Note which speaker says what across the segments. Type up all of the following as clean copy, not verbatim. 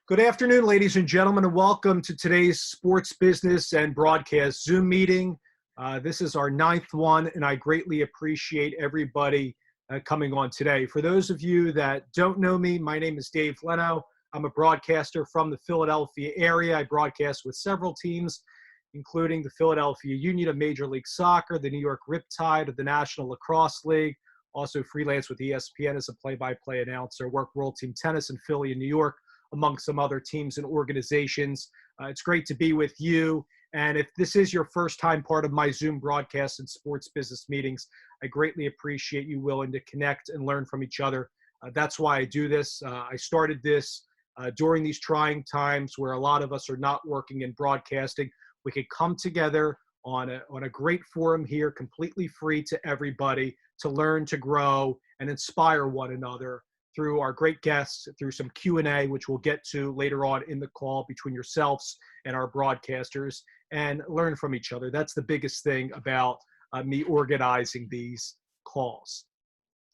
Speaker 1: Good afternoon, ladies and gentlemen, and welcome to today's Sports Business and Broadcast Zoom meeting. This is our 9th one, and I greatly appreciate everybody coming on today. For those of you that don't know me, my name is Dave Leno. I'm a broadcaster from the Philadelphia area. I broadcast with several teams, including the Philadelphia Union of Major League Soccer, the New York Riptide of the National Lacrosse League, also freelance with ESPN as a play-by-play announcer, work World Team Tennis in Philly and New York, among some other teams and organizations. It's great to be with you. And if this is your first time part of my Zoom broadcast and sports business meetings, I greatly appreciate you willing to connect and learn from each other. That's why I do this. I started this during these trying times where a lot of us are not working in broadcasting. We could come together on a great forum here, completely free to everybody, to learn, to grow, and inspire one another through our great guests, through some Q&A, which we'll get to later on in the call between yourselves and our broadcasters, and learn from each other. That's the biggest thing about me organizing these calls.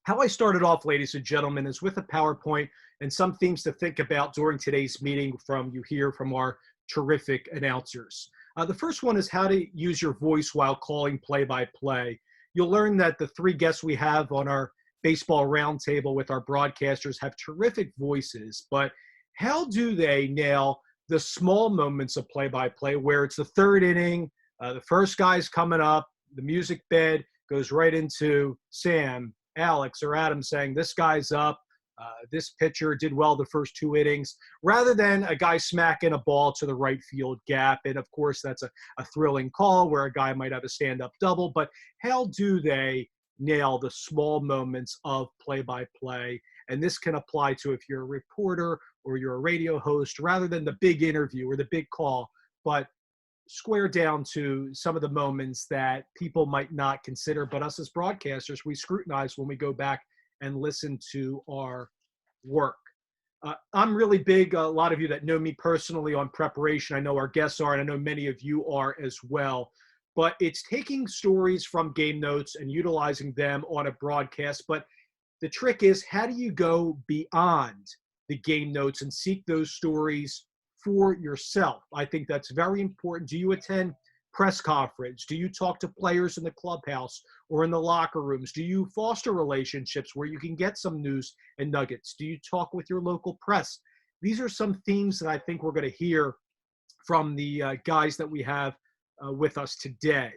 Speaker 1: How I started off, ladies and gentlemen, is with a PowerPoint and some themes to think about during today's meeting you hear from our terrific announcers. The first one is how to use your voice while calling play-by-play. You'll learn that the three guests we have on our baseball roundtable with our broadcasters have terrific voices, but how do they nail the small moments of play-by-play where it's the third inning, the first guy's coming up, the music bed goes right into Sam, Alex, or Adam saying, this guy's up, this pitcher did well the first two innings, rather than a guy smacking a ball to the right field gap. And of course, that's a thrilling call where a guy might have a stand-up double, but how do they nail the small moments of play-by-play? And this can apply to if you're a reporter or you're a radio host, rather than the big interview or the big call, but square down to some of the moments that people might not consider, but us as broadcasters, we scrutinize when we go back and listen to our work. I'm really big, a lot of you that know me personally, on preparation. I know our guests are, and I know many of you are as well. But it's taking stories from game notes and utilizing them on a broadcast. But the trick is, how do you go beyond the game notes and seek those stories for yourself? I think that's very important. Do you attend press conference? Do you talk to players in the clubhouse or in the locker rooms? Do you foster relationships where you can get some news and nuggets? Do you talk with your local press? These are some themes that I think we're going to hear from the guys that we have with us today.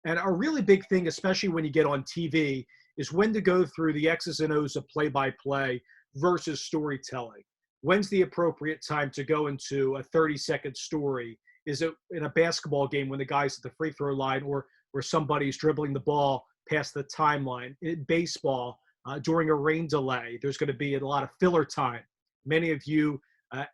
Speaker 1: And a really big thing, especially when you get on TV, is when to go through the X's and O's of play-by-play versus storytelling. When's the appropriate time to go into a 30-second story? Is it in a basketball game when the guy's at the free throw line, or where somebody's dribbling the ball past the timeline? In baseball, during a rain delay, there's going to be a lot of filler time. Many of you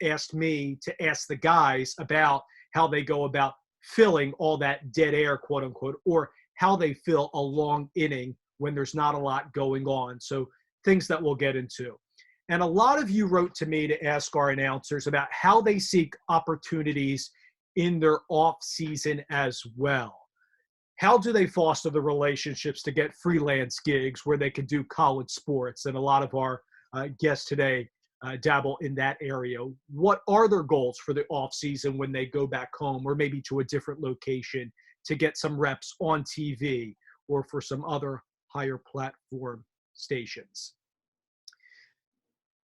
Speaker 1: asked me to ask the guys about how they go about filling all that dead air, quote unquote, or how they fill a long inning when there's not a lot going on. So things that we'll get into. And a lot of you wrote to me to ask our announcers about how they seek opportunities in their off season as well. How do they foster the relationships to get freelance gigs where they can do college sports? And a lot of our guests today dabble in that area. What are their goals for the off season when they go back home, or maybe to a different location to get some reps on TV or for some other higher platform stations?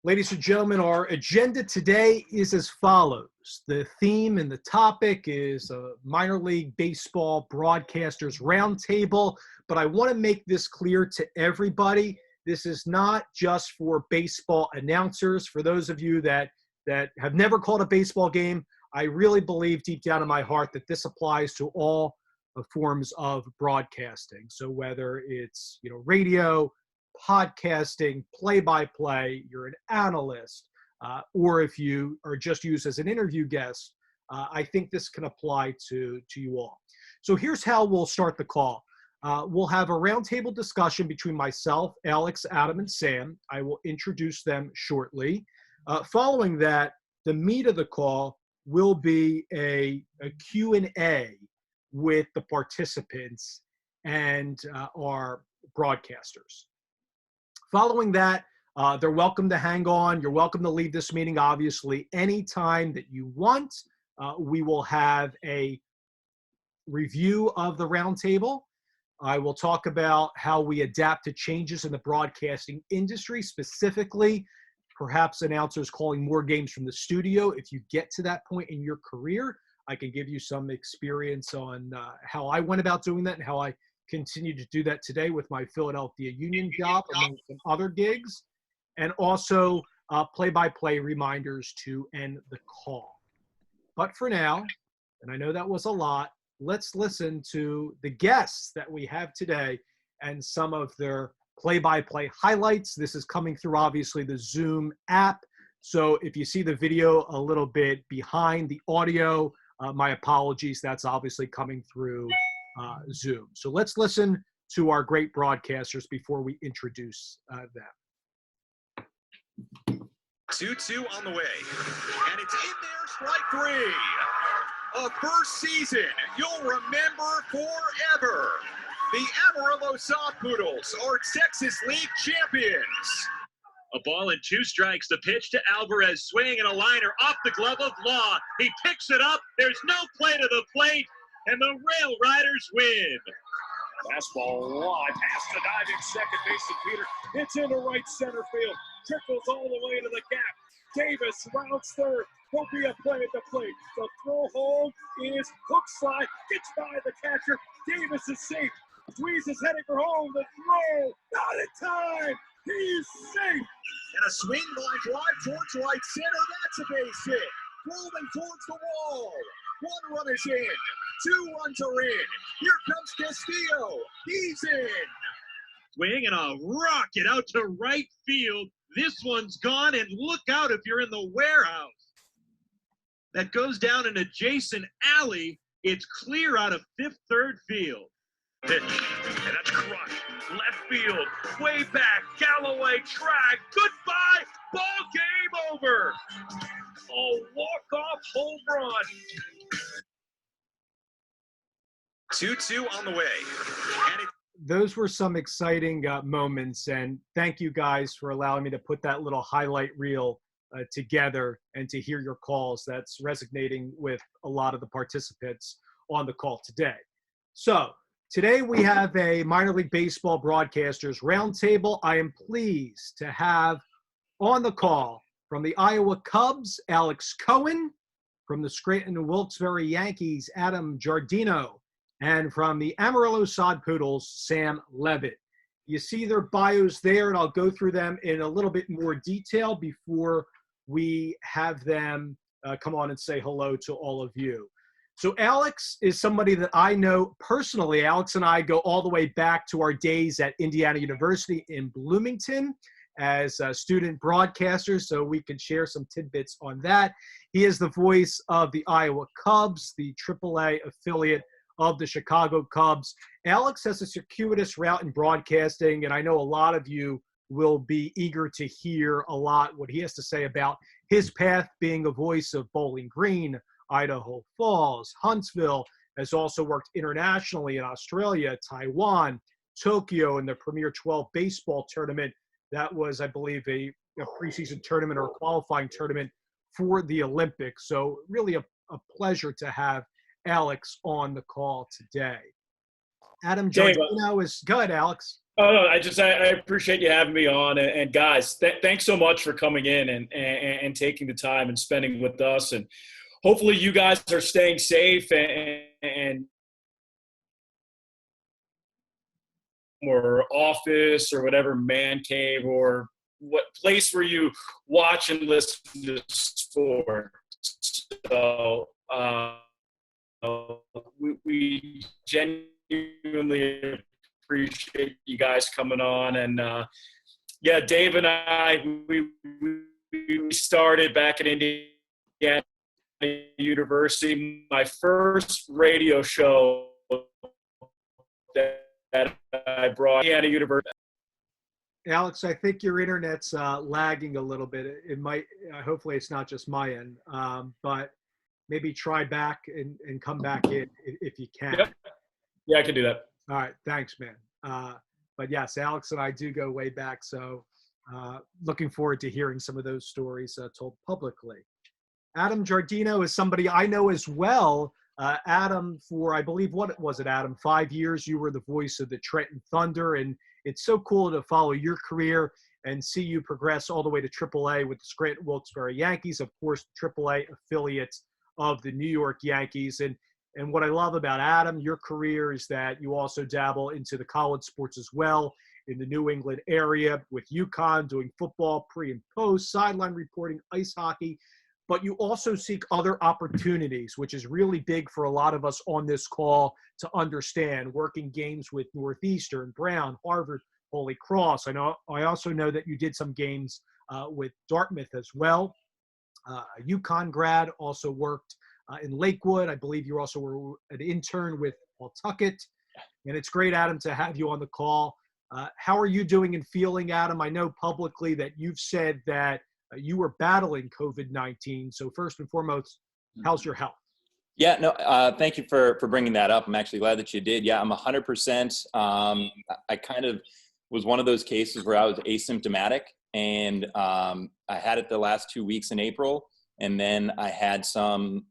Speaker 1: Ladies and gentlemen, our agenda today is as follows. The theme and the topic is a minor league baseball broadcasters roundtable, but I want to make this clear to everybody. This is not just for baseball announcers. For those of you that have never called a baseball game, I really believe deep down in my heart that this applies to all forms of broadcasting. So whether it's radio, podcasting, play-by-play, you're an analyst, or if you are just used as an interview guest, I think this can apply to you all. So here's how we'll start the call. We'll have a roundtable discussion between myself, Alex, Adam, and Sam. I will introduce them shortly. Following that, the meat of the call will be a Q&A with the participants and our broadcasters. Following that, They're welcome to hang on. You're welcome to leave this meeting, obviously, anytime that you want. We will have a review of the roundtable. I will talk about how we adapt to changes in the broadcasting industry, specifically perhaps announcers calling more games from the studio. If you get to that point in your career, I can give you some experience on how I went about doing that and how I continue to do that today with my Philadelphia Union job, among some other gigs, and also play-by-play reminders to end the call. But for now, and I know that was a lot, let's listen to the guests that we have today and some of their play-by-play highlights. This is coming through, obviously, the Zoom app. So if you see the video a little bit behind the audio, my apologies. That's obviously coming through Zoom. So let's listen to our great broadcasters before we introduce them.
Speaker 2: 2-2 on the way. And it's in there, strike three. A first season you'll remember forever. The Amarillo Sod Poodles are Texas League champions. A ball and two strikes. The pitch to Alvarez, swing and a liner off the glove of Law. He picks it up. There's no play to the plate, and the Rail Riders win. Fastball line past the diving second baseman Peter. It's into right center field. Trickles all the way to the gap. Davis rounds third. Won't be a play at the plate. The throw home is hook slide. Gets by the catcher. Davis is safe. Squeeze is heading for home. The throw, not in time. He's safe. And a swing line drive towards right center. That's a base hit. Rolling towards the wall. One run is in. Two runs are in. Here comes Castillo. He's in. Swing and a rocket out to right field. This one's gone, and look out if you're in the warehouse. That goes down an adjacent alley. It's clear out of fifth, third field. Pitch, and that's crushed. Left field, way back, Galloway track. Goodbye, ball game over. A walk-off home run. 2-2 on the way. And
Speaker 1: those were some exciting moments, and thank you guys for allowing me to put that little highlight reel together and to hear your calls. That's resonating with a lot of the participants on the call today. So today we have a minor league baseball broadcasters roundtable. I am pleased to have on the call from the Iowa Cubs, Alex Cohen, from the Scranton Wilkes-Barre Yankees, Adam Giardino, and from the Amarillo Sod Poodles, Sam Levitt. You see their bios there, and I'll go through them in a little bit more detail before we have them come on and say hello to all of you. So Alex is somebody that I know personally. Alex and I go all the way back to our days at Indiana University in Bloomington as student broadcasters, so we can share some tidbits on that. He is the voice of the Iowa Cubs, the AAA affiliate of the Chicago Cubs. Alex has a circuitous route in broadcasting, and I know a lot of you will be eager to hear a lot what he has to say about his path being a voice of Bowling Green, Idaho Falls, Huntsville, has also worked internationally in Australia, Taiwan, Tokyo, in the Premier 12 baseball tournament. That was, I believe, a preseason tournament or a qualifying tournament for the Olympics. So really a pleasure to have Alex on the call today. Adam Giardino is good, Alex.
Speaker 3: Oh, no, I appreciate you having me on. And guys, thanks so much for coming in and taking the time and spending with us. And hopefully you guys are staying safe and or office or whatever, man cave or what place where you watch and listen to sports. So we genuinely appreciate you guys coming on. And yeah, Dave and I, we started back at Indiana University. My first radio show that I brought Indiana University.
Speaker 1: Alex, I think your internet's lagging a little bit. It might, hopefully it's not just my end, but maybe try back and come back in if you can.
Speaker 3: Yep. Yeah, I can do that.
Speaker 1: All right. Thanks, man. But yes, Alex and I do go way back. So looking forward to hearing some of those stories told publicly. Adam Giardino is somebody I know as well. Adam, for I believe, what was it, Adam? 5 years you were the voice of the Trenton Thunder, and it's so cool to follow your career and see you progress all the way to AAA with the Scranton Wilkes-Barre Yankees, of course, AAA affiliates of the New York Yankees. And what I love about Adam, your career, is that you also dabble into the college sports as well in the New England area with UConn, doing football pre and post, sideline reporting, ice hockey. But you also seek other opportunities, which is really big for a lot of us on this call to understand, working games with Northeastern, Brown, Harvard, Holy Cross. I also know that you did some games with Dartmouth as well. A UConn grad, also worked in Lakewood. I believe you also were an intern with Pawtucket. And it's great, Adam, to have you on the call. How are you doing and feeling, Adam? I know publicly that you've said that you were battling COVID-19. So first and foremost, how's your health?
Speaker 4: Yeah, no, thank you for bringing that up. I'm actually glad that you did. Yeah, I'm 100%. I kind of was one of those cases where I was asymptomatic, and I had it the last 2 weeks in April. And then I had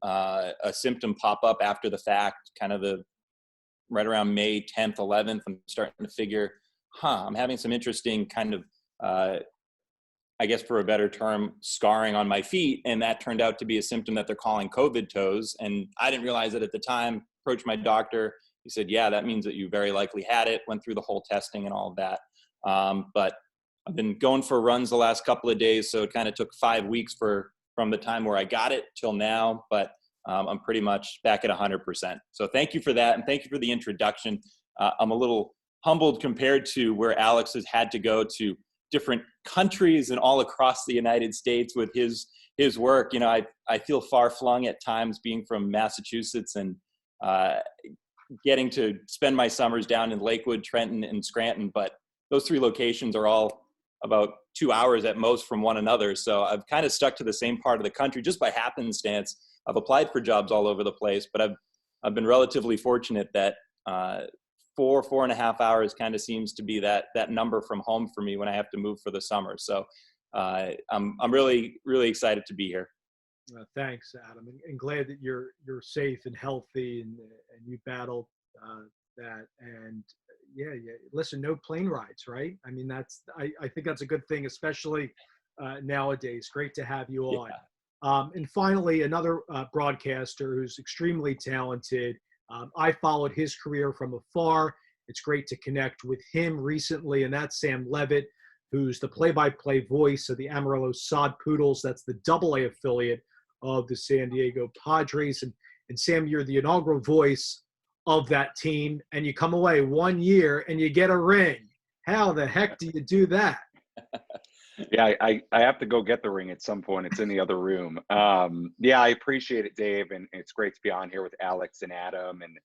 Speaker 4: a symptom pop up after the fact, kind of right around May 10th, 11th. I'm starting to figure, I'm having some interesting kind of, I guess for a better term, scarring on my feet. And that turned out to be a symptom that they're calling COVID toes. And I didn't realize it at the time. Approached my doctor. He said, yeah, that means that you very likely had it. Went through the whole testing and all of that. But I've been going for runs the last couple of days. So it kind of took 5 weeks from the time where I got it till now. But I'm pretty much back at 100%. So thank you for that. And thank you for the introduction. I'm a little humbled compared to where Alex has had to go to different countries and all across the United States with his work. You know, I feel far flung at times being from Massachusetts and getting to spend my summers down in Lakewood, Trenton, and Scranton. But those three locations are all about 2 hours at most from one another. So I've kind of stuck to the same part of the country just by happenstance. I've applied for jobs all over the place, but I've been relatively fortunate that 4.5 hours kind of seems to be that number from home for me when I have to move for the summer. So I'm really, really excited to be here.
Speaker 1: Thanks, Adam, and glad that you're safe and healthy and you battled that. And yeah, listen, no plane rides, right? I mean, I think that's a good thing, especially nowadays. Great to have you on. Yeah. And finally, another broadcaster who's extremely talented. I followed his career from afar. It's great to connect with him recently, and that's Sam Levitt, who's the play-by-play voice of the Amarillo Sod Poodles. That's the AA affiliate of the San Diego Padres. And Sam, you're the inaugural voice of that team, and you come away 1 year and you get a ring. How the heck do you do that?
Speaker 5: Yeah, I have to go get the ring at some point. It's in the other room. Yeah, I appreciate it, Dave, and it's great to be on here with Alex and Adam. And,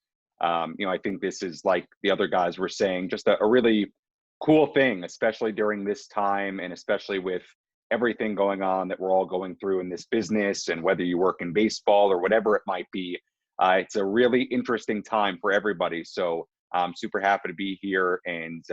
Speaker 5: I think this is, like the other guys were saying, just a really cool thing, especially during this time and especially with everything going on that we're all going through in this business, and whether you work in baseball or whatever it might be. It's a really interesting time for everybody. So I'm super happy to be here, and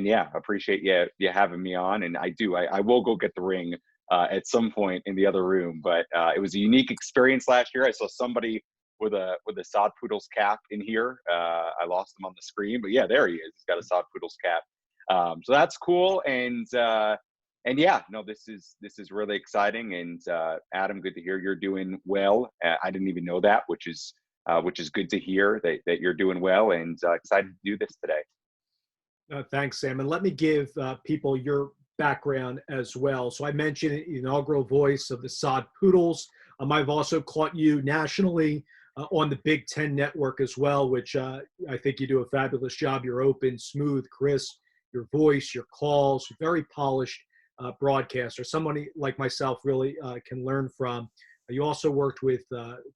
Speaker 5: yeah, appreciate you having me on. And I will go get the ring at some point in the other room. But it was a unique experience last year. I saw somebody with a Sod Poodles cap in here. I lost him on the screen, but yeah, there he is. He's got a Sod Poodles cap. So that's cool. And yeah, no, this is really exciting. And Adam, good to hear you're doing well. I didn't even know that, which is good to hear that you're doing well, and excited to do this today.
Speaker 1: Thanks, Sam. And let me give people your background as well. So I mentioned inaugural voice of the Sod Poodles. I've also caught you nationally on the Big Ten Network as well, which I think you do a fabulous job. You're open, smooth, crisp, your voice, your calls, very polished broadcaster. Somebody like myself really can learn from. You also worked with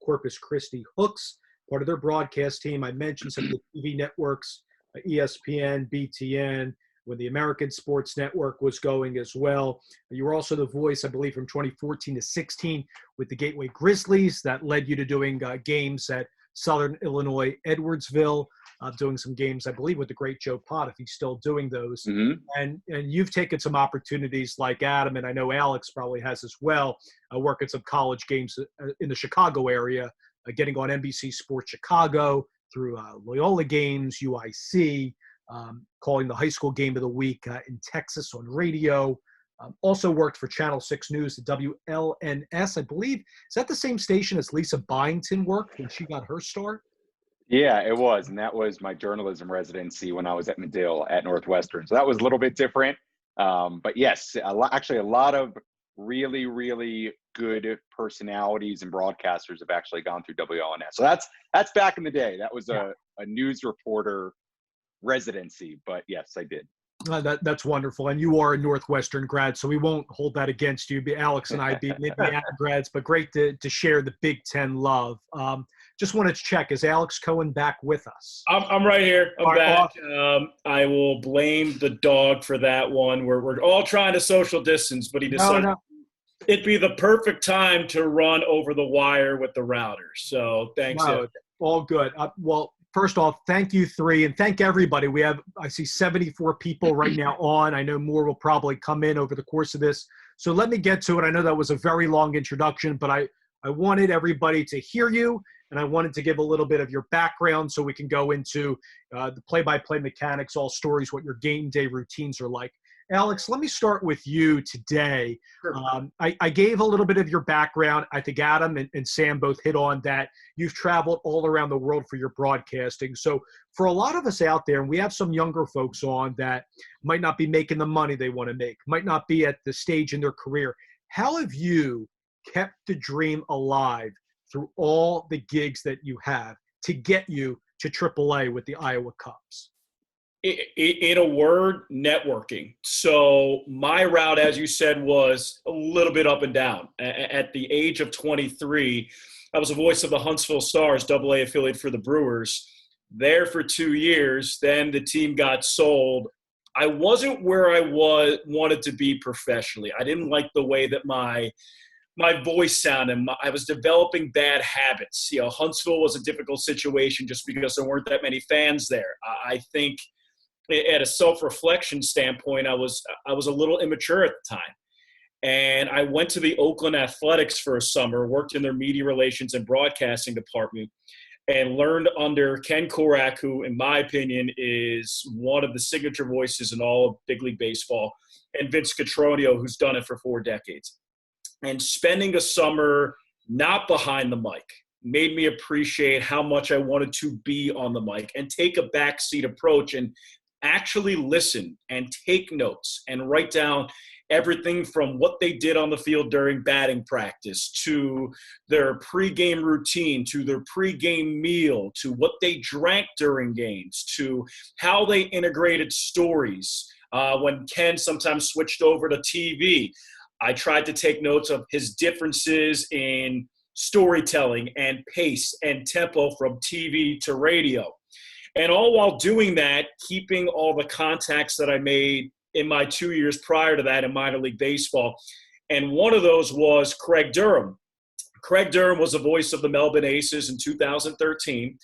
Speaker 1: Corpus Christi Hooks, part of their broadcast team. I mentioned some of the TV networks, ESPN, BTN, when the American Sports Network was going as well. You were also the voice, I believe, from 2014 to 16 with the Gateway Grizzlies. That led you to doing games at Southern Illinois, Edwardsville. doing some games, I believe, with the great Joe Pott, if he's still doing those.
Speaker 5: Mm-hmm.
Speaker 1: And you've taken some opportunities like Adam, and I know Alex probably has as well, working some college games in the Chicago area, getting on NBC Sports Chicago through Loyola games, UIC, calling the high school game of the week in Texas on radio. Also worked for Channel 6 News, the WLNS, I believe. Is that the same station as Lisa Byington worked when she got her start?
Speaker 5: Yeah, it was. And that was my journalism residency when I was at Medill at Northwestern. So that was a little bit different. But yes, actually a lot of really, really good personalities and broadcasters have actually gone through WLNS. So that's back in the day. That was a news reporter residency. But yes, I did.
Speaker 1: That's wonderful. And you are a Northwestern grad, so we won't hold that against you. Alex and I be Indiana grads, but great to share the Big Ten love. Just wanted to check, is Alex Cohen back with us?
Speaker 3: I'm right here. I'm back. I will blame the dog for that one. We're all trying to social distance, but he decided it'd be the perfect time to run over the wire with the router. So thanks.
Speaker 1: No, all good. Well, first off, thank you three, and thank everybody. I see 74 people right now on. I know more will probably come in over the course of this. So let me get to it. I know that was a very long introduction, but I wanted everybody to hear you, and I wanted to give a little bit of your background so we can go into the play-by-play mechanics, all stories, what your game day routines are like. Alex, let me start with you today.
Speaker 3: Sure.
Speaker 1: I gave a little bit of your background. I think Adam and Sam both hit on that. You've traveled all around the world for your broadcasting. So for a lot of us out there, and we have some younger folks on that might not be making the money they want to make, might not be at the stage in their career, how have you kept the dream alive through all the gigs that you have to get you to AAA with the Iowa Cubs?
Speaker 3: In a word, networking. So my route, as you said, was a little bit up and down. At the age of 23, I was a voice of the Huntsville Stars, AA affiliate for the Brewers. There for 2 years. Then the team got sold. I wasn't where I wanted to be professionally. I didn't like the way that my voice sounded. I was developing bad habits. Huntsville was a difficult situation just because there weren't that many fans there. I think at a self-reflection standpoint, I was a little immature at the time. And I went to the Oakland Athletics for a summer, worked in their media relations and broadcasting department, and learned under Ken Korak, who, in my opinion, is one of the signature voices in all of big league baseball, and Vince Cotroneo, who's done it for 4 decades. And spending a summer not behind the mic made me appreciate how much I wanted to be on the mic and take a backseat approach and actually listen and take notes and write down everything from what they did on the field during batting practice to their pregame routine, to their pregame meal, to what they drank during games, to how they integrated stories. When Ken sometimes switched over to TV, I tried to take notes of his differences in storytelling and pace and tempo from TV to radio. And all while doing that, keeping all the contacts that I made in my 2 years prior to that in minor league baseball. And one of those was Craig Durham. Craig Durham was the voice of the Melbourne Aces in 2013.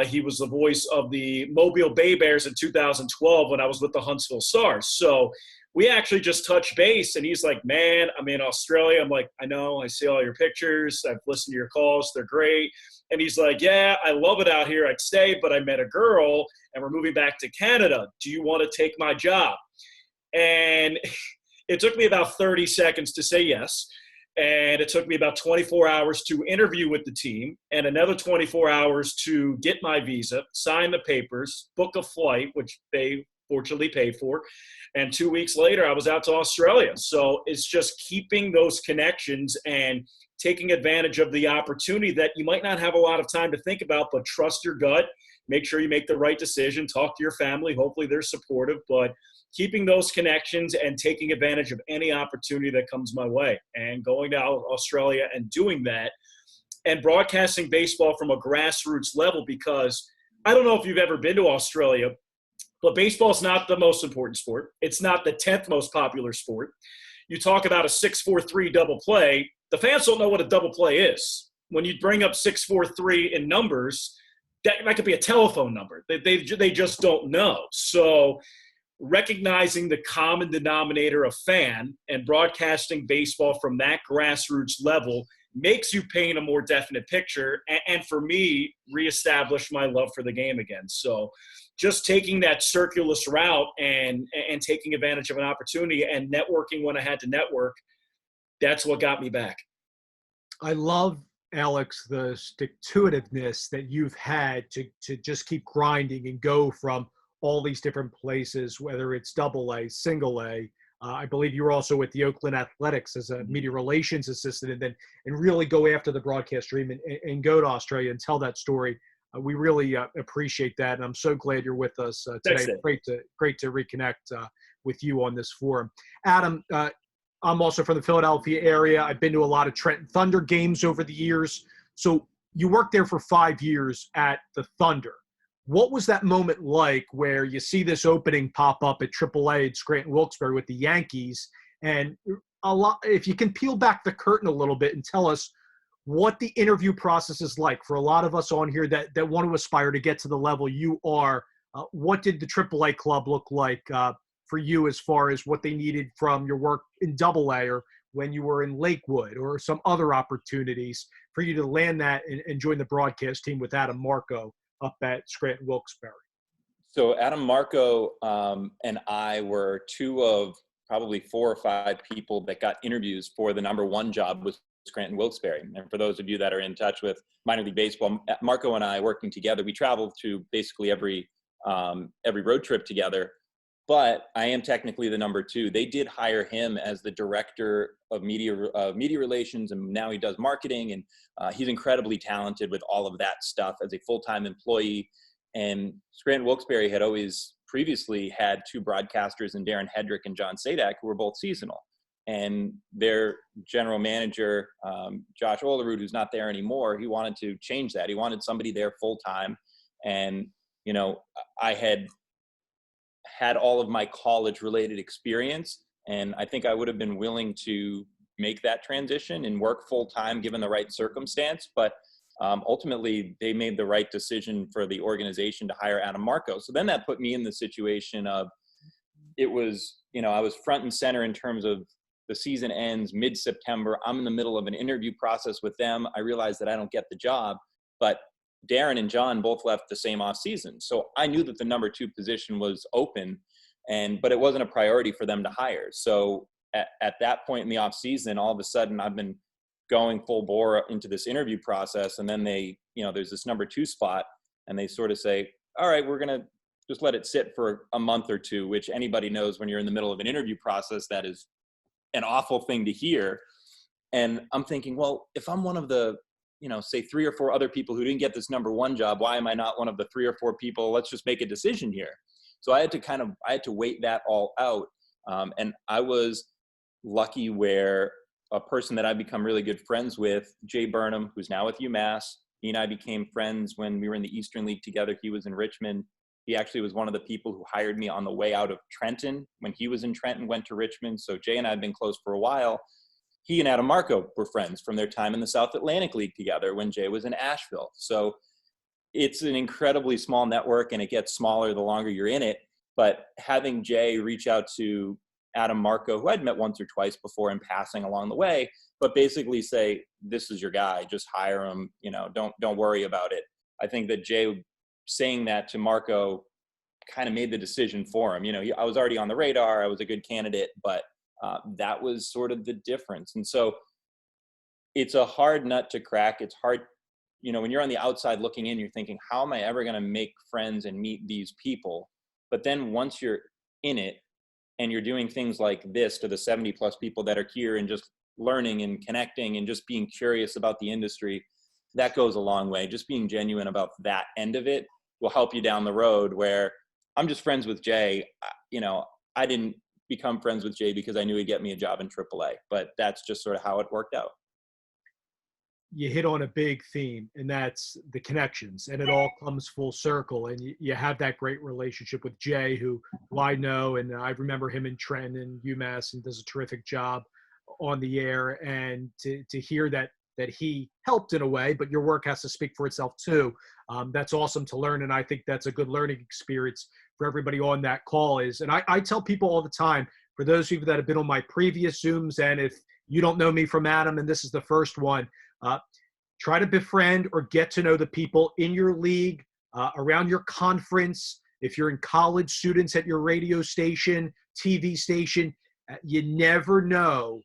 Speaker 3: He was the voice of the Mobile Bay Bears in 2012 when I was with the Huntsville Stars. So we actually just touched base, and he's like, man, I'm in Australia. I'm like, I know, I see all your pictures. I've listened to your calls. They're great. And he's like, yeah, I love it out here. I'd stay, but I met a girl, and we're moving back to Canada. Do you want to take my job? And it took me about 30 seconds to say yes. And it took me about 24 hours to interview with the team and another 24 hours to get my visa, sign the papers, book a flight, which they fortunately paid for. And 2 weeks later, I was out to Australia. So it's just keeping those connections and taking advantage of the opportunity that you might not have a lot of time to think about, but trust your gut, make sure you make the right decision, talk to your family. Hopefully they're supportive, but keeping those connections and taking advantage of any opportunity that comes my way and going to Australia and doing that and broadcasting baseball from a grassroots level, because I don't know if you've ever been to Australia, but baseball is not the most important sport. It's not the 10th most popular sport. You talk about a 6-4-3 double play. The fans don't know what a double play is. When you bring up 6-4-3 in numbers, that could be a telephone number. They just don't know. So recognizing the common denominator of fan and broadcasting baseball from that grassroots level makes you paint a more definite picture, and for me, reestablish my love for the game again. So just taking that circulus route and taking advantage of an opportunity and networking when I had to network, that's what got me back.
Speaker 1: I love, Alex, the stick-to-itiveness that you've had to just keep grinding and go from all these different places, whether it's AA, single A. I believe you were also with the Oakland Athletics as a media relations assistant, and really go after the broadcast dream and go to Australia and tell that story. We really appreciate that, and I'm so glad you're with us today. Great to reconnect with you on this forum. Adam, I'm also from the Philadelphia area. I've been to a lot of Trenton Thunder games over the years. So you worked there for 5 years at the Thunder. What was that moment like where you see this opening pop up at AAA at Scranton Wilkes-Barre with the Yankees? And if you can peel back the curtain a little bit and tell us what the interview process is like for a lot of us on here that want to aspire to get to the level you are. What did the AAA club look like for you as far as what they needed from your work in AA or when you were in Lakewood or some other opportunities for you to land that and join the broadcast team with Adam Marco up at Scranton Wilkes-Barre?
Speaker 4: So Adam Marco and I were two of probably 4 or 5 people that got interviews for the #1 job with Scranton Wilkes-Barre. And for those of you that are in touch with minor league baseball, Marco and I working together, we traveled to basically every road trip together. But I am technically the #2. They did hire him as the director of media relations, and now he does marketing. And he's incredibly talented with all of that stuff as a full-time employee. And Scranton Wilkes-Barre had always previously had 2 broadcasters in Darren Hedrick and John Sadak, who were both seasonal. And their general manager, Josh Olerud, who's not there anymore, he wanted to change that. He wanted somebody there full-time. And, I had all of my college-related experience, and I think I would have been willing to make that transition and work full-time given the right circumstance. But ultimately, they made the right decision for the organization to hire Adam Marco. So then that put me in the situation of it was, I was front and center in terms of the season ends mid-September. I'm in the middle of an interview process with them. I realized that I don't get the job, but Darren and John both left the same off season. So I knew that the #2 position was open, but it wasn't a priority for them to hire. So at that point in the off season, all of a sudden I've been going full bore into this interview process. And then they, there's this #2 spot, and they sort of say, all right, we're going to just let it sit for a month or 2, which anybody knows when you're in the middle of an interview process, that is an awful thing to hear. And I'm thinking, well, if I'm one of the, say 3 or 4 other people who didn't get this #1 job, why am I not one of the 3 or 4 people? Let's just make a decision here. So I had to wait that all out. And I was lucky where a person that I've become really good friends with, Jay Burnham, who's now with UMass, he and I became friends when we were in the Eastern League together. He was in Richmond. He actually was one of the people who hired me on the way out of Trenton. When he was in Trenton, went to Richmond. So Jay and I had been close for a while. He and Adam Marco were friends from their time in the South Atlantic League together when Jay was in Asheville. So it's an incredibly small network, and it gets smaller the longer you're in it. But having Jay reach out to Adam Marco, who I'd met once or twice before in passing along the way, but basically say, this is your guy, just hire him, don't worry about it. I think that Jay saying that to Marco kind of made the decision for him. I was already on the radar. I was a good candidate, but that was sort of the difference. And so it's a hard nut to crack. It's hard, when you're on the outside looking in, you're thinking, how am I ever going to make friends and meet these people? But then once you're in it and you're doing things like this to the 70+ people that are here and just learning and connecting and just being curious about the industry, that goes a long way. Just being genuine about that end of it will help you down the road, where I'm just friends with Jay. I didn't become friends with Jay because I knew he'd get me a job in AAA, but that's just sort of how it worked out.
Speaker 1: You hit on a big theme, and that's the connections, and it all comes full circle. And you have that great relationship with Jay, who I know, and I remember him in Trenton and UMass, and does a terrific job on the air. And to hear that that he helped in a way, but your work has to speak for itself too. That's awesome to learn. And I think that's a good learning experience for everybody on that call is, and I tell people all the time, for those of you that have been on my previous Zooms, and if you don't know me from Adam, and this is the first one, try to befriend or get to know the people in your league, around your conference. If you're in college students at your radio station, TV station, you never know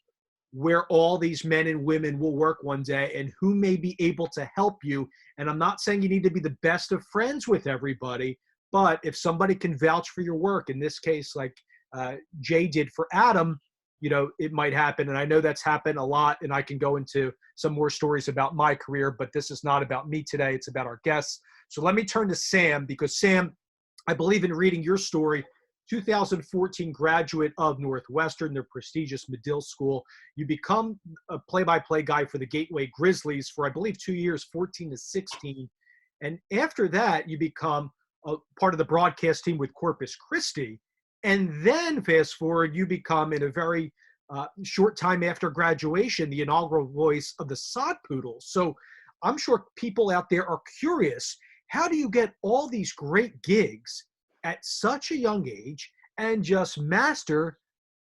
Speaker 1: where all these men and women will work one day and who may be able to help you. And I'm not saying you need to be the best of friends with everybody, but if somebody can vouch for your work, in this case, like Jay did for Adam, you know, it might happen. And I know that's happened a lot, and I can go into some more stories about my career, but this is not about me today. It's about our guests. So let me turn to Sam, because Sam, I believe in reading your story. 2014 graduate of Northwestern, their prestigious Medill School. You become a play-by-play guy for the Gateway Grizzlies for, I believe, 2 years, 14 to 16. And after that, you become a part of the broadcast team with Corpus Christi. And then fast forward, you become, in a very short time after graduation, the inaugural voice of the Sod Poodles. So I'm sure people out there are curious, how do you get all these great gigs at such a young age and just master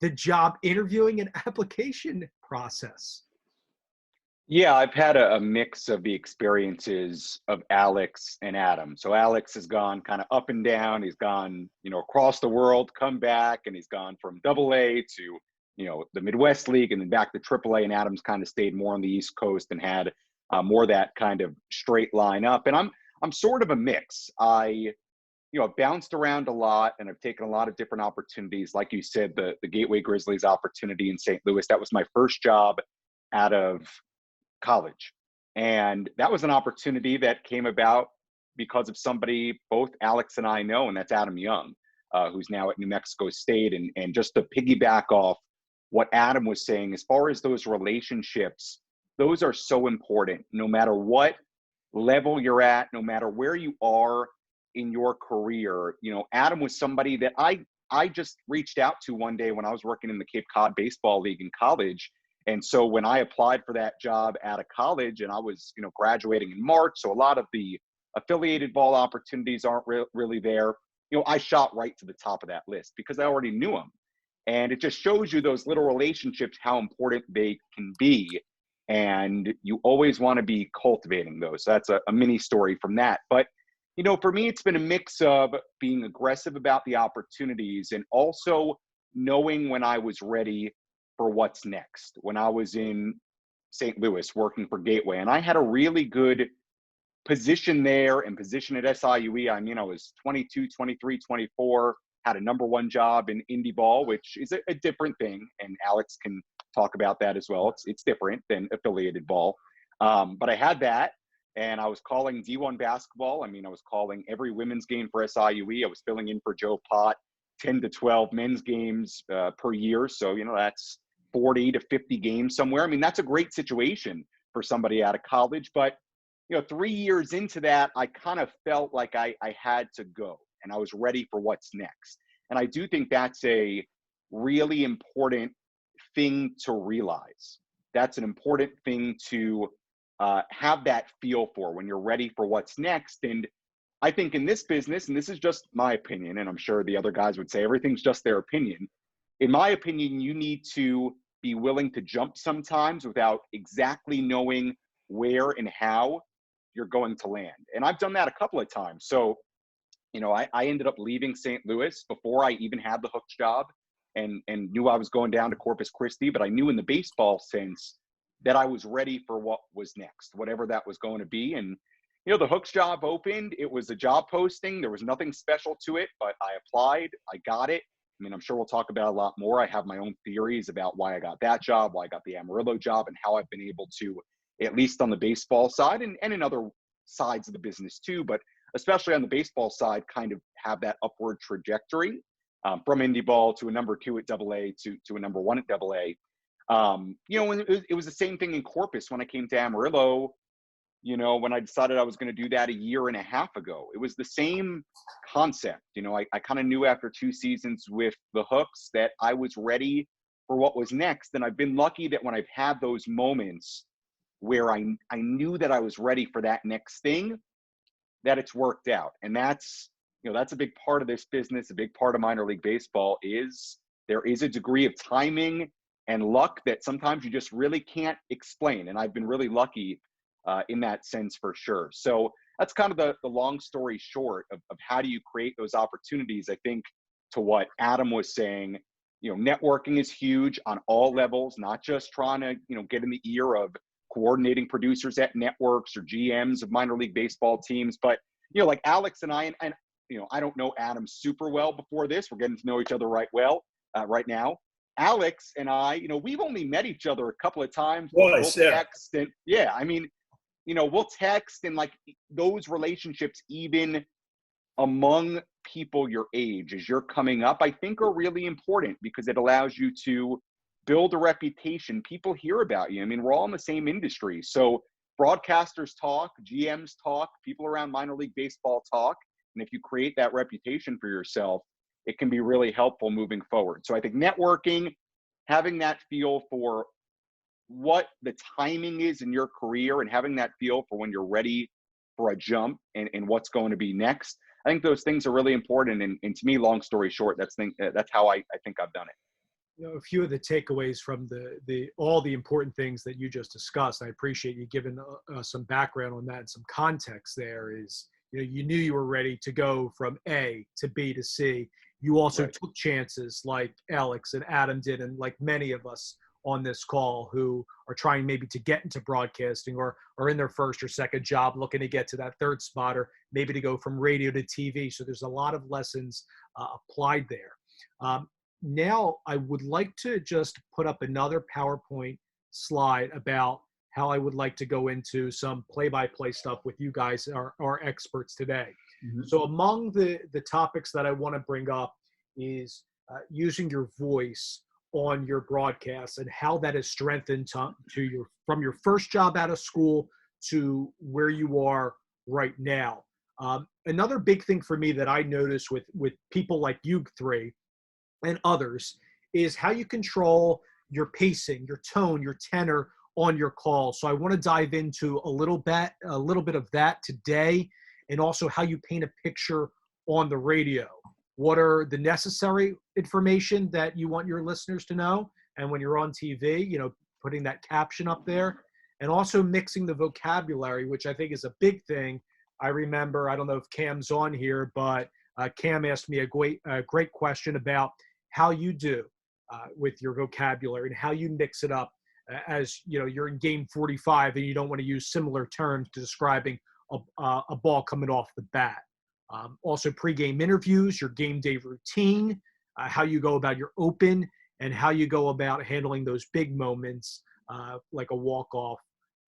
Speaker 1: the job interviewing and application process?
Speaker 5: Yeah, I've had a mix of the experiences of Alex and Adam. So Alex has gone kind of up and down. He's gone, you know, across the world, come back, and he's gone from AA to, you know, the Midwest League and then back to AAA. And Adam's kind of stayed more on the East Coast and had more that kind of straight line up. And I'm sort of a mix. I've bounced around a lot, and I've taken a lot of different opportunities. Like you said, the Gateway Grizzlies opportunity in St. Louis, that was my first job out of college. And that was an opportunity that came about because of somebody both Alex and I know, and that's Adam Young, who's now at New Mexico State. And just to piggyback off what Adam was saying, as far as those relationships, those are so important, no matter what level you're at, no matter where you are in your career. You know, Adam was somebody that I just reached out to one day when I was working in the Cape Cod Baseball League in college. And so when I applied for that job out of college, and I was, you know, graduating in March, so a lot of the affiliated ball opportunities aren't really there. You know, I shot right to the top of that list because I already knew him. And it just shows you those little relationships, how important they can be. And you always want to be cultivating those. So that's a mini story from that. But you know, for me, it's been a mix of being aggressive about the opportunities and also knowing when I was ready for what's next. When I was in St. Louis working for Gateway, and I had a really good position there and position at SIUE. I mean, I was 22, 23, 24, had a number one job in indie ball, which is a different thing. And Alex can talk about that as well. It's different than affiliated ball. But I had that. And I was calling D1 basketball. I mean, I was calling every women's game for SIUE. I was filling in for Joe Pott, 10 to 12 men's games per year. So, you know, that's 40 to 50 games somewhere. I mean, that's a great situation for somebody out of college. But, you know, 3 years into that, I kind of felt like I had to go, and I was ready for what's next. And I do think that's a really important thing to realize. That's an important thing to have that feel for when you're ready for what's next. And I think in this business, and this is just my opinion, and I'm sure the other guys would say everything's just their opinion. In my opinion, you need to be willing to jump sometimes without exactly knowing where and how you're going to land. And I've done that a couple of times. So, you know, I ended up leaving St. Louis before I even had the Hooks job and knew I was going down to Corpus Christi, but I knew in the baseball sense that I was ready for what was next, whatever that was going to be. And, you know, the Hooks job opened. It was a job posting. There was nothing special to it, but I applied. I got it. I mean, I'm sure we'll talk about it a lot more. I have my own theories about why I got that job, why I got the Amarillo job, and how I've been able to, at least on the baseball side and in other sides of the business too, but especially on the baseball side, kind of have that upward trajectory from indie ball to a number 2 at AA to a number 1 at AA. You know, it was the same thing in Corpus when I came to Amarillo, you know, when I decided I was going to do that a year and a half ago. It was the same concept. You know, I kind of knew after 2 seasons with the Hooks that I was ready for what was next. And I've been lucky that when I've had those moments, where I knew that I was ready for that next thing, that it's worked out. And that's, that's a big part of this business. A big part of minor league baseball is there is a degree of timing and luck that sometimes you just really can't explain. And I've been really lucky in that sense for sure. So that's kind of the long story short of how do you create those opportunities. I think to what Adam was saying, networking is huge on all levels, not just trying to, get in the ear of coordinating producers at networks or GMs of minor league baseball teams. But, like Alex and I, and I don't know Adam super well before this. We're getting to know each other right now. Alex and I, we've only met each other a couple of times. We'll text and we'll text, and like those relationships, even among people your age as you're coming up, I think are really important because it allows you to build a reputation. People hear about you. I mean, we're all in the same industry. So broadcasters talk, GMs talk, people around minor league baseball talk. And if you create that reputation for yourself, it can be really helpful moving forward. So I think networking, having that feel for what the timing is in your career and having that feel for when you're ready for a jump and what's going to be next, I think those things are really important. And to me, long story short, that's how I think I've done it.
Speaker 1: A few of the takeaways from all the important things that you just discussed, I appreciate you giving some background on that and some context there is, you knew you were ready to go from A to B to C. You also took chances like Alex and Adam did, and like many of us on this call who are trying maybe to get into broadcasting or are in their first or second job looking to get to that third spot or maybe to go from radio to TV. So there's a lot of lessons applied there. Now I would like to just put up another PowerPoint slide about how I would like to go into some play-by-play stuff with you guys, our experts today. Mm-hmm. So among the topics that I want to bring up is using your voice on your broadcasts and how that has strengthened from your first job out of school to where you are right now. Another big thing for me that I notice with people like you three and others is how you control your pacing, your tone, your tenor on your call. So I want to dive into a little bit of that today, and also how you paint a picture on the radio. What are the necessary information that you want your listeners to know? And when you're on TV, putting that caption up there, and also mixing the vocabulary, which I think is a big thing. I remember, I don't know if Cam's on here, but Cam asked me a great question about how you do with your vocabulary and how you mix it up as you're in game 45 and you don't want to use similar terms to describing a ball coming off the bat. Also pregame interviews, your game day routine, how you go about your open, and how you go about handling those big moments like a walk-off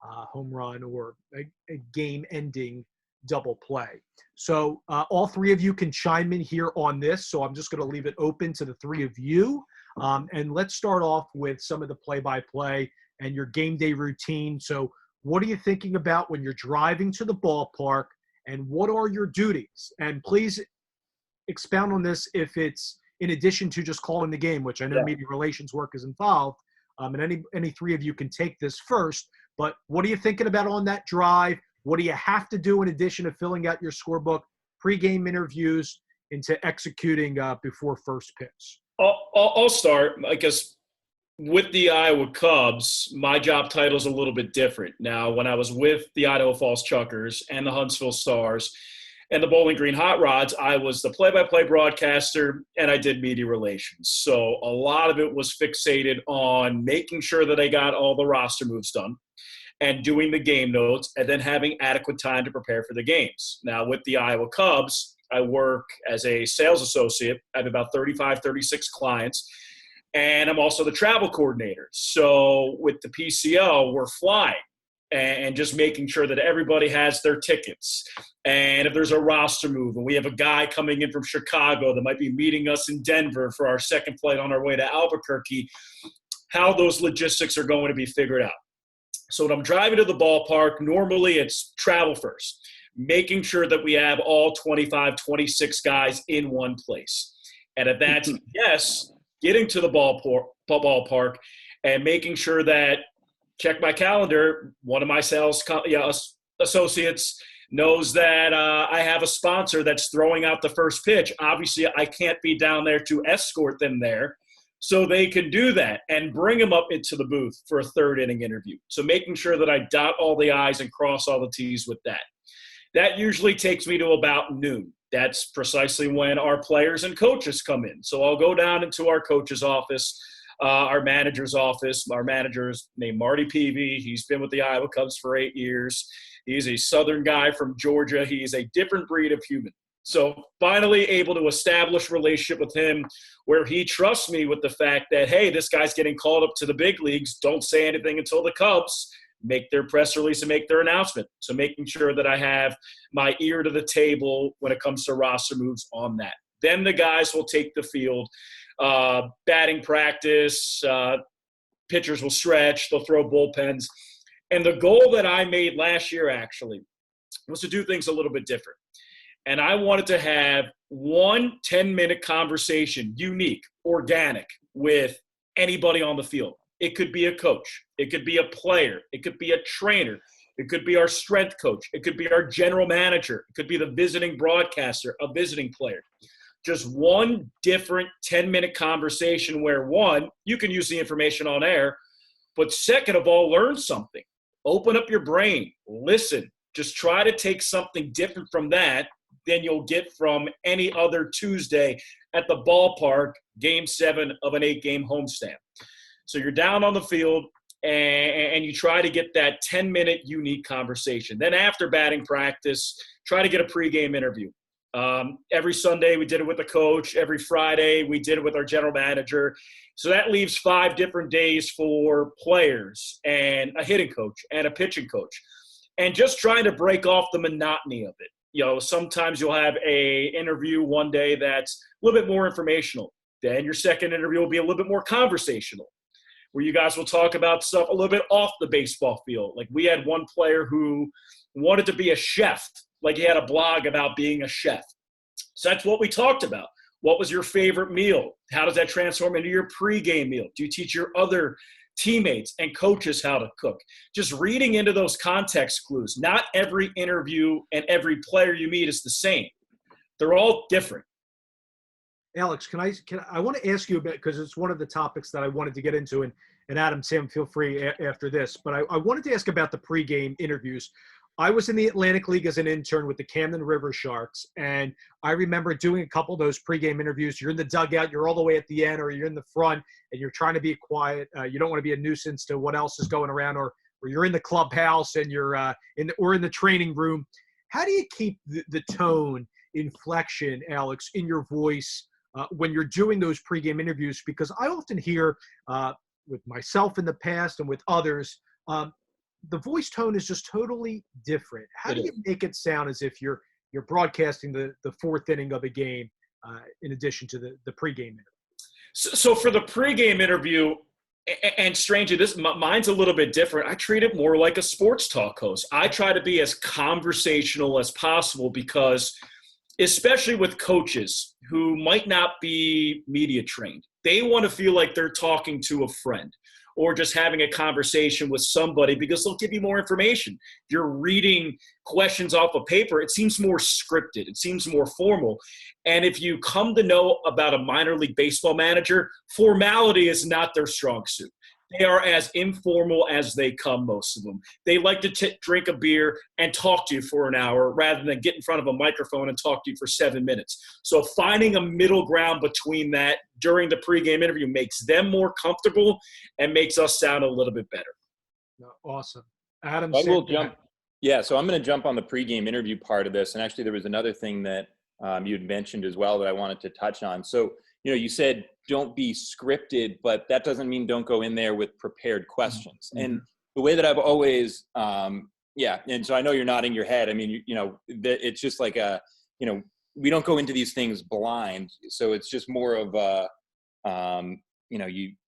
Speaker 1: home run or a game-ending double play. So all three of you can chime in here on this. So I'm just going to leave it open to the three of you. And let's start off with some of the play-by-play and your game day routine. So what are you thinking about when you're driving to the ballpark, and what are your duties? And please expound on this if it's in addition to just calling the game, which I know media relations work is involved. And any three of you can take this first, but what are you thinking about on that drive? What do you have to do in addition to filling out your scorebook, pregame interviews, into executing before first pitch?
Speaker 3: I'll start. I guess with the Iowa Cubs, my job title is a little bit different. Now, when I was with the Idaho Falls Chuckers and the Huntsville Stars and the Bowling Green Hot Rods, I was the play-by-play broadcaster and I did media relations. So a lot of it was fixated on making sure that I got all the roster moves done and doing the game notes and then having adequate time to prepare for the games. Now, with the Iowa Cubs, I work as a sales associate. I have about 35, 36 clients. And I'm also the travel coordinator. So with the PCO, we're flying and just making sure that everybody has their tickets. And if there's a roster move and we have a guy coming in from Chicago that might be meeting us in Denver for our second flight on our way to Albuquerque, how those logistics are going to be figured out. So when I'm driving to the ballpark, normally it's travel first, making sure that we have all 25, 26 guys in one place. And if that's yes, getting to the ballpark and making sure that check my calendar. One of my sales associates knows that I have a sponsor that's throwing out the first pitch. Obviously, I can't be down there to escort them there. So they can do that and bring them up into the booth for a third inning interview. So making sure that I dot all the I's and cross all the T's with that. That usually takes me to about noon. That's precisely when our players and coaches come in. So I'll go down into our coach's office, our manager's office. Our manager is named Marty Peavy. He's been with the Iowa Cubs for 8 years. He's a Southern guy from Georgia. He's a different breed of human. So finally able to establish a relationship with him where he trusts me with the fact that, hey, this guy's getting called up to the big leagues. Don't say anything until the Cubs make their press release and make their announcement. So making sure that I have my ear to the table when it comes to roster moves on that. Then the guys will take the field, batting practice, pitchers will stretch, they'll throw bullpens. And the goal that I made last year actually was to do things a little bit different. And I wanted to have 1 10-minute conversation, unique, organic, with anybody on the field. It could be a coach. It could be a player. It could be a trainer. It could be our strength coach. It could be our general manager. It could be the visiting broadcaster, a visiting player. Just one different 10-minute conversation where, one, you can use the information on air, but second of all, learn something. Open up your brain. Listen. Just try to take something different from that than you'll get from any other Tuesday at the ballpark, game 7 of an 8-game homestand. So you're down on the field, and you try to get that 10-minute unique conversation. Then after batting practice, try to get a pregame interview. Every Sunday we did it with the coach. Every Friday we did it with our general manager. So that leaves 5 different days for players and a hitting coach and a pitching coach. And just trying to break off the monotony of it. You know, sometimes you'll have a interview one day that's a little bit more informational. Then your second interview will be a little bit more conversational, where you guys will talk about stuff a little bit off the baseball field. Like we had one player who wanted to be a chef. Like he had a blog about being a chef. So that's what we talked about. What was your favorite meal? How does that transform into your pregame meal? Do you teach your other teammates and coaches how to cook? Just reading into those context clues. Not every interview and every player you meet is the same. They're all different.
Speaker 1: Alex, I want to ask you a bit, because it's one of the topics that I wanted to get into, and Adam, Sam, feel free after this, but I wanted to ask about the pregame interviews. I was in the Atlantic League as an intern with the Camden River Sharks, and I remember doing a couple of those pregame interviews. You're in the dugout, you're all the way at the end, or you're in the front, and you're trying to be quiet. You don't want to be a nuisance to what else is going around, or you're in the clubhouse and you're in the training room. How do you keep the tone, inflection, Alex, in your voice when you're doing those pregame interviews? Because I often hear with myself in the past and with others, the voice tone is just totally different. How do you make it sound as if you're broadcasting the 4th inning of a game in addition to the pregame interview?
Speaker 3: So for the pregame interview, and strangely, mine's a little bit different. I treat it more like a sports talk host. I try to be as conversational as possible because, especially with coaches who might not be media trained, they want to feel like they're talking to a friend or just having a conversation with somebody because they'll give you more information. If you're reading questions off of paper, it seems more scripted. It seems more formal. And if you come to know about a minor league baseball manager, formality is not their strong suit. They are as informal as they come, most of them. They like to drink a beer and talk to you for an hour rather than get in front of a microphone and talk to you for 7 minutes. So finding a middle ground between that during the pregame interview makes them more comfortable and makes us sound a little bit better.
Speaker 1: Awesome. Adam,
Speaker 4: I will jump. Yeah, so I'm going to jump on the pregame interview part of this. And actually, there was another thing that you had mentioned as well that I wanted to touch on. So, you said don't be scripted, but that doesn't mean don't go in there with prepared questions. Mm-hmm. And the way that I've always, and so I know you're nodding your head. I mean, it's just like we don't go into these things blind. So it's just more of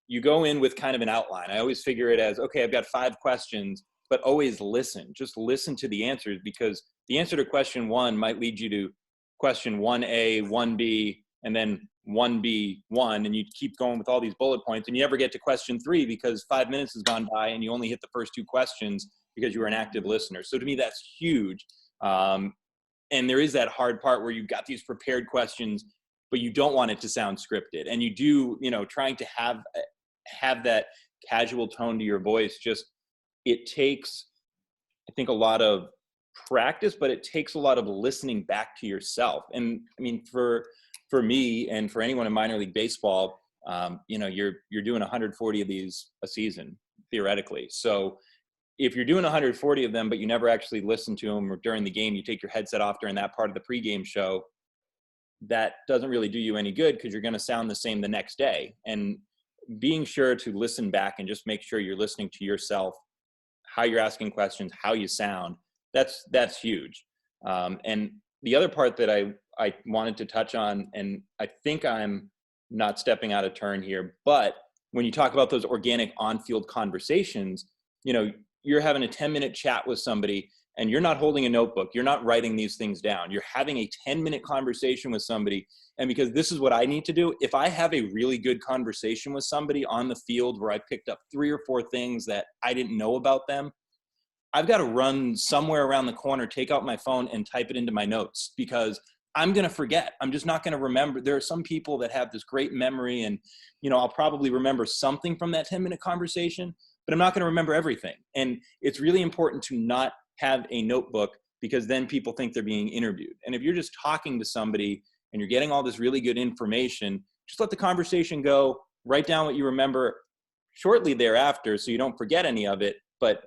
Speaker 4: you go in with kind of an outline. I always figure it as, okay, I've got 5 questions, but always listen. Just listen to the answers, because the answer to question 1 might lead you to question 1A, 1B, and then 1B1, and you keep going with all these bullet points, and you never get to question 3 because 5 minutes has gone by and you only hit the first 2 questions because you were an active listener. So to me, that's huge. And there is that hard part where you've got these prepared questions, but you don't want it to sound scripted. And you do, trying to have that casual tone to your voice, it takes, I think, a lot of practice, but it takes a lot of listening back to yourself. And I mean, for me and for anyone in minor league baseball, you're doing 140 of these a season, theoretically. So if you're doing 140 of them, but you never actually listen to them, or during the game, you take your headset off during that part of the pregame show, that doesn't really do you any good because you're going to sound the same the next day. And being sure to listen back and just make sure you're listening to yourself, how you're asking questions, how you sound, that's huge. And the other part that I wanted to touch on, and I think I'm not stepping out of turn here, but when you talk about those organic on-field conversations, you're having a 10-minute chat with somebody and you're not holding a notebook. You're not writing these things down. You're having a 10-minute conversation with somebody. And because this is what I need to do, if I have a really good conversation with somebody on the field where I picked up 3 or 4 things that I didn't know about them, I've got to run somewhere around the corner, take out my phone and type it into my notes because I'm going to forget. I'm just not going to remember. There are some people that have this great memory and, I'll probably remember something from that 10-minute conversation, but I'm not going to remember everything. And it's really important to not have a notebook because then people think they're being interviewed. And if you're just talking to somebody and you're getting all this really good information, just let the conversation go, write down what you remember shortly thereafter so you don't forget any of it. But,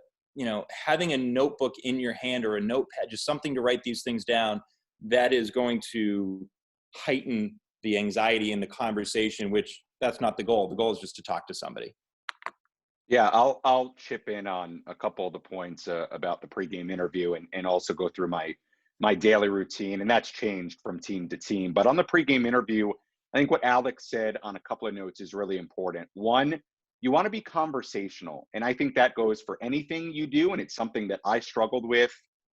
Speaker 4: having a notebook in your hand or a notepad, just something to write these things down, that is going to heighten the anxiety in the conversation, which that's not the goal. The goal is just to talk to somebody.
Speaker 5: Yeah, I'll chip in on a couple of the points about the pregame interview and also go through my daily routine, and that's changed from team to team. But on the pregame interview, I think what Alex said on a couple of notes is really important. One, you want to be conversational, and I think that goes for anything you do, and it's something that I struggled with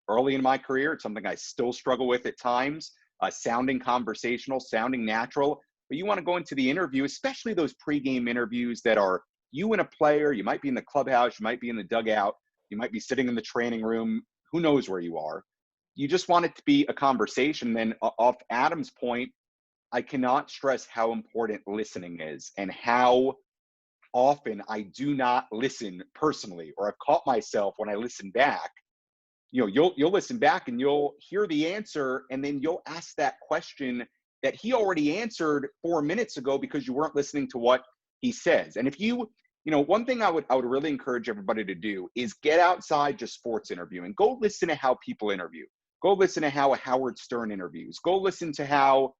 Speaker 5: early in my career. It's something I still struggle with at times, sounding conversational, sounding natural. But you want to go into the interview, especially those pregame interviews that are you and a player. You might be in the clubhouse, you might be in the dugout, you might be sitting in the training room, who knows where you are. You just want it to be a conversation. Then off Adam's point, I cannot stress how important listening is and how often I do not listen personally, or I've caught myself when I listen back. You'll listen back and you'll hear the answer, and then you'll ask that question that he already answered 4 minutes ago because you weren't listening to what he says. And if one thing I would really encourage everybody to do is get outside just sports interviewing. Go listen to how people interview. Go listen to how a Howard Stern interviews. Go listen to how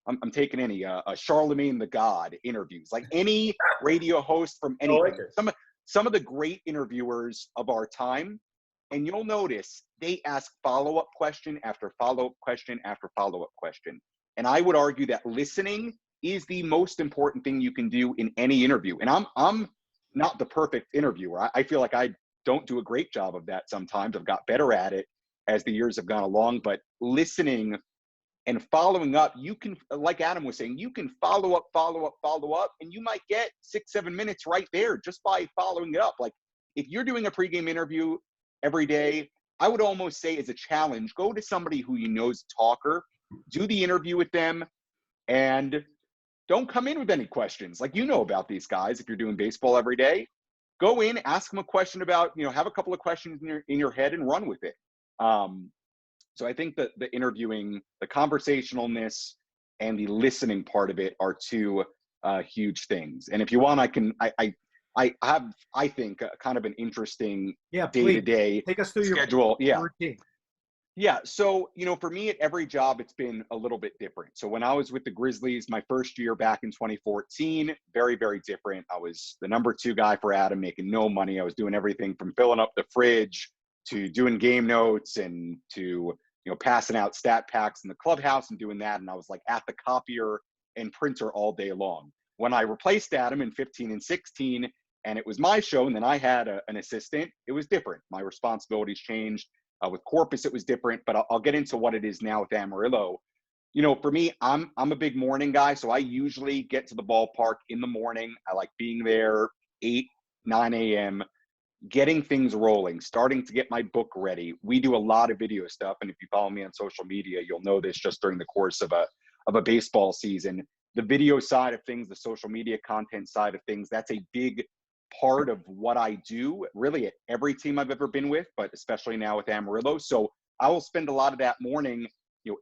Speaker 5: I'm taking any Charlemagne the God interviews, like any radio host from anything. Some of the great interviewers of our time, and you'll notice they ask follow-up question after follow-up question after follow-up question. And I would argue that listening is the most important thing you can do in any interview. And I'm not the perfect interviewer. I feel like I don't do a great job of that sometimes. I've got better at it as the years have gone along. But listening and following up, you can, like Adam was saying, you can follow up, and you might get 6-7 minutes right there just by following it up. Like if you're doing a pregame interview every day, I would almost say as a challenge, go to somebody who you know is a talker, do the interview with them, and don't come in with any questions. Like, about these guys, if you're doing baseball every day, go in, ask them a question about, have a couple of questions in your head and run with it. So I think that the interviewing, the conversationalness and the listening part of it are two huge things. And if you want, I have, I think, kind of an interesting day-to-day
Speaker 1: take us through
Speaker 5: schedule.
Speaker 1: Your routine.
Speaker 5: Yeah. So, for me at every job, it's been a little bit different. So when I was with the Grizzlies, my first year back in 2014, very, very different. I was the number 2 guy for Adam, making no money. I was doing everything from filling up the fridge to doing game notes and to, passing out stat packs in the clubhouse and doing that. And I was like at the copier and printer all day long. When I replaced Adam in 15 and 16, and it was my show, and then I had an assistant, it was different. My responsibilities changed. With Corpus, it was different, but I'll get into what it is now with Amarillo. For me, I'm a big morning guy, so I usually get to the ballpark in the morning. I like being there 8, 9 a.m., getting things rolling, starting to get my book ready. We do a lot of video stuff, and if you follow me on social media, you'll know this just during the course of a baseball season. The video side of things, the social media content side of things, that's a big part of what I do, really at every team I've ever been with, but especially now with Amarillo. So I will spend a lot of that morning,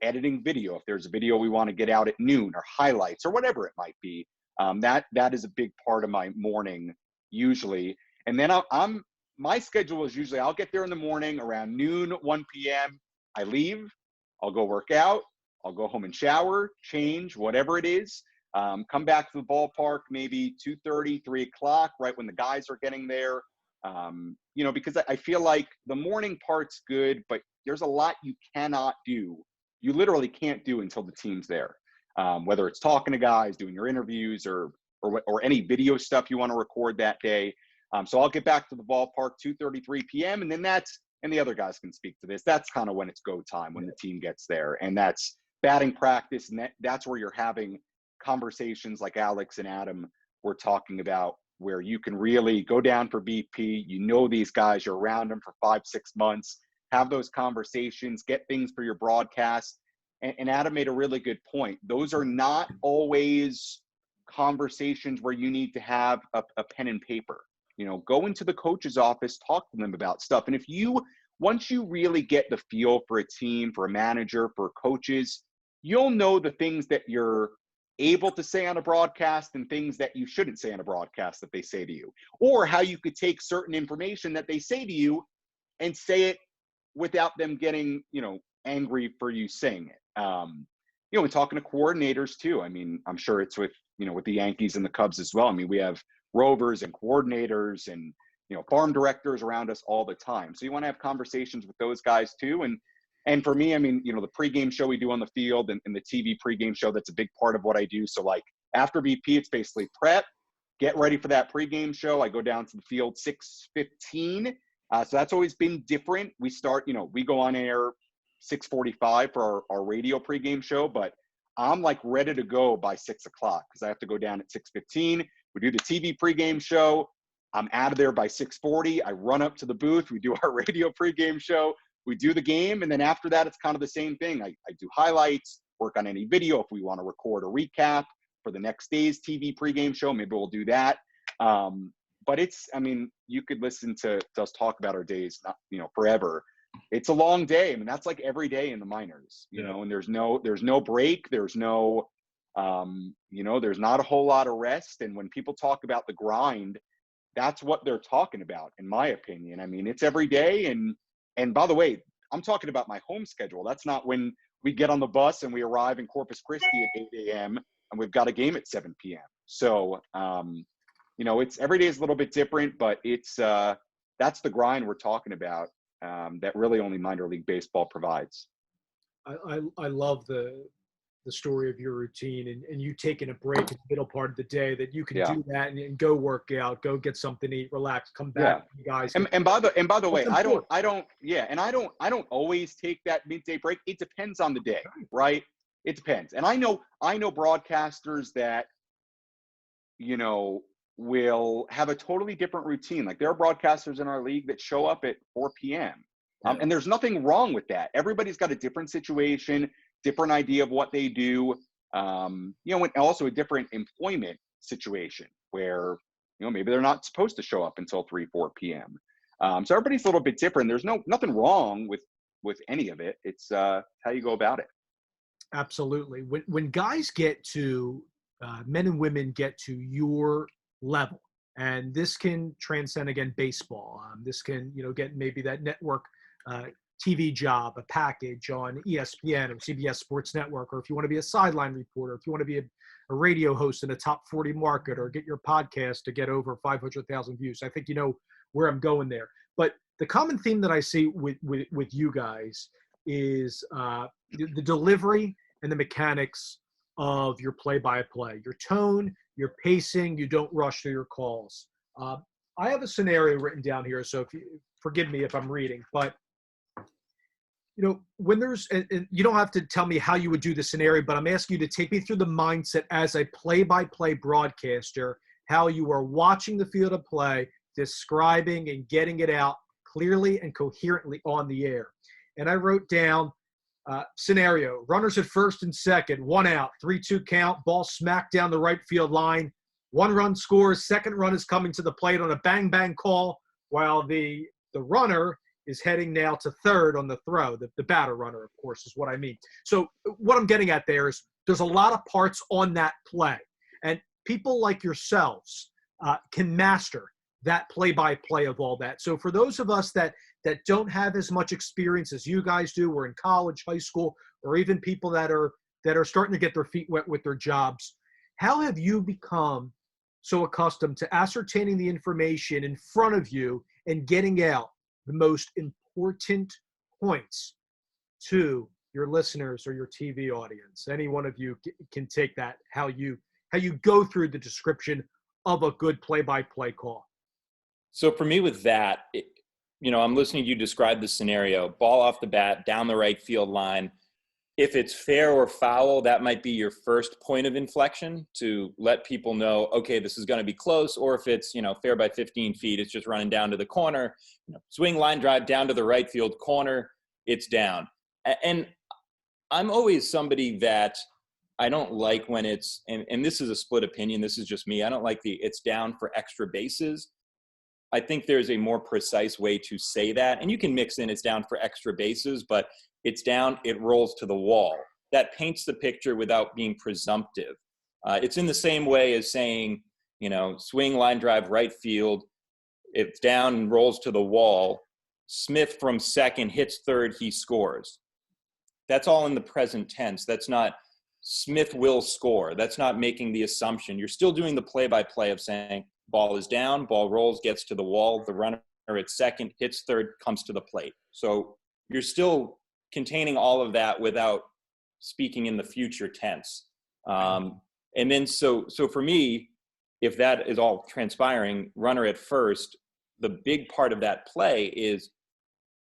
Speaker 5: editing video. If there's a video we want to get out at noon, or highlights, or whatever it might be, that is a big part of my morning usually. And then my schedule is usually I'll get there in the morning around noon, 1 p.m. I leave, I'll go work out, I'll go home and shower, change, whatever it is, come back to the ballpark maybe 2:30, 3 o'clock, right when the guys are getting there. Because I feel like the morning part's good, but there's a lot you cannot do. You literally can't do until the team's there. Whether it's talking to guys, doing your interviews, or any video stuff you want to record that day. So I'll get back to the ballpark 2:33 p.m. and then and the other guys can speak to this, that's kind of when it's go time, when the team gets there. And that's batting practice, and that's where you're having conversations like Alex and Adam were talking about, where you can really go down for BP. These guys, you're around them for 5-6 months, have those conversations, get things for your broadcast. And Adam made a really good point. Those are not always conversations where you need to have a pen and paper. Go into the coach's office, talk to them about stuff. And once you really get the feel for a team, for a manager, for coaches, you'll know the things that you're able to say on a broadcast and things that you shouldn't say on a broadcast that they say to you, or how you could take certain information that they say to you and say it without them getting, angry for you saying it. And talking to coordinators too. I mean, I'm sure it's with the Yankees and the Cubs as well. I mean, we have rovers and coordinators and, farm directors around us all the time. So you want to have conversations with those guys too. And for me, I mean, the pregame show we do on the field and the TV pregame show, that's a big part of what I do. So like after BP, it's basically prep, get ready for that pregame show. I go down to the field 6:15. So that's always been different. We start, we go on air 6:45 for our radio pregame show, but I'm like ready to go by 6 o'clock because I have to go down at 6:15. We do the TV pregame show. I'm out of there by 6:40. I run up to the booth. We do our radio pregame show. We do the game. And then after that, it's kind of the same thing. I do highlights, work on any video. If we want to record a recap for the next day's TV pregame show, maybe we'll do that. But you could listen to us talk about our days, forever. It's a long day. I mean, that's like every day in the minors, and there's no break. There's no, there's not a whole lot of rest. And when people talk about the grind, that's what they're talking about, in my opinion. I mean, it's every day. And by the way, I'm talking about my home schedule. That's not when we get on the bus and we arrive in Corpus Christi at 8 a.m. and we've got a game at 7 p.m. So, it's every day is a little bit different, but it's that's the grind we're talking about that really only minor league baseball provides.
Speaker 1: I love the story of your routine and you taking a break in the middle part of the day, that you can do that and go work out, go get something to eat, relax, come back, you guys.
Speaker 5: And by the way, I don't always take that midday break. It depends on the day, right? It depends. And I know broadcasters that, will have a totally different routine. Like there are broadcasters in our league that show up at 4 p.m. And there's nothing wrong with that. Everybody's got a different situation, different idea of what they do, and also a different employment situation where, maybe they're not supposed to show up until 3-4 p.m. So everybody's a little bit different. There's nothing wrong with any of it. It's how you go about it.
Speaker 1: Absolutely. When guys get to, men and women get to your level, and this can transcend, again, baseball. This can, get maybe that network TV job, a package on ESPN or CBS Sports Network, or if you want to be a sideline reporter, if you want to be a radio host in a top 40 market, or get your podcast to get over 500,000 views. I think you know where I'm going there. But the common theme that I see with you guys is the delivery and the mechanics of your play-by-play, your tone, your pacing. You don't rush through your calls. I have a scenario written down here, so forgive me if I'm reading, but when there's, and you don't have to tell me how you would do the scenario, but I'm asking you to take me through the mindset as a play-by-play broadcaster, how you are watching the field of play, describing and getting it out clearly and coherently on the air. And I wrote down scenario: runners at first and second, 1 out, 3-2 count, ball smacked down the right field line. 1 run scores, second run is coming to the plate on a bang call, while the runner is heading now to third on the throw. The batter runner, of course, is what I mean. So what I'm getting at there is there's a lot of parts on that play, and people like yourselves can master that play-by-play of all that. So for those of us that don't have as much experience as you guys do, or in college, high school, or even people that are starting to get their feet wet with their jobs, how have you become so accustomed to ascertaining the information in front of you and getting out the most important points to your listeners or your TV audience? Any one of you can take that, how you go through the description of a good play-by-play call.
Speaker 4: So for me with that, I'm listening to you describe the scenario: ball off the bat, down the right field line. If it's fair or foul, that might be your first point of inflection to let people know, okay, this is going to be close. Or if it's, fair by 15 feet, it's just running down to the corner, swing line drive down to the right field corner, it's down. And I'm always somebody that I don't like when it's, and this is a split opinion, this is just me, I don't like it's down for extra bases. I think there's a more precise way to say that. And you can mix in it's down for extra bases, but it's down, it rolls to the wall. That paints the picture without being presumptive. It's in the same way as saying, swing, line drive, right field, it's down and rolls to the wall. Smith from second hits third, he scores. That's all in the present tense. That's not Smith will score. That's not making the assumption. You're still doing the play-by-play of saying ball is down, ball rolls, gets to the wall, the runner at second hits third, comes to the plate. So you're still containing all of that without speaking in the future tense. And then so for me, if that is all transpiring, runner at first, the big part of that play is,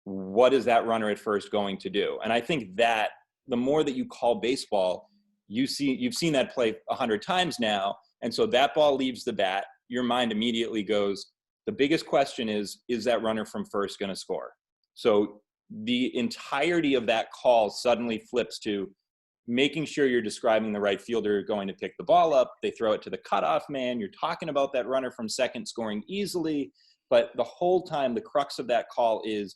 Speaker 4: what is that runner at first going to do? And I think that the more that you call baseball, you've seen that play 100 times now. And so that ball leaves the bat, your mind immediately goes, the biggest question is that runner from first going to score? So the entirety of that call suddenly flips to making sure you're describing the right fielder going to pick the ball up. They throw it to the cutoff man. You're talking about that runner from second scoring easily. But the whole time, the crux of that call is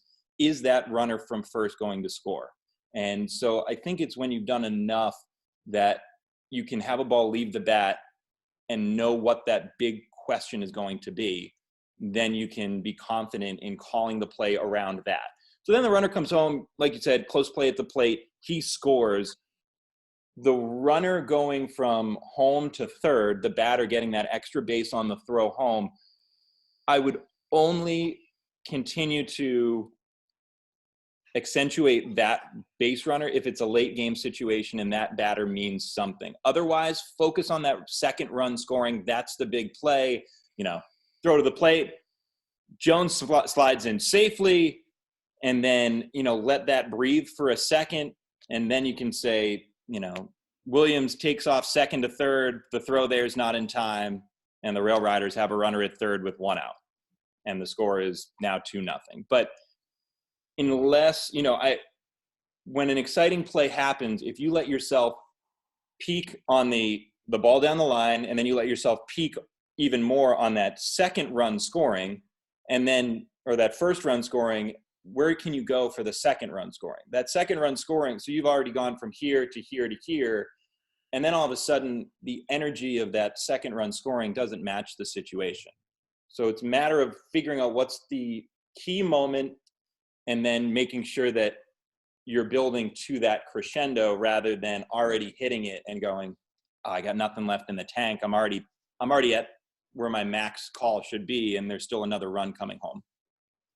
Speaker 4: that runner from first going to score? And so I think it's when you've done enough that you can have a ball leave the bat and know what that big question is going to be, then you can be confident in calling the play around that. So then the runner comes home, like you said, close play at the plate, he scores. The runner going from home to third, the batter getting that extra base on the throw home, I would only continue to accentuate that base runner if it's a late game situation and that batter means something. Otherwise, focus on that second run scoring. That's the big play. Throw to the plate. Jones slides in safely, and then, let that breathe for a second. And then you can say, Williams takes off second to third. The throw there is not in time. And the Rail Riders have a runner at third with 1 out. And the score is now 2-0. But unless, when an exciting play happens, if you let yourself peak on the ball down the line, and then you let yourself peak even more on that second run scoring, or that first run scoring, where can you go for the second run scoring? That second run scoring, so you've already gone from here to here to here, and then all of a sudden, the energy of that second run scoring doesn't match the situation. So it's a matter of figuring out what's the key moment, and then making sure that you're building to that crescendo rather than already hitting it and going, oh, I got nothing left in the tank. I'm already at where my max call should be, and there's still another run coming home.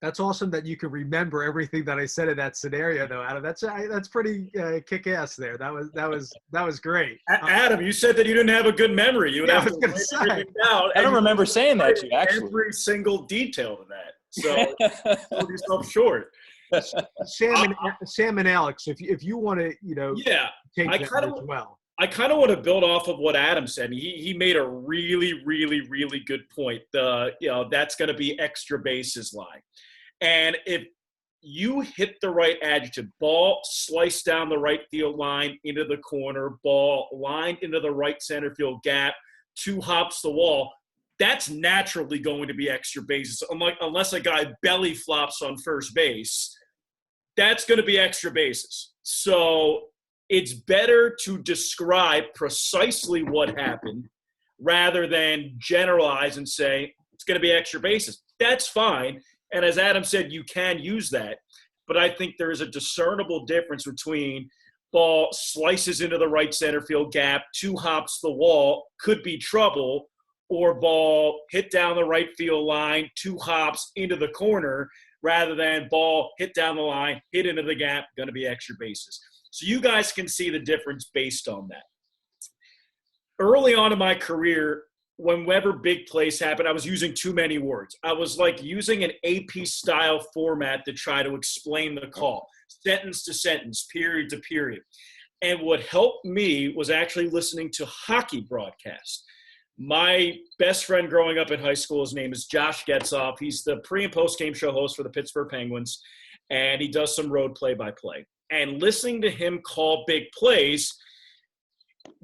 Speaker 1: That's awesome that you can remember everything that I said in that scenario, though, Adam. That's pretty kick-ass there. That was great.
Speaker 3: Adam, you said that you didn't have a good memory. You would have to write everything down.
Speaker 4: I don't remember saying that to you, actually.
Speaker 3: Every single detail to that. So sold yourself short.
Speaker 1: Sam and Alex, if you want to,
Speaker 3: Yeah,
Speaker 1: take
Speaker 3: I
Speaker 1: that
Speaker 3: kind
Speaker 1: as
Speaker 3: of
Speaker 1: well.
Speaker 3: I kind of want to build off of what Adam said. He made a really, really, really good point. That's going to be extra bases line. And if you hit the right adjective, ball sliced down the right field line into the corner, ball lined into the right center field gap, 2 hops the wall, that's naturally going to be extra bases. Unless a guy belly flops on first base, that's going to be extra bases. So it's better to describe precisely what happened rather than generalize and say it's going to be extra bases. That's fine. And as Adam said, you can use that. But I think there is a discernible difference between ball slices into the right center field gap, 2 hops the wall, could be trouble, or ball hit down the right field line, 2 hops into the corner, rather than ball hit down the line, hit into the gap, going to be extra bases. So you guys can see the difference based on that. Early on in my career, whenever big plays happened, I was using too many words. I was like using an AP style format to try to explain the call, sentence to sentence, period to period. And what helped me was actually listening to hockey broadcasts. My best friend growing up in high school, his name is Josh Getzoff. He's the pre- and post-game show host for the Pittsburgh Penguins, and he does some road play-by-play. And listening to him call big plays,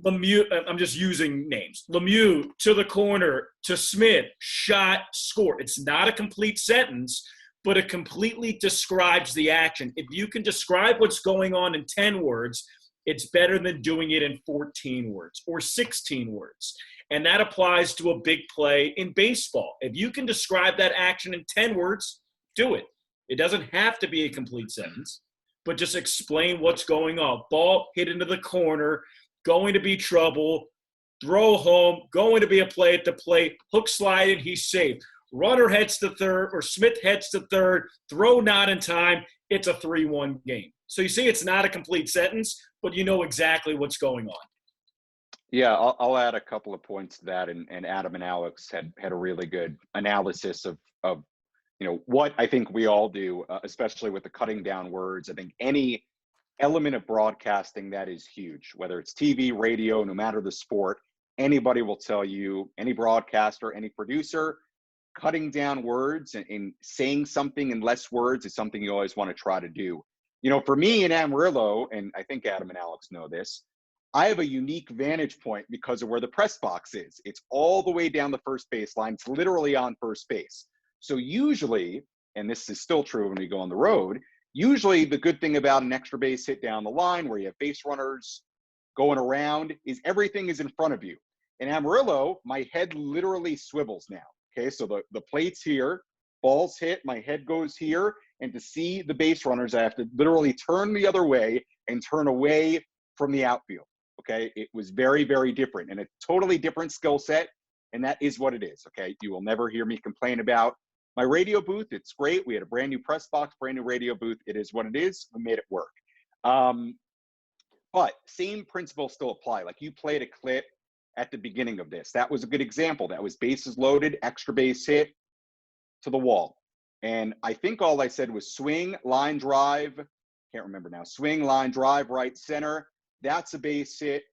Speaker 3: Lemieux, I'm just using names, Lemieux to the corner, to Smith, shot, score. It's not a complete sentence, but it completely describes the action. If you can describe what's going on in 10 words, it's better than doing it in 14 words or 16 words. And that applies to a big play in baseball. If you can describe that action in 10 words, do it. It doesn't have to be a complete sentence, but just explain what's going on. Ball hit into the corner, going to be trouble, throw home, going to be a play at the plate, hook slide, and he's safe. Runner heads to third, or Smith heads to third, throw not in time, it's a 3-1 game. So you see it's not a complete sentence, but you know exactly what's going on.
Speaker 5: Yeah, I'll add a couple of points to that, and Adam and Alex had a really good analysis of what I think we all do, especially with the cutting down words. I think any element of broadcasting that is huge, whether it's TV, radio, no matter the sport, anybody will tell you, any broadcaster, any producer, cutting down words and saying something in less words is something you always want to try to do. For me in Amarillo, and I think Adam and Alex know this, I have a unique vantage point because of where the press box is. It's all the way down the first baseline. It's literally on first base. So usually, and this is still true when we go on the road, usually the good thing about an extra base hit down the line where you have base runners going around is everything is in front of you. In Amarillo, my head literally swivels now. Okay, so the plate's here, balls hit, my head goes here, and to see the base runners, I have to literally turn the other way and turn away from the outfield. Okay, it was very, very different and a totally different skill set, and that is what it is. Okay, you will never hear me complain about my radio booth. It's great. We had a brand new press box, brand new radio booth. It is what it is. We made it work. But same principles still apply. Like you played a clip at the beginning of this. That was a good example. That was bases loaded, extra base hit to the wall. And I think all I said was swing, line drive. Can't remember now. Swing, line drive, right center. That's a base hit,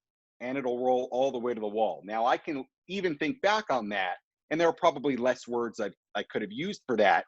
Speaker 5: and it'll roll all the way to the wall. Now, I can even think back on that, and there are probably less words I could have used for that.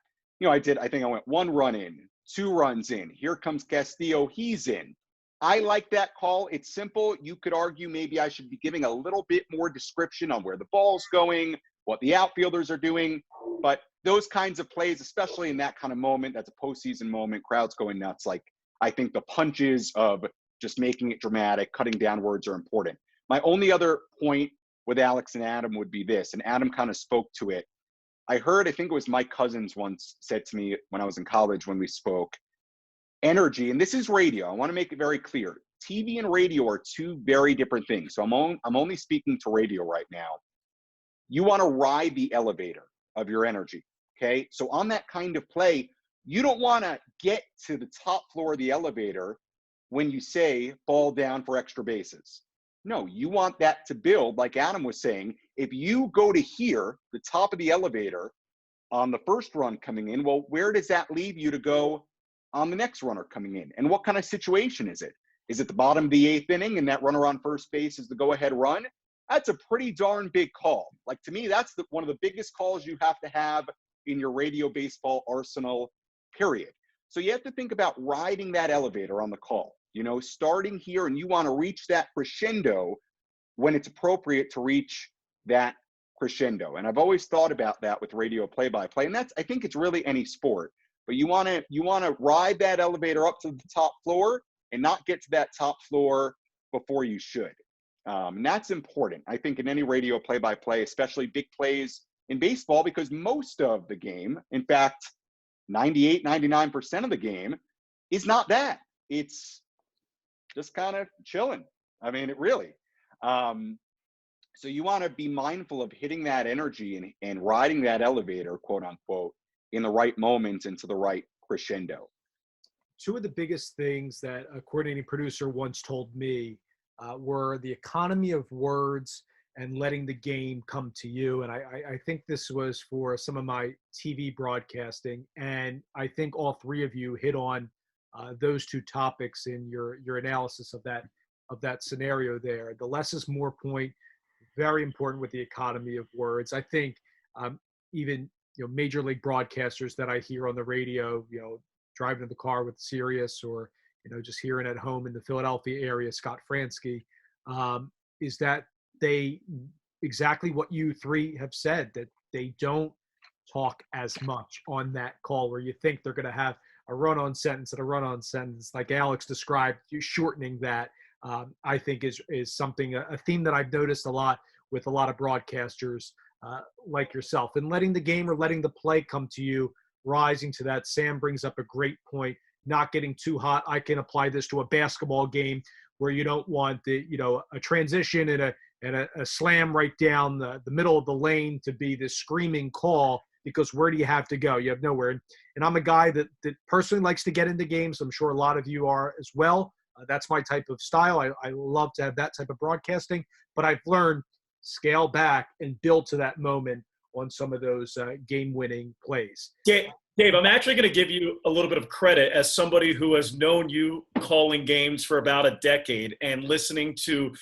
Speaker 5: I think I went 1 run in, 2 runs in. Here comes Castillo, he's in. I like that call. It's simple. You could argue maybe I should be giving a little bit more description on where the ball's going, what the outfielders are doing. But those kinds of plays, especially in that kind of moment, that's a postseason moment, crowd's going nuts. Like, I think the punches of just making it dramatic, cutting down words are important. My only other point with Alex and Adam would be this, and Adam kind of spoke to it. I think it was Mike Cousins once said to me when I was in college when we spoke, energy, and this is radio. I want to make it very clear. TV and radio are 2 very different things. So I'm only speaking to radio right now. You want to ride the elevator of your energy, okay? So on that kind of play, you don't want to get to the top floor of the elevator when you say ball down for extra bases. No, you want that to build, like Adam was saying. If you go to here, the top of the elevator on the first run coming in, well, where does that leave you to go on the next runner coming in? And what kind of situation is it? Is it the bottom of the 8th inning and that runner on first base is the go-ahead run? That's a pretty darn big call. Like, to me, that's one of the biggest calls you have to have in your radio baseball arsenal, period. So you have to think about riding that elevator on the call, starting here, and you want to reach that crescendo when it's appropriate to reach that crescendo. And I've always thought about that with radio play-by-play. And I think it's really any sport, but you want to ride that elevator up to the top floor and not get to that top floor before you should. And that's important, I think, in any radio play-by-play, especially big plays in baseball, because most of the game, in fact, 98, 99% of the game is not that. It's just kind of chilling. I mean, it really. So you want to be mindful of hitting that energy and riding that elevator, quote unquote, in the right moments and to the right crescendo.
Speaker 1: Two of the biggest things that a coordinating producer once told me were the economy of words and letting the game come to you. And I think this was for some of my TV broadcasting. And I think all three of you hit on those two topics in your analysis of that scenario there. The less is more point, very important with the economy of words. I think even major league broadcasters that I hear on the radio, driving in the car with Sirius or just hearing at home in the Philadelphia area, Scott Fransky, is that they exactly what you three have said, that they don't talk as much on that call where you think they're going to have a run-on sentence and a run-on sentence, like Alex described. You shortening that, I think is something, a theme that I've noticed a lot with a lot of broadcasters like yourself, and letting the game or letting the play come to you, rising to that. Sam brings up a great point, not getting too hot. I can apply this to a basketball game where you don't want a transition and a slam right down the middle of the lane to be this screaming call, because where do you have to go? You have nowhere. And I'm a guy that personally likes to get into games. I'm sure a lot of you are as well. That's my type of style. I love to have that type of broadcasting, but I've learned scale back and build to that moment on some of those game-winning plays.
Speaker 3: Dave, I'm actually going to give you a little bit of credit as somebody who has known you calling games for about a decade and listening to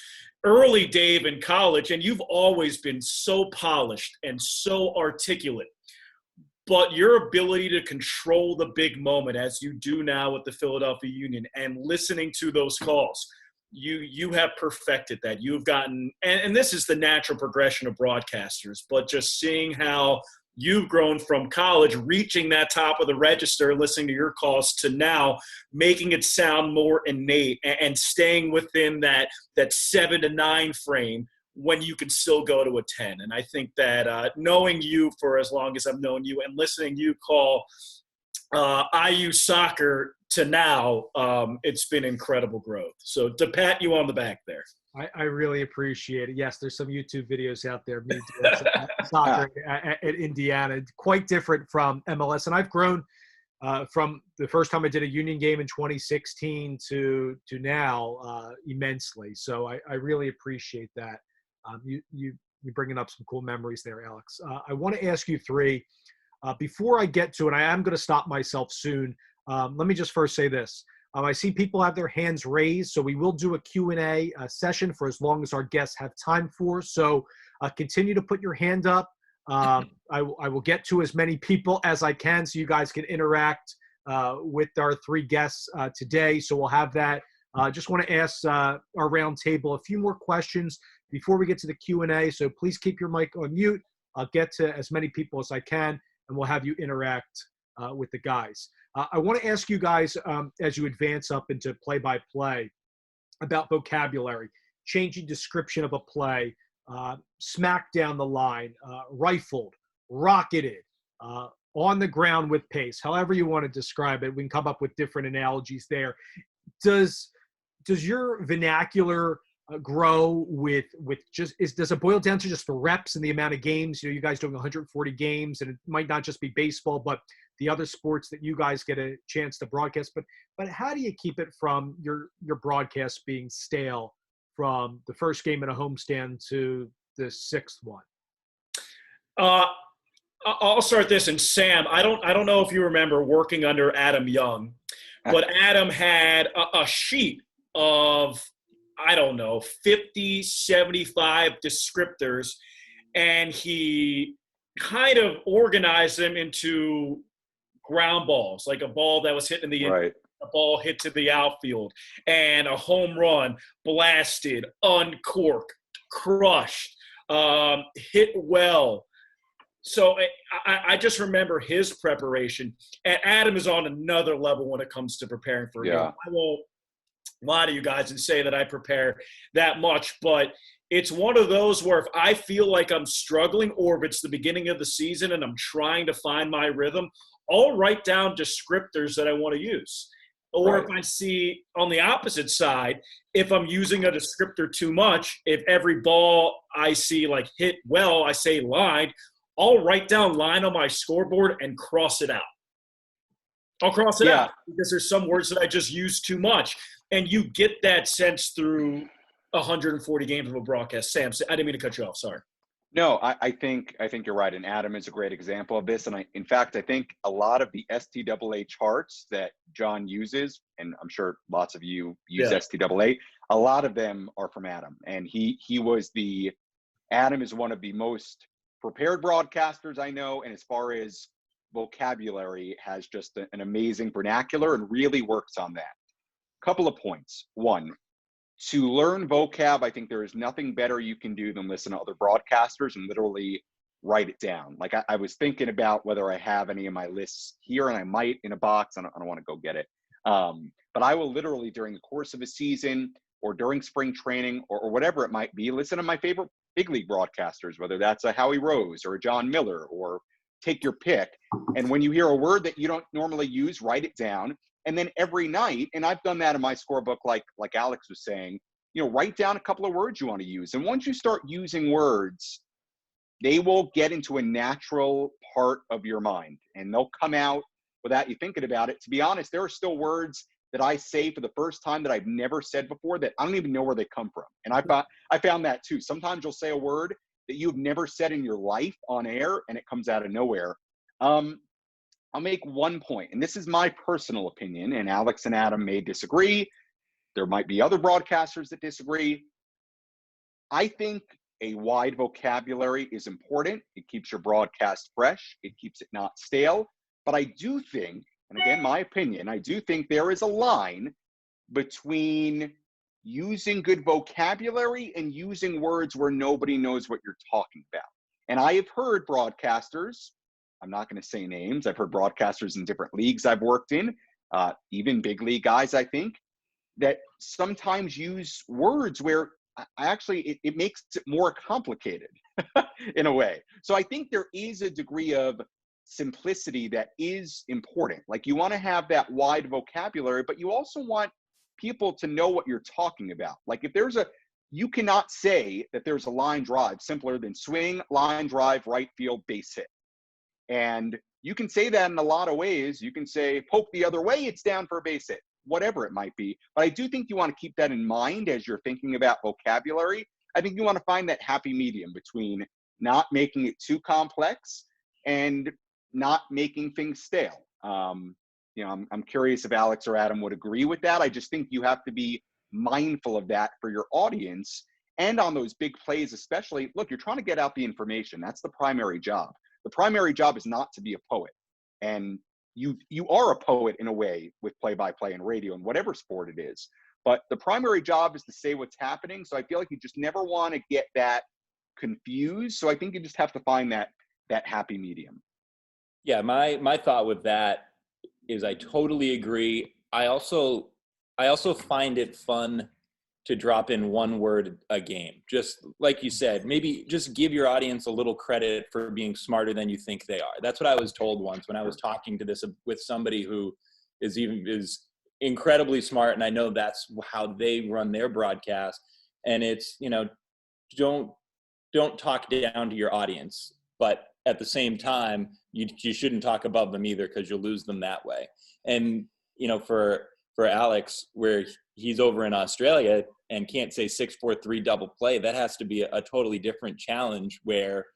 Speaker 3: early Dave in college, and you've always been so polished and so articulate. But your ability to control the big moment, as you do now with the Philadelphia Union, and listening to those calls, you have perfected that. You've gotten, and this is the natural progression of broadcasters, but just seeing how you've grown from college, reaching that top of the register, listening to your calls, to now making it sound more innate and staying within that 7 to 9 frame when you can still go to a 10. And I think that knowing you for as long as I've known you and listening you call IU soccer to now, it's been incredible growth. So to pat you on the back there.
Speaker 1: I really appreciate it. Yes, there's some YouTube videos out there. Me doing soccer at Indiana, quite different from MLS. And I've grown from the first time I did a Union game in 2016 to now immensely. So I really appreciate that. You're bringing up some cool memories there, Alex. I want to ask you three. Before I get to it, I am going to stop myself soon. Let me just first say this. I see people have their hands raised, so we will do a Q&A session for as long as our guests have time for. So continue to put your hand up. I will get to as many people as I can so you guys can interact with our three guests today. So we'll have that. Just want to ask our roundtable a few more questions before we get to the Q&A. So please keep your mic on mute. I'll get to as many people as I can, and we'll have you interact with the guys. I want to ask you guys, as you advance up into play-by-play, about vocabulary, changing description of a play, smack down the line, rifled, rocketed, on the ground with pace, however you want to describe it. We can come up with different analogies there. Does your vernacular grow with just does it boil down to just the reps and the amount of games? You guys doing 140 games, and it might not just be baseball, but the other sports that you guys get a chance to broadcast. But how do you keep it from your broadcast being stale from the first game in a homestand to the sixth one?
Speaker 3: I'll start this. And Sam, I don't know if you remember working under Adam Young. but Adam had a sheet of, I don't know, 50, 75 descriptors, and he kind of organized them into ground balls, like a ball that was hitting the
Speaker 5: Right.
Speaker 3: a ball hit to the outfield, and a home run, blasted, uncorked, crushed, hit well. So I just remember his preparation. And Adam is on another level when it comes to preparing for a game. I won't lie to you guys and say that I prepare that much, but it's one of those where if I feel like I'm struggling, or if it's the beginning of the season and I'm trying to find my rhythm, I'll write down descriptors that I want to use. Or if I see on the opposite side, if I'm using a descriptor too much, if every ball I see like hit well, I say line, I'll write down line on my scoreboard and cross it out. I'll cross it out because there's some words that I just use too much. And you get that sense through 140 games of a broadcast. Sam, I didn't mean to cut you off. Sorry.
Speaker 5: No, I think you're right, and Adam is a great example of this. And in fact, I think a lot of the STAA charts that John uses, and I'm sure lots of you use STAA, a lot of them are from Adam. And Adam is one of the most prepared broadcasters I know, and as far as vocabulary, has just an amazing vernacular and really works on that. Couple of points. One, to learn vocab, I think there is nothing better you can do than listen to other broadcasters and literally write it down. Like I was thinking about whether I have any of my lists here, and I might in a box. I don't want to go get it. But I will literally, during the course of a season or during spring training or whatever it might be, listen to my favorite big league broadcasters, whether that's a Howie Rose or a John Miller, or take your pick. And when you hear a word that you don't normally use, write it down. And then every night, and I've done that in my scorebook, like Alex was saying, write down a couple of words you want to use. And once you start using words, they will get into a natural part of your mind, and they'll come out without you thinking about it. To be honest, there are still words that I say for the first time that I've never said before that I don't even know where they come from. And I found that too. Sometimes you'll say a word that you've never said in your life on air, and it comes out of nowhere. I'll make one point, and this is my personal opinion, and Alex and Adam may disagree. There might be other broadcasters that disagree. I think a wide vocabulary is important. It keeps your broadcast fresh. It keeps it not stale. But I do think, and again, my opinion, I do think there is a line between using good vocabulary and using words where nobody knows what you're talking about. And I have heard broadcasters, I'm not going to say names, I've heard broadcasters in different leagues I've worked in, even big league guys, I think, that sometimes use words where it makes it more complicated in a way. So I think there is a degree of simplicity that is important. Like, you want to have that wide vocabulary, but you also want people to know what you're talking about. Like, if you cannot say that there's a line drive simpler than swing, line drive, right field, base hit. And you can say that in a lot of ways. You can say, poke the other way, it's down for a base hit, whatever it might be. But I do think you want to keep that in mind as you're thinking about vocabulary. I think you want to find that happy medium between not making it too complex and not making things stale. I'm curious if Alex or Adam would agree with that. I just think you have to be mindful of that for your audience. And on those big plays especially, look, you're trying to get out the information. That's the primary job. The primary job is not to be a poet. And you are a poet in a way with play-by-play and radio and whatever sport it is. But the primary job is to say what's happening. So I feel like you just never want to get that confused. So I think you just have to find that happy medium.
Speaker 4: Yeah, my thought with that is I totally agree. I also find it fun to drop in one word a game. Just like you said, maybe just give your audience a little credit for being smarter than you think they are. That's what I was told once when I was talking to this with somebody who is incredibly smart, and I know that's how they run their broadcast. And it's, don't talk down to your audience, but at the same time, you shouldn't talk above them either, because you'll lose them that way. And for Alex, where he's over in Australia and can't say 6-4-3 double play, that has to be a totally different challenge. Where,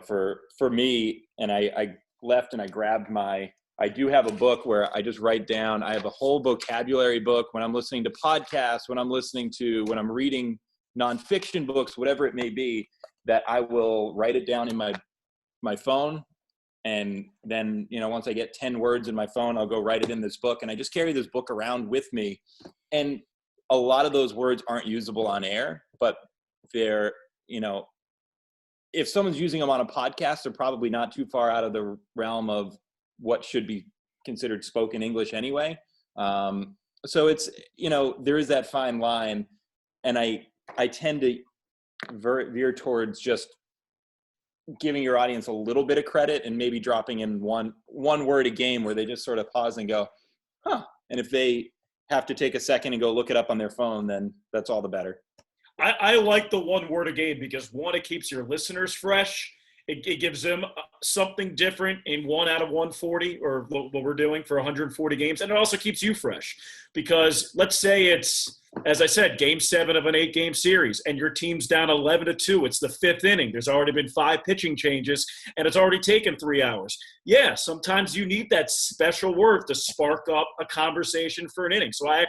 Speaker 4: for me, and I left and I grabbed my I do have a book where I just write down, I have a whole vocabulary book when I'm listening to podcasts, when I'm reading nonfiction books, whatever it may be, that I will write it down in my phone. And then, once I get 10 words in my phone, I'll go write it in this book. And I just carry this book around with me. And a lot of those words aren't usable on air, but they're, if someone's using them on a podcast, they're probably not too far out of the realm of what should be considered spoken English anyway. So it's, there is that fine line. And I tend to veer towards just giving your audience a little bit of credit and maybe dropping in one word a game where they just sort of pause and go, huh. And if they have to take a second and go look it up on their phone, then that's all the better.
Speaker 3: I like the one word a game because, one, it keeps your listeners fresh. It gives them something different in 1 out of 140, or what we're doing for 140 games. And it also keeps you fresh because let's say it's, as I said, game 7 of an 8-game series and your team's down 11-2. It's the 5th inning. There's already been 5 pitching changes and it's already taken 3 hours. Yeah, sometimes you need that special word to spark up a conversation for an inning. So I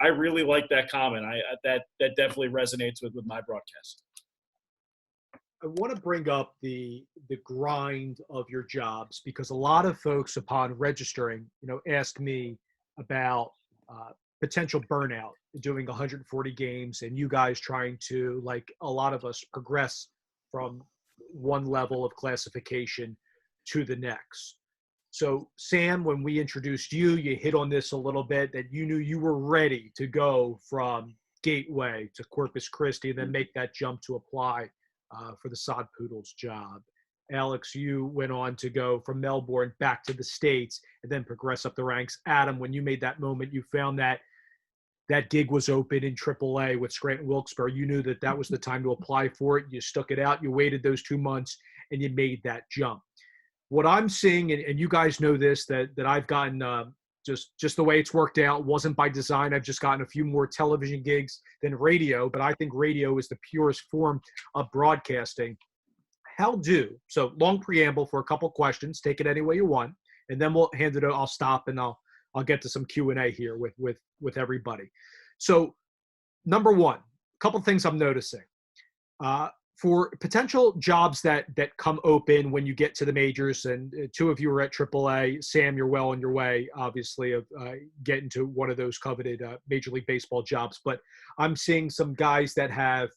Speaker 3: really like that comment. That definitely resonates with my broadcast.
Speaker 1: I want to bring up the grind of your jobs because a lot of folks upon registering, ask me about potential burnout doing 140 games and you guys trying to, like a lot of us, progress from one level of classification to the next. So Sam, when we introduced you, you hit on this a little bit that you knew you were ready to go from Gateway to Corpus Christi and then make that jump to apply for the Sod Poodles job. Alex, you went on to go from Melbourne back to the States and then progress up the ranks. Adam, when you made that moment, you found that gig was open in AAA with Scranton Wilkes-Barre. You knew that was the time to apply for it. You stuck it out. You waited those 2 months and you made that jump. What I'm seeing, and you guys know this, that I've gotten just the way it's worked out, wasn't by design. I've just gotten a few more television gigs than radio, but I think radio is the purest form of broadcasting. So long preamble for a couple questions, take it any way you want, and then we'll hand it over. I'll stop and I'll get to some Q&A here with everybody. So number one, a couple things I'm noticing. For potential jobs that come open when you get to the majors, and 2 of you are at AAA. Sam, you're well on your way, obviously, of getting to one of those coveted Major League Baseball jobs. But I'm seeing some guys that have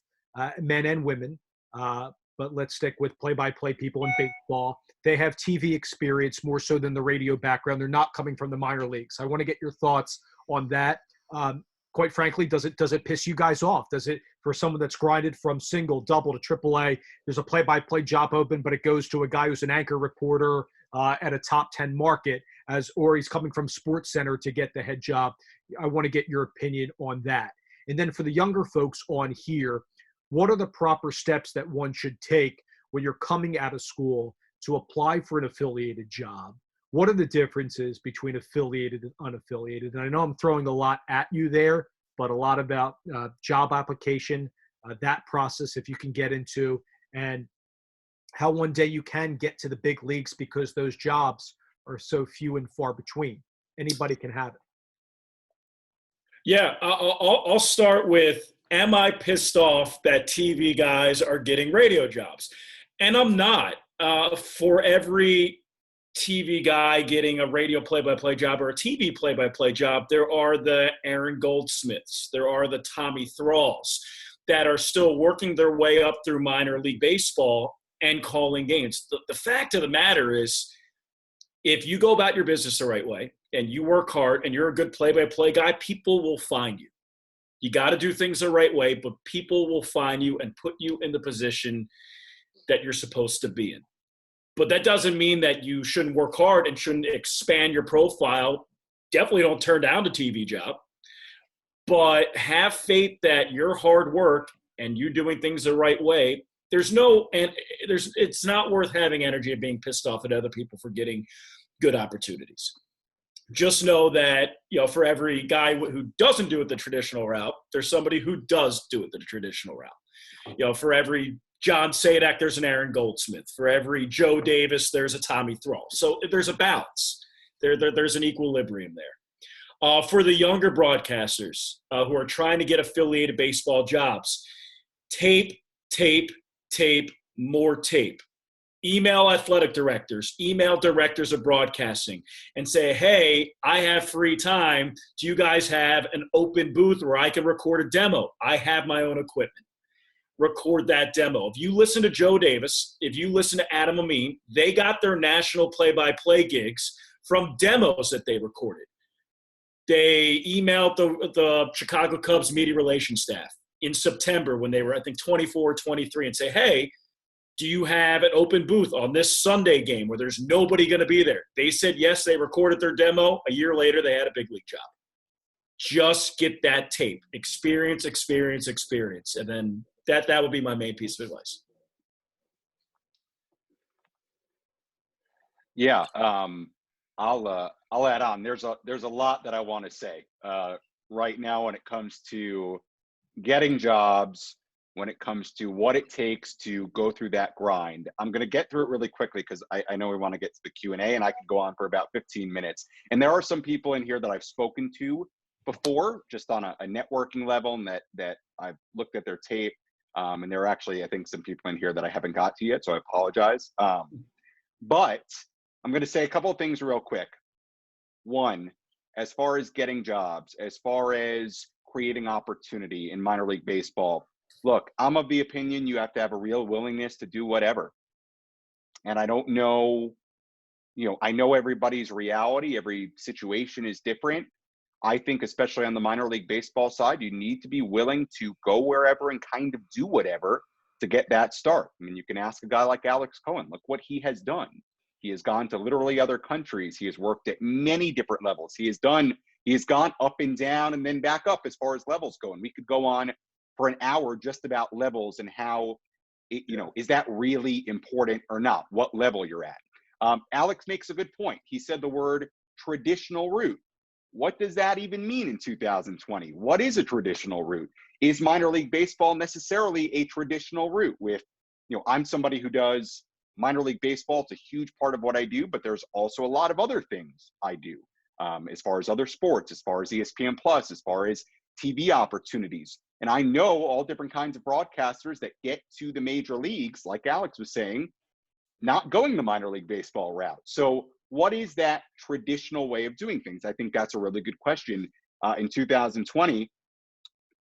Speaker 1: men and women, but let's stick with play-by-play people in baseball. They have TV experience more so than the radio background. They're not coming from the minor leagues. I want to get your thoughts on that. Quite frankly, does it piss you guys off? Does it, for someone that's grinded from single, double to AAA, there's a play-by-play job open, but it goes to a guy who's an anchor reporter at a top 10 market, or he's coming from Sports Center to get the head job. I want to get your opinion on that. And then for the younger folks on here, what are the proper steps that one should take when you're coming out of school to apply for an affiliated job? What are the differences between affiliated and unaffiliated? And I know I'm throwing a lot at you there, but a lot about job application, that process, if you can get into, and how one day you can get to the big leagues because those jobs are so few and far between. Anybody can have it.
Speaker 3: Yeah, I'll start with, am I pissed off that TV guys are getting radio jobs? And I'm not. For every TV guy getting a radio play-by-play job or a TV play-by-play job, there are the Aaron Goldsmiths, there are the Tommy Thralls that are still working their way up through minor league baseball and calling games. The fact of the matter is, if you go about your business the right way and you work hard and you're a good play-by-play guy, people will find you. You got to do things the right way, but people will find you and put you in the position that you're supposed to be in. But that doesn't mean that you shouldn't work hard and shouldn't expand your profile. Definitely don't turn down the TV job. But have faith that your hard work and you doing things the right way, it's not worth having energy of being pissed off at other people for getting good opportunities. Just know that, for every guy who doesn't do it the traditional route, there's somebody who does do it the traditional route. For every John Sadak, there's an Aaron Goldsmith. For every Joe Davis, there's a Tommy Thrall. So there's a balance. There's an equilibrium there. For the younger broadcasters who are trying to get affiliated baseball jobs, tape, more tape. Email athletic directors, email directors of broadcasting, and say, hey, I have free time. Do you guys have an open booth where I can record a demo? I have my own equipment. Record that demo. If you listen to Joe Davis, if you listen to Adam Amin, they got their national play-by-play gigs from demos that they recorded. They emailed the Chicago Cubs media relations staff in September when they were, I think, 24, 23, and say, hey, do you have an open booth on this Sunday game where there's nobody going to be there? They said yes. They recorded their demo. A year later, they had a big league job. Just get that tape. Experience. And then that would be my main piece of advice.
Speaker 5: Yeah, I'll add on. There's a lot that I want to say right now when it comes to getting jobs, when it comes to what it takes to go through that grind. I'm going to get through it really quickly because I know we want to get to the Q&A, and I could go on for about 15 minutes. And there are some people in here that I've spoken to before, just on a networking level, and that I've looked at their tape. And there are actually, I think, some people in here that I haven't got to yet, so I apologize. But I'm going to say a couple of things real quick. One, as far as getting jobs, as far as creating opportunity in minor league baseball, look, I'm of the opinion you have to have a real willingness to do whatever. And I don't know, I know everybody's reality. Every situation is different. I think especially on the minor league baseball side, you need to be willing to go wherever and kind of do whatever to get that start. I mean, you can ask a guy like Alex Cohen, look what he has done. He has gone to literally other countries. He has worked at many different levels. He has gone up and down and then back up as far as levels go. And we could go on for an hour just about levels and how, is that really important or not? What level you're at? Alex makes a good point. He said the word traditional route. What does that even mean in 2020? What is a traditional route? Is minor league baseball necessarily a traditional route? With, I'm somebody who does minor league baseball. It's a huge part of what I do, but there's also a lot of other things I do as far as other sports, as far as ESPN Plus, as far as TV opportunities. And I know all different kinds of broadcasters that get to the major leagues, like Alex was saying, not going the minor league baseball route. So what is that traditional way of doing things? I think that's a really good question in 2020.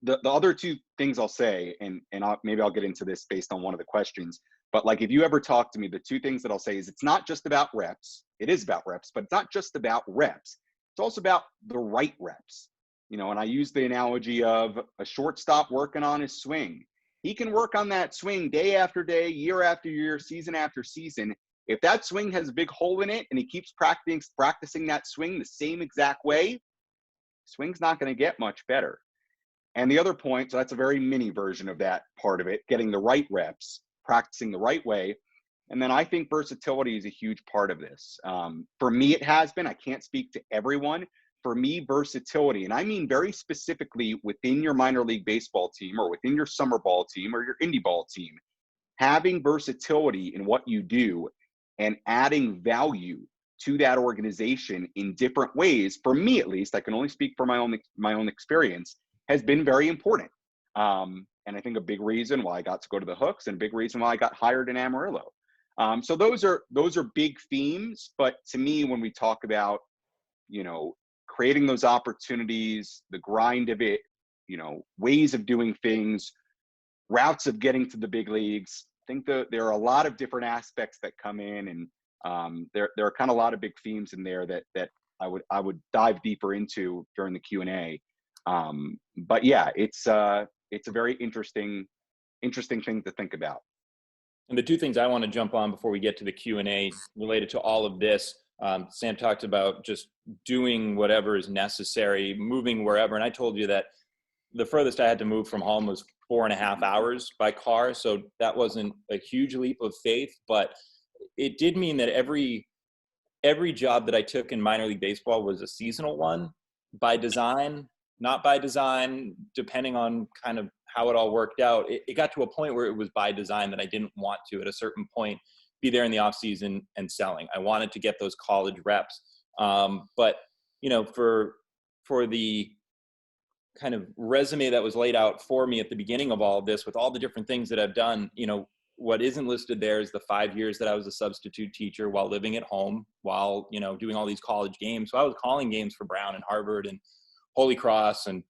Speaker 5: The other two things I'll say, and maybe I'll get into this based on one of the questions, but like if you ever talk to me, the two things that I'll say is it's not just about reps. It is about reps, but it's not just about reps. It's also about the right reps. And I use the analogy of a shortstop working on his swing. He can work on that swing day after day, year after year, season after season. If that swing has a big hole in it and he keeps practicing that swing the same exact way, swing's not going to get much better. And the other point, so that's a very mini version of that part of it, getting the right reps, practicing the right way. And then I think versatility is a huge part of this. For me, it has been. I can't speak to everyone. For me, versatility, and I mean very specifically within your minor league baseball team or within your summer ball team or your indie ball team, having versatility in what you do and adding value to that organization in different ways, for me at least, I can only speak for my own experience, has been very important. And I think a big reason why I got to go to the Hooks and a big reason why I got hired in Amarillo. So those are big themes. But to me, when we talk about, creating those opportunities, the grind of it, ways of doing things, routes of getting to the big leagues, I think there are a lot of different aspects that come in, and there are kind of a lot of big themes in there that I would dive deeper into during the Q&A. But yeah, it's a very interesting thing to think about.
Speaker 4: And the two things I want to jump on before we get to the Q&A related to all of this, Sam talked about just doing whatever is necessary, moving wherever. And I told you that the furthest I had to move from home was 4.5 hours by car. So that wasn't a huge leap of faith, but it did mean that every job that I took in minor league baseball was a seasonal one, by design, not by design, depending on kind of how it all worked out. It got to a point where it was by design that I didn't want to, at a certain point, be there in the off season and selling. I wanted to get those college reps. But, for the kind of resume that was laid out for me at the beginning of all of this, with all the different things that I've done, what isn't listed there is the 5 years that I was a substitute teacher while living at home, while, doing all these college games. So I was calling games for Brown and Harvard and Holy Cross and,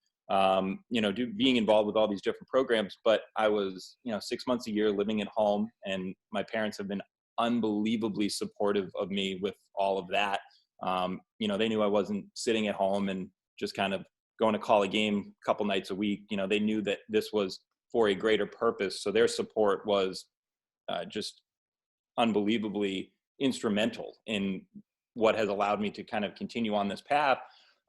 Speaker 4: being involved with all these different programs. But I was, 6 months a year living at home, and my parents have been unbelievably supportive of me with all of that. They knew I wasn't sitting at home and just kind of going to call a game a couple nights a week. They knew that this was for a greater purpose. So their support was just unbelievably instrumental in what has allowed me to kind of continue on this path.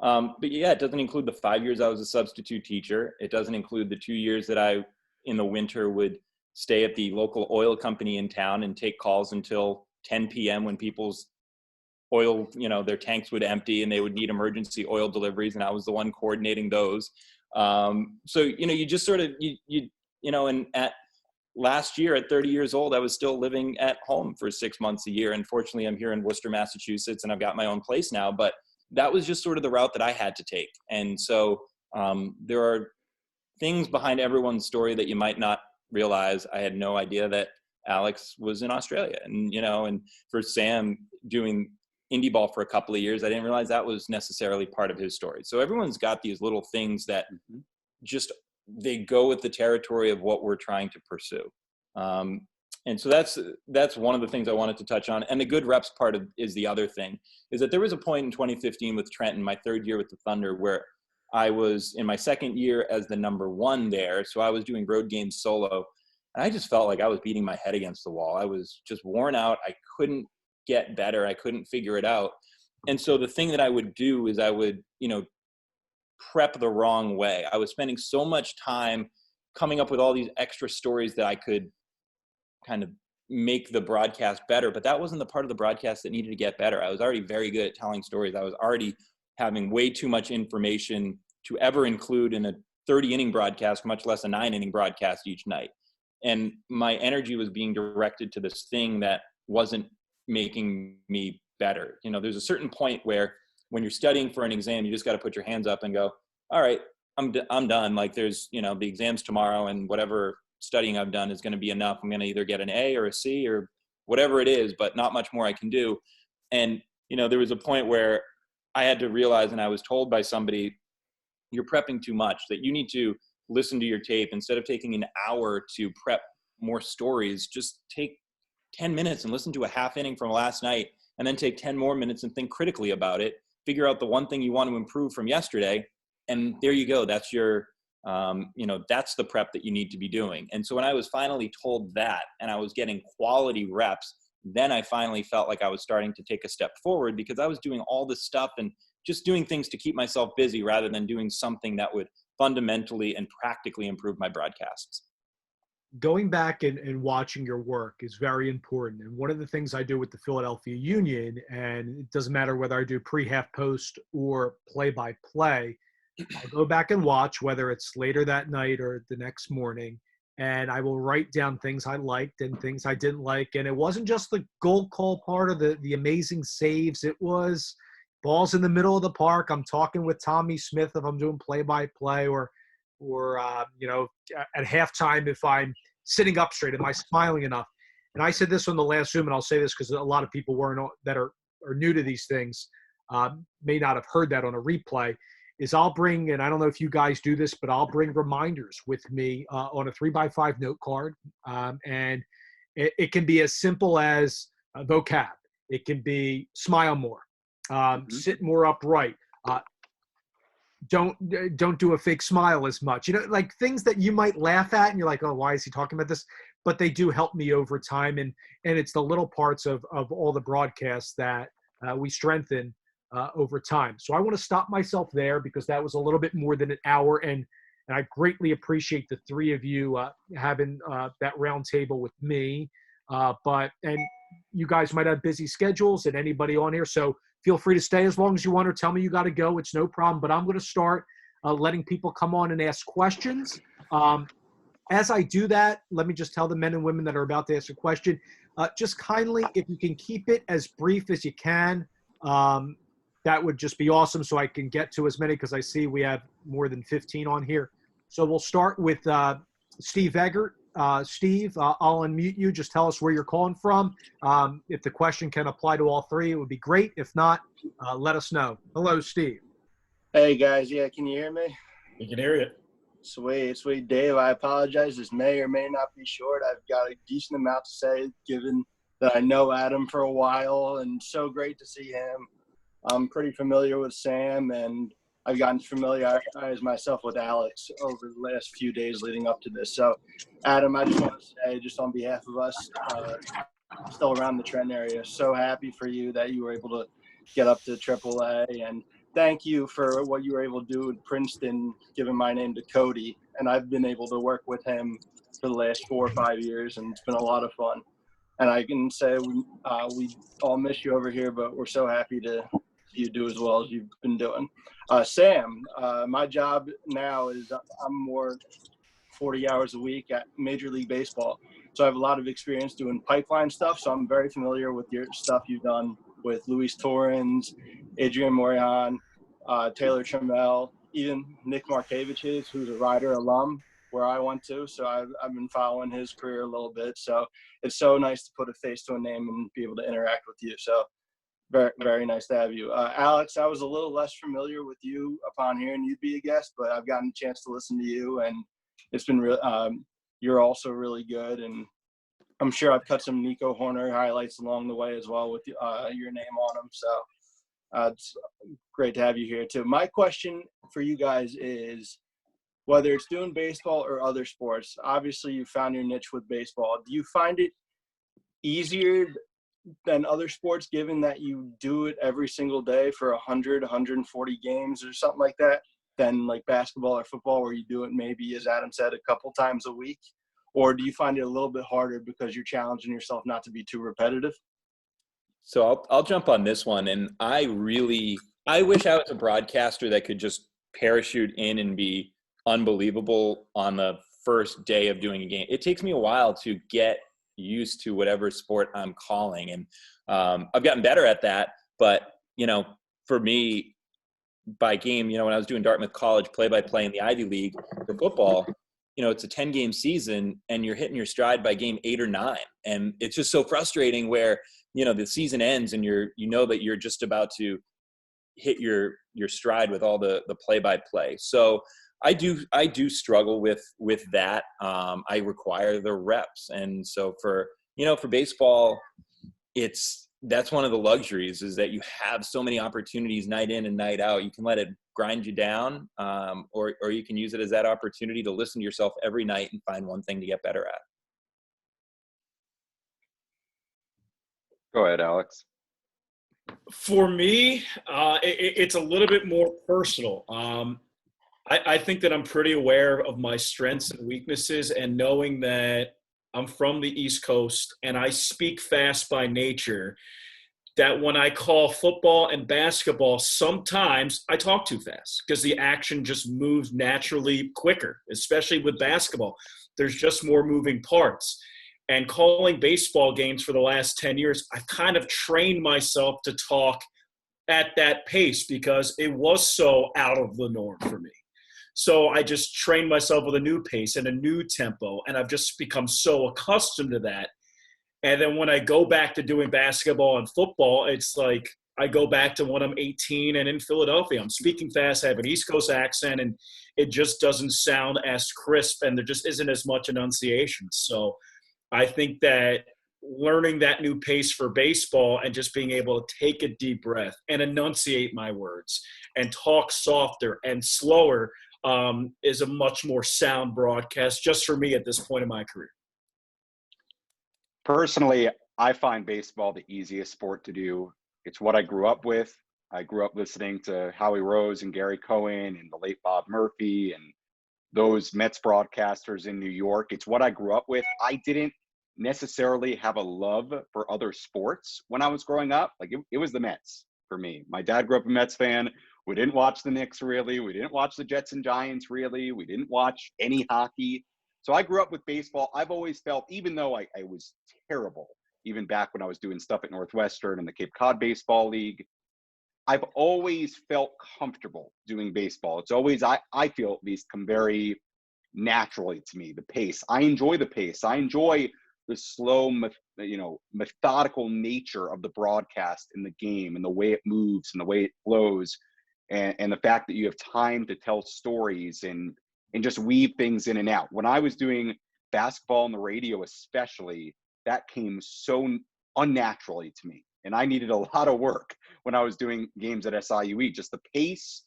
Speaker 4: But yeah, it doesn't include the 5 years I was a substitute teacher. It doesn't include the 2 years that I, in the winter, would stay at the local oil company in town and take calls until 10 p.m. when people's oil, their tanks would empty and they would need emergency oil deliveries. And I was the one coordinating those. So, you just sort of, and at last year at 30 years old, I was still living at home for 6 months a year. Unfortunately, I'm here in Worcester, Massachusetts, and I've got my own place now, but that was just sort of the route that I had to take. And so there are things behind everyone's story that you might not realize. I had no idea that Alex was in Australia, and, and for Sam doing indie ball for a couple of years, I didn't realize that was necessarily part of his story. So everyone's got these little things that just, they go with the territory of what we're trying to pursue. And so that's one of the things I wanted to touch on. And the good reps part is the other thing, is that there was a point in 2015 with Trenton, my third year with the Thunder, where I was in my second year as the number one there. So I was doing road games solo, and I just felt like I was beating my head against the wall. I was just worn out. I couldn't get better. I couldn't figure it out. And so the thing that I would do is I would, prep the wrong way. I was spending so much time coming up with all these extra stories that I could kind of make the broadcast better, but that wasn't the part of the broadcast that needed to get better. I was already very good at telling stories. I was already having way too much information to ever include in a 30-inning broadcast, much less a 9-inning broadcast each night. And my energy was being directed to this thing that wasn't making me better. There's a certain point where when you're studying for an exam, you just got to put your hands up and go, all right, I'm done. Like there's, the exam's tomorrow, and whatever studying I've done is going to be enough. I'm going to either get an A or a C or whatever it is, but not much more I can do. And, there was a point where I had to realize, and I was told by somebody, you're prepping too much, that you need to listen to your tape. Instead of taking an hour to prep more stories, just take 10 minutes and listen to a half inning from last night, and then take 10 more minutes and think critically about it. Figure out the one thing you want to improve from yesterday. And there you go. That's your, that's the prep that you need to be doing. And so when I was finally told that, and I was getting quality reps, then I finally felt like I was starting to take a step forward, because I was doing all this stuff and just doing things to keep myself busy rather than doing something that would fundamentally and practically improve my broadcasts.
Speaker 1: Going back and watching your work is very important. And one of the things I do with the Philadelphia Union, and it doesn't matter whether I do pre, half, post, or play-by-play, I'll go back and watch, whether it's later that night or the next morning, and I will write down things I liked and things I didn't like. And it wasn't just the goal call part of the amazing saves. It was balls in the middle of the park. I'm talking with Tommy Smith if I'm doing play-by-play, or at halftime if I'm sitting up straight. Am I smiling enough? And I said this on the last Zoom, and I'll say this because a lot of people that are new to these things may not have heard that on a replay, is I'll bring, and I don't know if you guys do this, but I'll bring reminders with me on a 3x5 note card. And it can be as simple as vocab. It can be smile more, sit more upright. Don't do a fake smile as much, like things that you might laugh at and you're like, oh, why is he talking about this? But they do help me over time. And it's the little parts of all the broadcasts that we strengthen over time. So I want to stop myself there, because that was a little bit more than an hour. And I greatly appreciate the three of you having that round table with me. And you guys might have busy schedules, and anybody on here. So feel free to stay as long as you want, or tell me you got to go. It's no problem. But I'm going to start letting people come on and ask questions. As I do that, let me just tell the men and women that are about to ask a question, just kindly, if you can keep it as brief as you can. that would just be awesome so I can get to as many, because I see we have more than 15 on here. So we'll start with Steve Eggert. Steve, I'll unmute you. Just tell us where you're calling from. If the question can apply to all three, it would be great. If not, let us know. Hello, Steve.
Speaker 6: Hey, guys. Yeah, can you hear me?
Speaker 3: We can hear you.
Speaker 6: Sweet. Dave, I apologize. This may or may not be short. I've got a decent amount to say, given that I know Adam for a while, and so great to see him. I'm pretty familiar with Sam, and I've gotten to familiarize myself with Alex over the last few days leading up to this. So, Adam, I just want to say, just on behalf of us, still around the Trenton area, so happy for you that you were able to get up to AAA, and thank you for what you were able to do in Princeton, giving my name to Cody. And I've been able to work with him for the last 4 or 5 years, and it's been a lot of fun. And I can say we all miss you over here, but we're so happy to see you do as well as you've been doing. Sam, my job now is I'm more 40 hours a week at Major League Baseball. So I have a lot of experience doing pipeline stuff. So I'm very familiar with your stuff you've done with Luis Torrens, Adrian Morejon, Taylor Trammell, even Nick Markevich's, who's a Rider alum where I went to. So I've been following his career a little bit. So it's so nice to put a face to a name and be able to interact with you. So very, very nice to have you. Alex, I was a little less familiar with you upon hearing you'd be a guest, but I've gotten a chance to listen to you, and it's been real. You're also really good, and I'm sure I've cut some Nico Horner highlights along the way as well with your name on them. So it's great to have you here too. My question for you guys is, whether it's doing baseball or other sports, obviously you found your niche with baseball. Do you find it easier than other sports, given that you do it every single day for 100, 140 games or something like that, than like basketball or football, where you do it maybe, as Adam said, a couple times a week? Or do you find it a little bit harder because you're challenging yourself not to be too repetitive?
Speaker 4: So I'll jump on this one. And I wish I was a broadcaster that could just parachute in and be unbelievable on the first day of doing a game. It takes me a while to get used to whatever sport I'm calling. And I've gotten better at that. But, for me, by game, when I was doing Dartmouth College play-by-play in the Ivy League for football, it's a 10-game season and you're hitting your stride by game 8 or 9. And it's just so frustrating where, the season ends and that you're just about to hit your stride with all the play-by-play. So I do struggle with that. I require the reps. And so for baseball, that's one of the luxuries, is that you have so many opportunities night in and night out. You can let it grind you down, or you can use it as that opportunity to listen to yourself every night and find one thing to get better at.
Speaker 5: Go ahead, Alex.
Speaker 3: For me, it's a little bit more personal. I think that I'm pretty aware of my strengths and weaknesses, and knowing that I'm from the East Coast and I speak fast by nature, that when I call football and basketball, sometimes I talk too fast because the action just moves naturally quicker, especially with basketball. There's just more moving parts. And calling baseball games for the last 10 years, I've kind of trained myself to talk at that pace because it was so out of the norm for me. So I just trained myself with a new pace and a new tempo, and I've just become so accustomed to that. And then when I go back to doing basketball and football, it's like I go back to when I'm 18 and in Philadelphia. I'm speaking fast, I have an East Coast accent, and it just doesn't sound as crisp, and there just isn't as much enunciation. So I think that learning that new pace for baseball and just being able to take a deep breath and enunciate my words and talk softer and slower is a much more sound broadcast, just for me at this point in my career.
Speaker 5: Personally, I find baseball the easiest sport to do. It's what I grew up with. I grew up listening to Howie Rose and Gary Cohen and the late Bob Murphy and those Mets broadcasters in New York. It's what I grew up with. I didn't necessarily have a love for other sports when I was growing up. Like it was the Mets for me. My dad grew up a Mets fan. We didn't watch the Knicks really. We didn't watch the Jets and Giants really. We didn't watch any hockey. So I grew up with baseball. I've always felt, even though I was terrible, even back when I was doing stuff at Northwestern and the Cape Cod Baseball League, I've always felt comfortable doing baseball. It's always, I feel at least, come very naturally to me. The pace. I enjoy the pace. I enjoy the slow, methodical nature of the broadcast in the game and the way it moves and the way it flows, and the fact that you have time to tell stories and just weave things in and out. When I was doing basketball on the radio, especially, that came so unnaturally to me, and I needed a lot of work when I was doing games at SIUE. Just the pace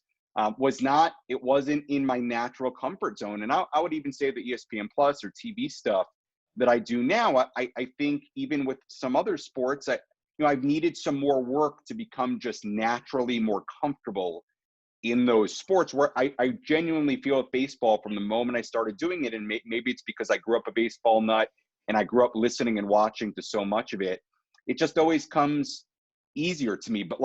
Speaker 5: wasn't in my natural comfort zone. And I would even say that ESPN Plus or TV stuff that I do now, I think even with some other sports, I've needed some more work to become just naturally more comfortable in those sports, where I genuinely feel with baseball from the moment I started doing it. And maybe it's because I grew up a baseball nut and I grew up listening and watching to so much of it. It just always comes easier to me. But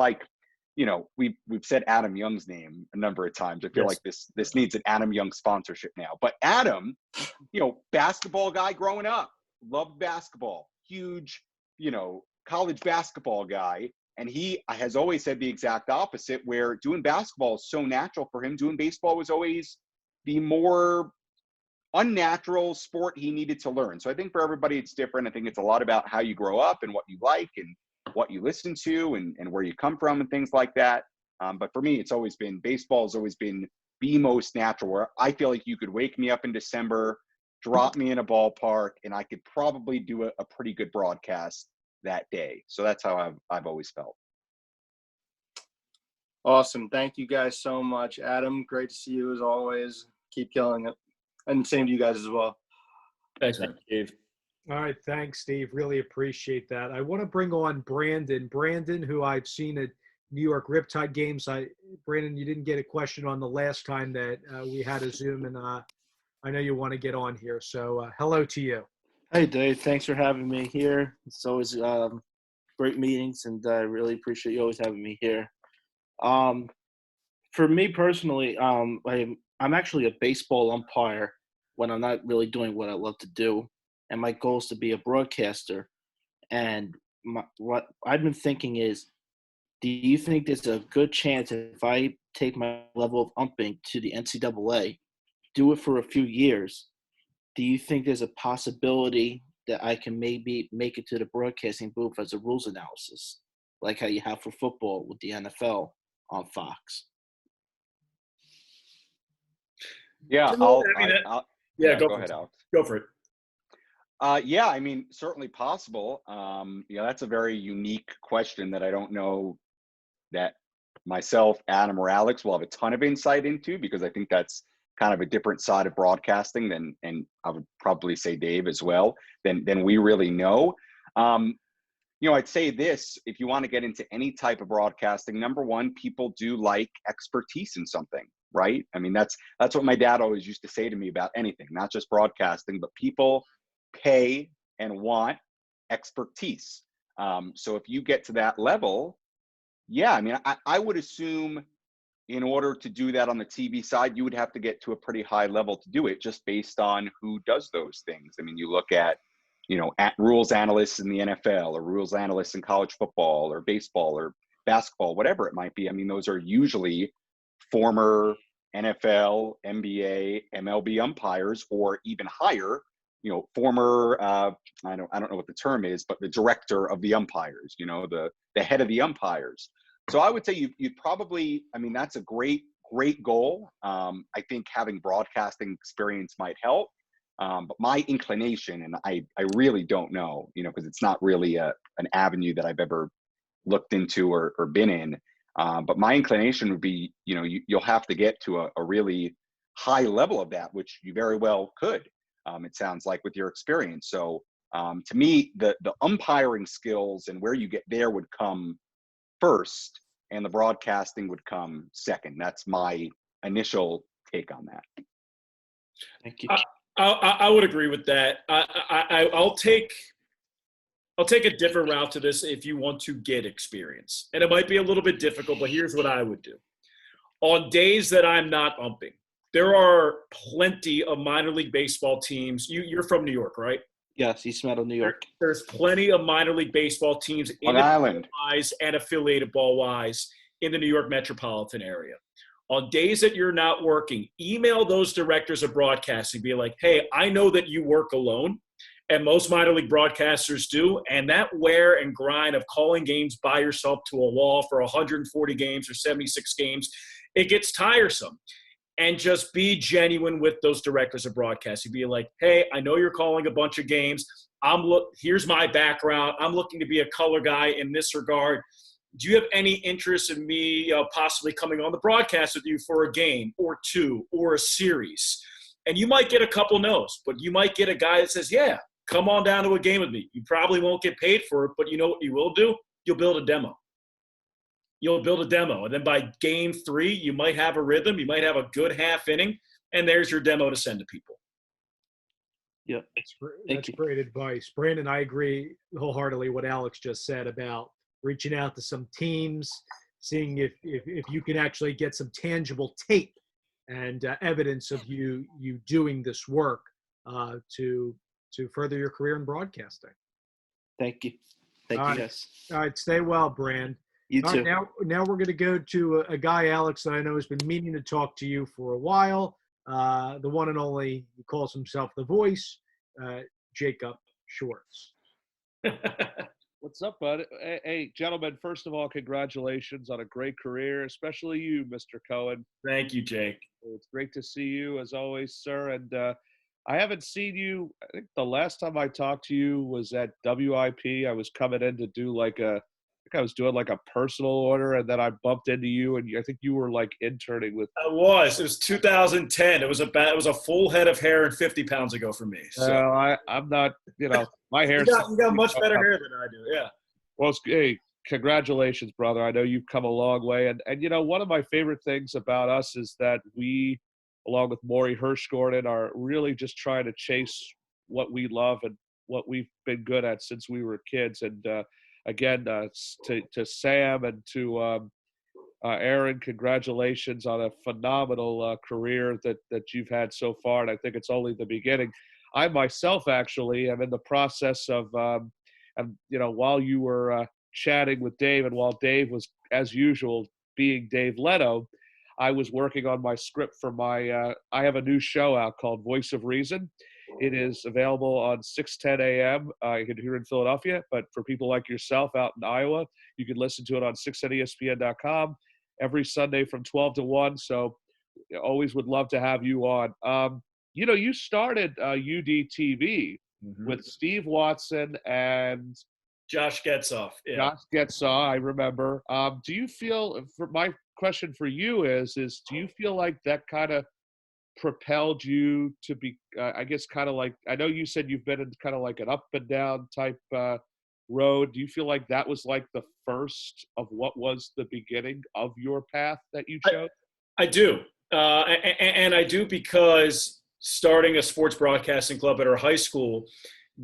Speaker 5: we've said Adam Young's name a number of times. I feel like this needs an Adam Young sponsorship now. But Adam, basketball guy growing up, loved basketball, huge, college basketball guy. And he has always said the exact opposite, where doing basketball is so natural for him. Doing baseball was always the more unnatural sport he needed to learn. So I think for everybody, it's different. I think it's a lot about how you grow up and what you like and what you listen to and where you come from and things like that. But for me, baseball has always been the most natural, where I feel like you could wake me up in December, drop me in a ballpark, and I could probably do a pretty good broadcast that day. So that's how I've always felt.
Speaker 6: Awesome. Thank you guys so much. Adam, great to see you as always. Keep killing it. And same to you guys as well.
Speaker 3: Thanks, man.
Speaker 4: Dave.
Speaker 1: All right. Thanks, Steve. Really appreciate that. I want to bring on Brandon. Brandon, who I've seen at New York Riptide games. Brandon, you didn't get a question on the last time that we had a Zoom, and I know you want to get on here. So hello to you.
Speaker 7: Hey, Dave. Thanks for having me here. It's always great meetings, and I really appreciate you always having me here. For me personally, I'm actually a baseball umpire when I'm not really doing what I love to do, and my goal is to be a broadcaster. And what I've been thinking is, do you think there's a good chance if I take my level of umping to the NCAA, do it for a few years, do you think there's a possibility that I can maybe make it to the broadcasting booth as a rules analysis, like how you have for football with the NFL on Fox?
Speaker 5: Yeah,
Speaker 3: Go
Speaker 5: ahead, Alex.
Speaker 3: Go for it.
Speaker 5: Yeah, I mean, certainly possible. That's a very unique question that I don't know that myself, Adam, or Alex will have a ton of insight into, because I think that's kind of a different side of broadcasting and I would probably say Dave as well, than we really know. I'd say this: if you want to get into any type of broadcasting, number one, people do like expertise in something, right? I mean, that's what my dad always used to say to me about anything, not just broadcasting, but people pay and want expertise. So if you get to that level, yeah, I mean, I would assume in order to do that on the TV side, you would have to get to a pretty high level to do it, just based on who does those things. I mean, you look at rules analysts in the NFL, or rules analysts in college football or baseball or basketball, whatever it might be. I mean, those are usually former NFL, NBA, MLB umpires, or even higher, former, I don't know what the term is, but the director of the umpires, the head of the umpires. So I would say you'd probably, I mean, that's a great goal. I think having broadcasting experience might help. But my inclination, and I really don't know, because it's not really an avenue that I've ever looked into or been in. But my inclination would be, you'll have to get to a really high level of that, which you very well could. It sounds like, with your experience. So to me, the umpiring skills and where you get there would come first, and the broadcasting would come second. That's my initial take on that.
Speaker 7: Thank you.
Speaker 3: I would agree with that. I'll take a different route to this if you want to get experience. And it might be a little bit difficult, but here's what I would do. On days that I'm not umping, there are plenty of minor league baseball teams. You're from New York, right?
Speaker 7: Yes, East Meadow, New York.
Speaker 3: There's plenty of minor league baseball teams,
Speaker 5: Long Island
Speaker 3: wise and affiliated ball wise, in the New York metropolitan area. On days that you're not working, email those directors of broadcasting, be like, hey, I know that you work alone, and most minor league broadcasters do, and that wear and grind of calling games by yourself to a wall for 140 games or 76 games, it gets tiresome. And just be genuine with those directors of broadcasting. Be like, hey, I know you're calling a bunch of games. Here's my background. I'm looking to be a color guy in this regard. Do you have any interest in me possibly coming on the broadcast with you for a game or two or a series? And you might get a couple no's, but you might get a guy that says, yeah, come on down to a game with me. You probably won't get paid for it, but you know what you will do? You'll build a demo. And then by game 3, you might have a rhythm. You might have a good half inning, and there's your demo to send to people.
Speaker 7: Yeah,
Speaker 1: that's great advice. Brandon, I agree wholeheartedly what Alex just said about reaching out to some teams, seeing if you can actually get some tangible tape and evidence of you doing this work to further your career in broadcasting.
Speaker 7: Thank you. Thank you, guys.
Speaker 1: All right, stay well, Brand.
Speaker 7: You too.
Speaker 1: Right, now we're going to go to a guy, Alex, that I know has been meaning to talk to you for a while. The one and only, he calls himself the voice, Jacob Schwartz.
Speaker 8: What's up, bud? Hey, gentlemen, first of all, congratulations on a great career, especially you, Mr. Cohen.
Speaker 3: Thank you, Jake.
Speaker 8: It's great to see you, as always, sir. And I haven't seen you. I think the last time I talked to you was at WIP. I was coming in to do I was doing like a personal order, and then I bumped into you, and I think you were like interning with.
Speaker 3: It was 2010. It was a full head of hair and 50 pounds ago for me. So
Speaker 8: I'm not, my hair.
Speaker 3: you got much better hair than I do. Yeah.
Speaker 8: Well, hey, congratulations, brother. I know you've come a long way, and one of my favorite things about us is that we, along with Maury Hirsch-Gordon, are really just trying to chase what we love and what we've been good at since we were kids. And again, to Sam and to Aaron, congratulations on a phenomenal career that you've had so far, and I think it's only the beginning. I myself actually am in the process of, while you were chatting with Dave, and while Dave was, as usual, being Dave Leno, I was working on my script for my I have a new show out called Voice of Reason. It is available on 6:10 a.m. You can hear it in Philadelphia, but for people like yourself out in Iowa, you can listen to it on 610ESPN.com every Sunday from 12 to 1. So always would love to have you on. You started UDTV with Steve Watson and
Speaker 3: Josh Getzoff. Yeah.
Speaker 8: Josh Getzoff, I remember. Do you feel, my question for you is do you feel like that kind of propelled you to be, I guess, kind of like, I know you said you've been in kind of like an up and down type road. Do you feel like that was like the first of what was the beginning of your path that you chose?
Speaker 3: I do. And I do because starting a sports broadcasting club at our high school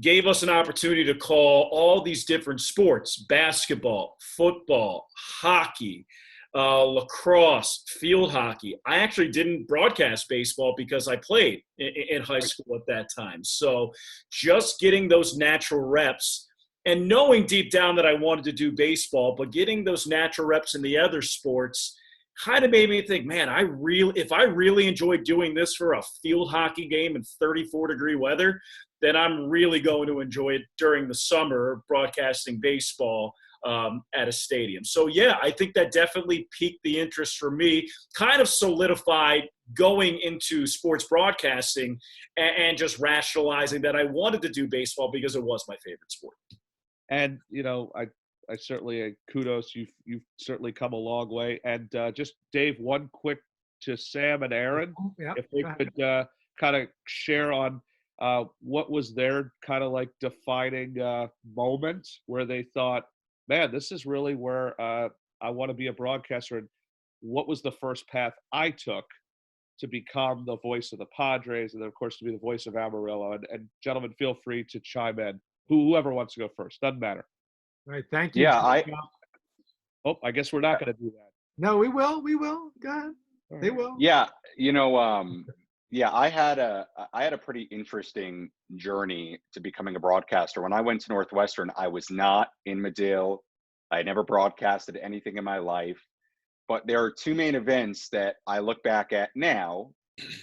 Speaker 3: gave us an opportunity to call all these different sports: basketball, football, hockey, lacrosse, field hockey. I actually didn't broadcast baseball because I played in high school at that time. So just getting those natural reps and knowing deep down that I wanted to do baseball, but getting those natural reps in the other sports kind of made me think, man, if I really enjoy doing this for a field hockey game in 34-degree weather, then I'm really going to enjoy it during the summer broadcasting baseball at a stadium. So, yeah, I think that definitely piqued the interest for me, kind of solidified going into sports broadcasting and just rationalizing that I wanted to do baseball because it was my favorite sport.
Speaker 8: And, I certainly kudos. You've certainly come a long way. And just, Dave, one quick to Sam and Aaron, if they could kind of share on what was their kind of like defining moment where they thought, man, this is really where I want to be a broadcaster. And what was the first path I took to become the voice of the Padres and then, of course, to be the voice of Amarillo. And gentlemen, feel free to chime in. Whoever wants to go first. Doesn't matter.
Speaker 1: All right, thank you.
Speaker 5: Yeah,
Speaker 8: I guess we're not going to do that.
Speaker 1: No, we will. Go ahead. They will.
Speaker 5: Yeah, I had a pretty interesting journey to becoming a broadcaster. When I went to Northwestern, I was not in Medill. I had never broadcasted anything in my life. But there are two main events that I look back at now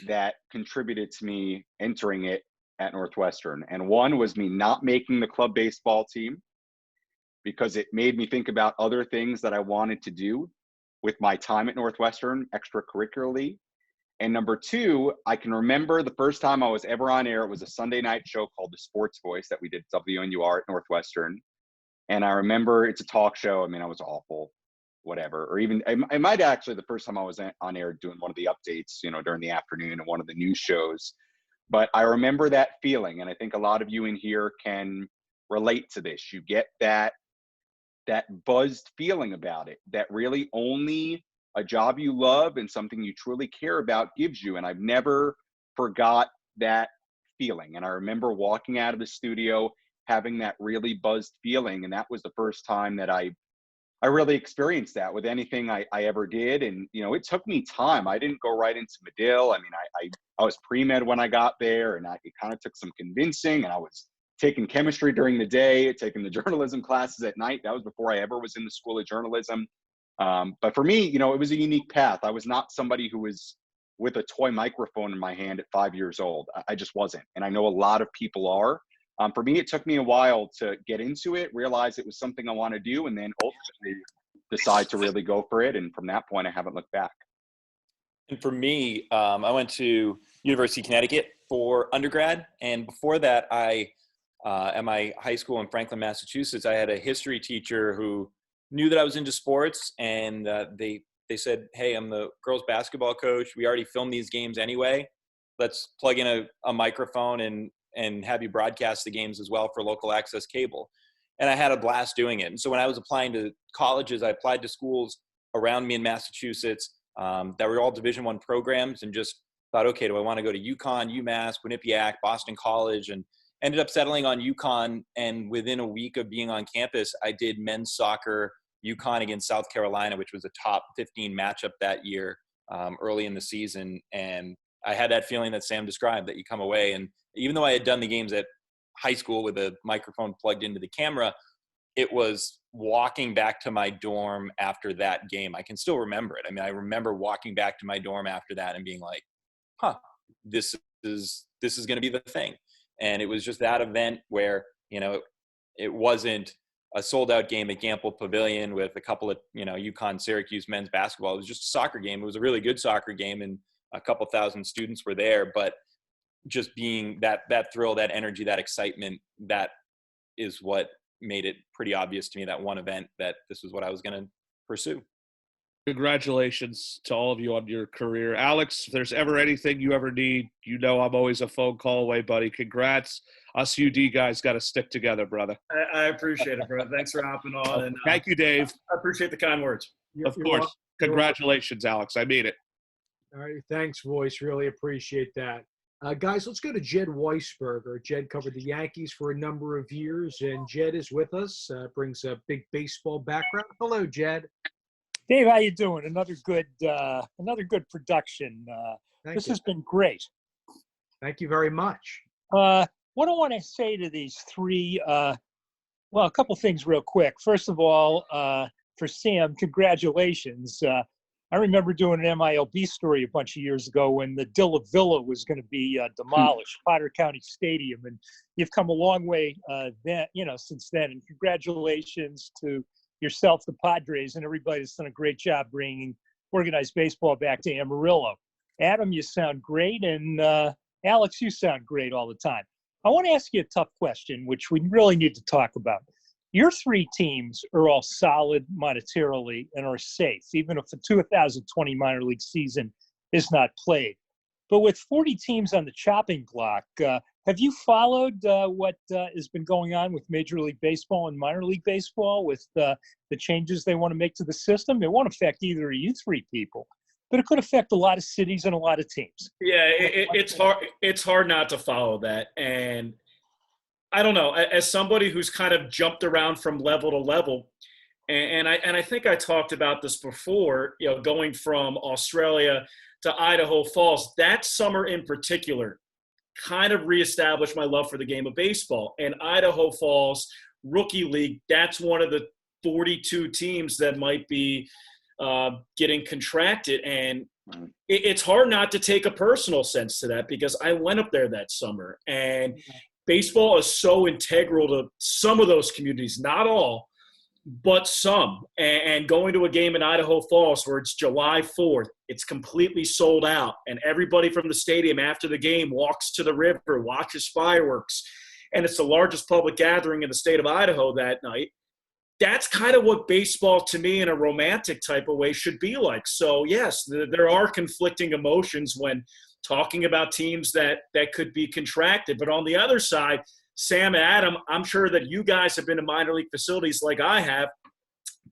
Speaker 5: that contributed to me entering it at Northwestern. And one was me not making the club baseball team, because it made me think about other things that I wanted to do with my time at Northwestern extracurricularly. And number two, I can remember the first time I was ever on air. It was a Sunday night show called The Sports Voice that we did at WNUR at Northwestern. And I remember it's a talk show. I mean, I was awful, whatever. Or even, it might actually the first time I was on air doing one of the updates, during the afternoon and one of the news shows. But I remember that feeling. And I think a lot of you in here can relate to this. You get that buzzed feeling about it that really only a job you love and something you truly care about gives you. And I've never forgot that feeling. And I remember walking out of the studio having that really buzzed feeling. And that was the first time that I really experienced that with anything I ever did. And, it took me time. I didn't go right into Medill. I mean, I was pre-med when I got there, and it kind of took some convincing, and I was taking chemistry during the day, taking the journalism classes at night. That was before I ever was in the School of Journalism. But for me, it was a unique path. I was not somebody who was with a toy microphone in my hand at 5 years old. I just wasn't. And I know a lot of people are. For me, it took me a while to get into it, realize it was something I want to do, and then ultimately decide to really go for it. And from that point, I haven't looked back.
Speaker 4: And for me, I went to University of Connecticut for undergrad. And before that, at my high school in Franklin, Massachusetts, I had a history teacher who knew that I was into sports, and they said, "Hey, I'm the girls basketball coach. We already film these games anyway. Let's plug in a microphone and have you broadcast the games as well for local access cable." And I had a blast doing it. And so when I was applying to colleges, I applied to schools around me in Massachusetts that were all Division I programs, and just thought, okay, do I want to go to UConn, UMass, Quinnipiac, Boston College, and ended up settling on UConn. And within a week of being on campus, I did men's soccer, UConn against South Carolina, which was a top 15 matchup that year early in the season. And I had that feeling that Sam described, that you come away, and even though I had done the games at high school with a microphone plugged into the camera, it was walking back to my dorm after that game. I can still remember it. I mean, I remember walking back to my dorm after that and being like, this is going to be the thing. And it was just that event where, it wasn't a sold out game at Gamble Pavilion with a couple of, UConn Syracuse men's basketball. It was just a soccer game. It was a really good soccer game, and a couple thousand students were there, but just being that thrill, that energy, that excitement, that is what made it pretty obvious to me, that one event, that this was what I was going to pursue.
Speaker 8: Congratulations to all of you on your career. Alex, if there's ever anything you ever need, I'm always a phone call away, buddy. Congrats. Us UD guys got to stick together, brother.
Speaker 3: I appreciate it, bro. Thanks for hopping on. And
Speaker 8: thank you, Dave.
Speaker 3: I appreciate the kind words.
Speaker 8: Of course. Congratulations, Alex. I mean it.
Speaker 1: All right. Thanks, Voice. Really appreciate that. Guys, let's go to Jed Weisberger. Jed covered the Yankees for a number of years, and Jed is with us, brings a big baseball background. Hello, Jed.
Speaker 9: Dave, how you doing? Another good production. This has been great.
Speaker 1: Thank you very much.
Speaker 9: What I want to say to these three, a couple things real quick. First of all, for Sam, congratulations. I remember doing an MiLB story a bunch of years ago when the Dilla Villa was going to be demolished, Potter County Stadium, and you've come a long way since then. And congratulations to yourself, the Padres, and everybody that's done a great job bringing organized baseball back to Amarillo. Adam, you sound great, and Alex, you sound great all the time. I want to ask you a tough question, which we really need to talk about. Your three teams are all solid monetarily and are safe, even if the 2020 minor league season is not played. But with 40 teams on the chopping block, have you followed what has been going on with Major League Baseball and minor league baseball with the changes they want to make to the system? It won't affect either of you three people, but it could affect a lot of cities and a lot of teams.
Speaker 3: Yeah, it's hard. It's hard not to follow that. And I don't know, as somebody who's kind of jumped around from level to level, and I think I talked about this before, going from Australia to Idaho Falls, that summer in particular kind of reestablished my love for the game of baseball. And Idaho Falls Rookie League, that's one of the 42 teams that might be getting contracted. And it's hard not to take a personal sense to that, because I went up there that summer, and baseball is so integral to some of those communities, not all, but some. And going to a game in Idaho Falls where it's July 4th, it's completely sold out, and everybody from the stadium after the game walks to the river, watches fireworks, and it's the largest public gathering in the state of Idaho that night. That's kind of what baseball, to me, in a romantic type of way, should be like. So, yes, there are conflicting emotions when talking about teams that could be contracted. But on the other side, Sam and Adam, I'm sure that you guys have been to minor league facilities like I have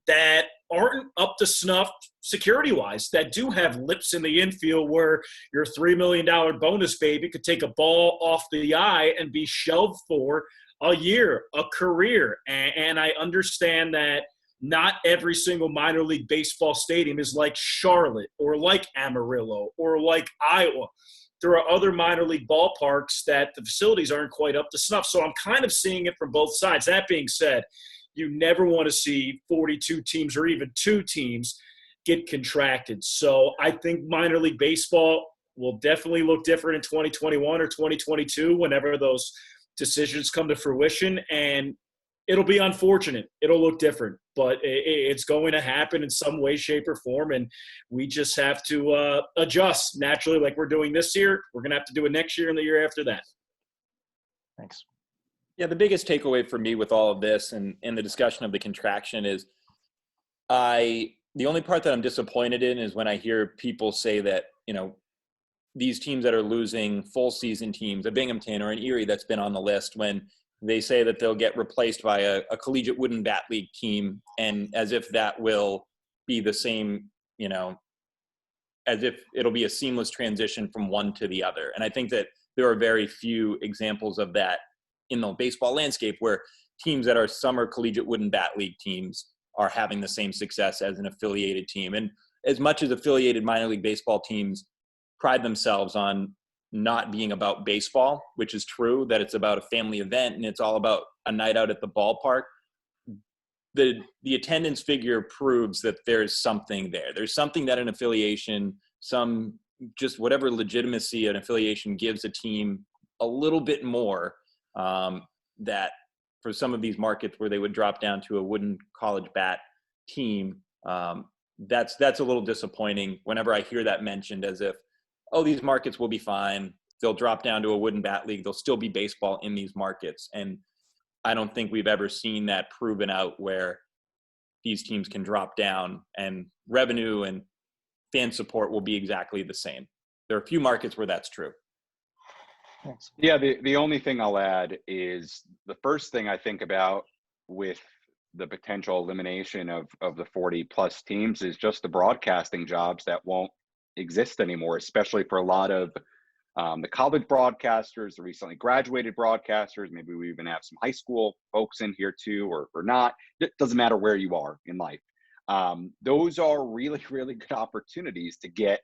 Speaker 3: that aren't up to snuff security-wise, that do have lips in the infield where your $3 million bonus baby could take a ball off the eye and be shelved for a year, a career. And I understand that not every single minor league baseball stadium is like Charlotte or like Amarillo or like Iowa. There are other minor league ballparks that the facilities aren't quite up to snuff. So I'm kind of seeing it from both sides. That being said, you never want to see 42 teams or even 2 teams get contracted. So I think minor league baseball will definitely look different in 2021 or 2022 whenever those decisions come to fruition, and it'll be unfortunate. It'll look different, but it's going to happen in some way, shape, or form, and we just have to adjust naturally like we're doing this year. We're going to have to do it next year and the year after that.
Speaker 9: Thanks.
Speaker 4: Yeah, the biggest takeaway for me with all of this and in the discussion of the contraction is the only part that I'm disappointed in is when I hear people say that, these teams that are losing full season teams, a Binghamton or an Erie that's been on the list, when they say that they'll get replaced by a collegiate wooden bat league team, and as if that will be the same, as if it'll be a seamless transition from one to the other. And I think that there are very few examples of that in the baseball landscape where teams that are summer collegiate wooden bat league teams are having the same success as an affiliated team. And as much as affiliated minor league baseball teams pride themselves on not being about baseball, which is true, that it's about a family event and it's all about a night out at the ballpark, the attendance figure proves that there's something there. There's something that an affiliation, just whatever legitimacy an affiliation gives a team a little bit more, that for some of these markets where they would drop down to a wooden college bat team, that's a little disappointing whenever I hear that mentioned, as if, oh, these markets will be fine. They'll drop down to a wooden bat league. There'll still be baseball in these markets. And I don't think we've ever seen that proven out where these teams can drop down and revenue and fan support will be exactly the same. There are a few markets where that's true.
Speaker 9: Thanks.
Speaker 5: Yeah, the only thing I'll add is the first thing I think about with the potential elimination of the 40 plus teams is just the broadcasting jobs that won't exist anymore, especially for a lot of the college broadcasters, the recently graduated broadcasters. Maybe we even have some high school folks in here too, or not. It doesn't matter where you are in life. Those are really, really good opportunities to get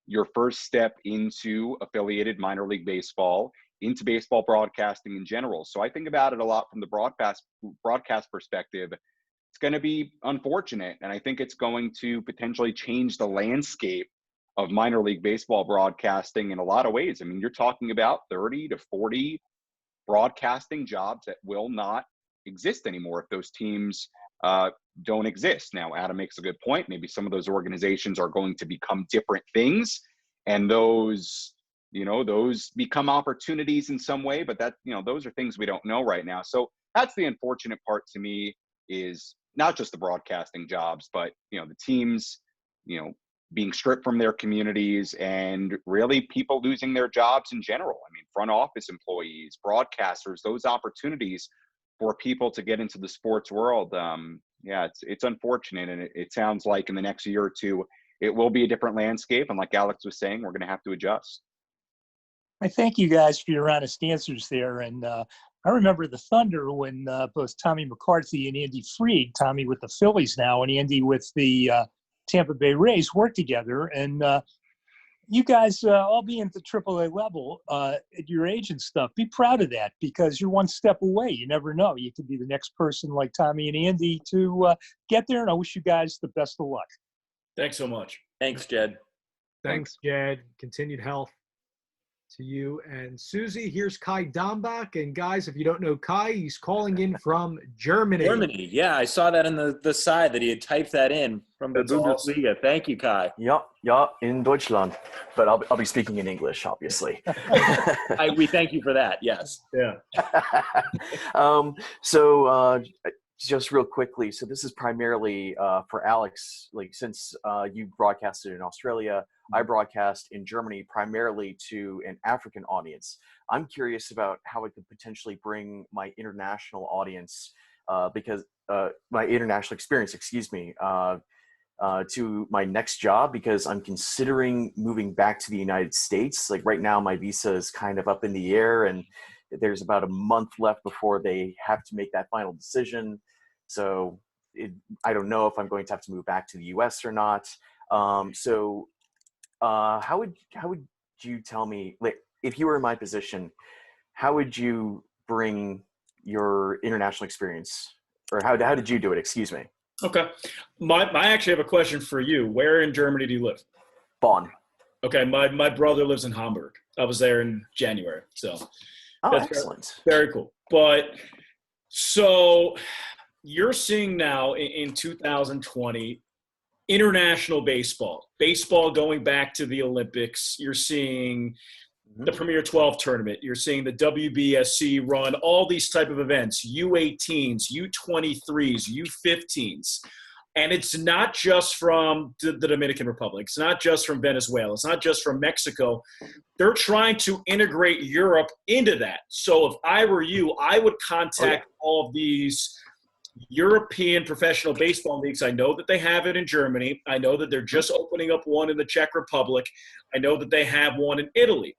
Speaker 5: your first step into affiliated minor league baseball, into baseball broadcasting in general. So I think about it a lot from the broadcast perspective. It's going to be unfortunate, and I think it's going to potentially change the landscape of minor league baseball broadcasting in a lot of ways. I mean, you're talking about 30 to 40 broadcasting jobs that will not exist anymore if those teams don't exist. Now, Adam makes a good point. Maybe some of those organizations are going to become different things, and those become opportunities in some way, but those are things we don't know right now. So that's the unfortunate part to me, is not just the broadcasting jobs, but the teams being stripped from their communities, and really people losing their jobs in general. I mean, front office employees, broadcasters, those opportunities for people to get into the sports world. It's unfortunate, and it sounds like in the next year or two it will be a different landscape, and like Alex was saying, we're going to have to adjust.
Speaker 9: I thank you guys for your honest answers there. And I remember the Thunder when both Tommy McCarthy and Andy Freed, Tommy with the Phillies now and Andy with the Tampa Bay Rays, worked together. And you guys all being at the AAA level at your age and stuff, be proud of that, because you're one step away. You never know. You could be the next person like Tommy and Andy to get there. And I wish you guys the best of luck.
Speaker 3: Thanks so much.
Speaker 4: Thanks, Jed.
Speaker 1: Thanks, Jed. Continued health to you. And Susie, here's Kai Dombach. And guys, if you don't know Kai, he's calling in from Germany.
Speaker 4: Germany. Yeah, I saw that in the side that he had typed that in from the Bundesliga. Thank you, Kai.
Speaker 10: Yeah, in Deutschland. But I'll be speaking in English, obviously.
Speaker 4: We thank you for that. Yes.
Speaker 3: Yeah.
Speaker 10: Just real quickly, so this is primarily for Alex. Like, since you broadcasted in Australia, I broadcast in Germany primarily to an African audience. I'm curious about how I could potentially bring my international audience, my international experience, to my next job, because I'm considering moving back to the United States. Like, right now, my visa is kind of up in the air, and there's about a month left before they have to make that final decision. So I don't know if I'm going to have to move back to the U.S. or not. How would you tell me, like, if you were in my position, how would you bring your international experience, or how did you do it? Excuse me.
Speaker 3: Okay. I actually have a question for you. Where in Germany do you live?
Speaker 10: Bonn.
Speaker 3: Okay. My brother lives in Hamburg. I was there in January. So
Speaker 10: that's excellent.
Speaker 3: Very cool. But so you're seeing now in 2020 international baseball going back to the Olympics. You're seeing the Premier 12 tournament. You're seeing the WBSC run, all these type of events, U18s, U23s, U15s. And it's not just from the Dominican Republic. It's not just from Venezuela. It's not just from Mexico. They're trying to integrate Europe into that. So if I were you, I would contact all of these European professional baseball leagues. I know that they have it in Germany. I know that they're just opening up one in the Czech Republic. I know that they have one in Italy.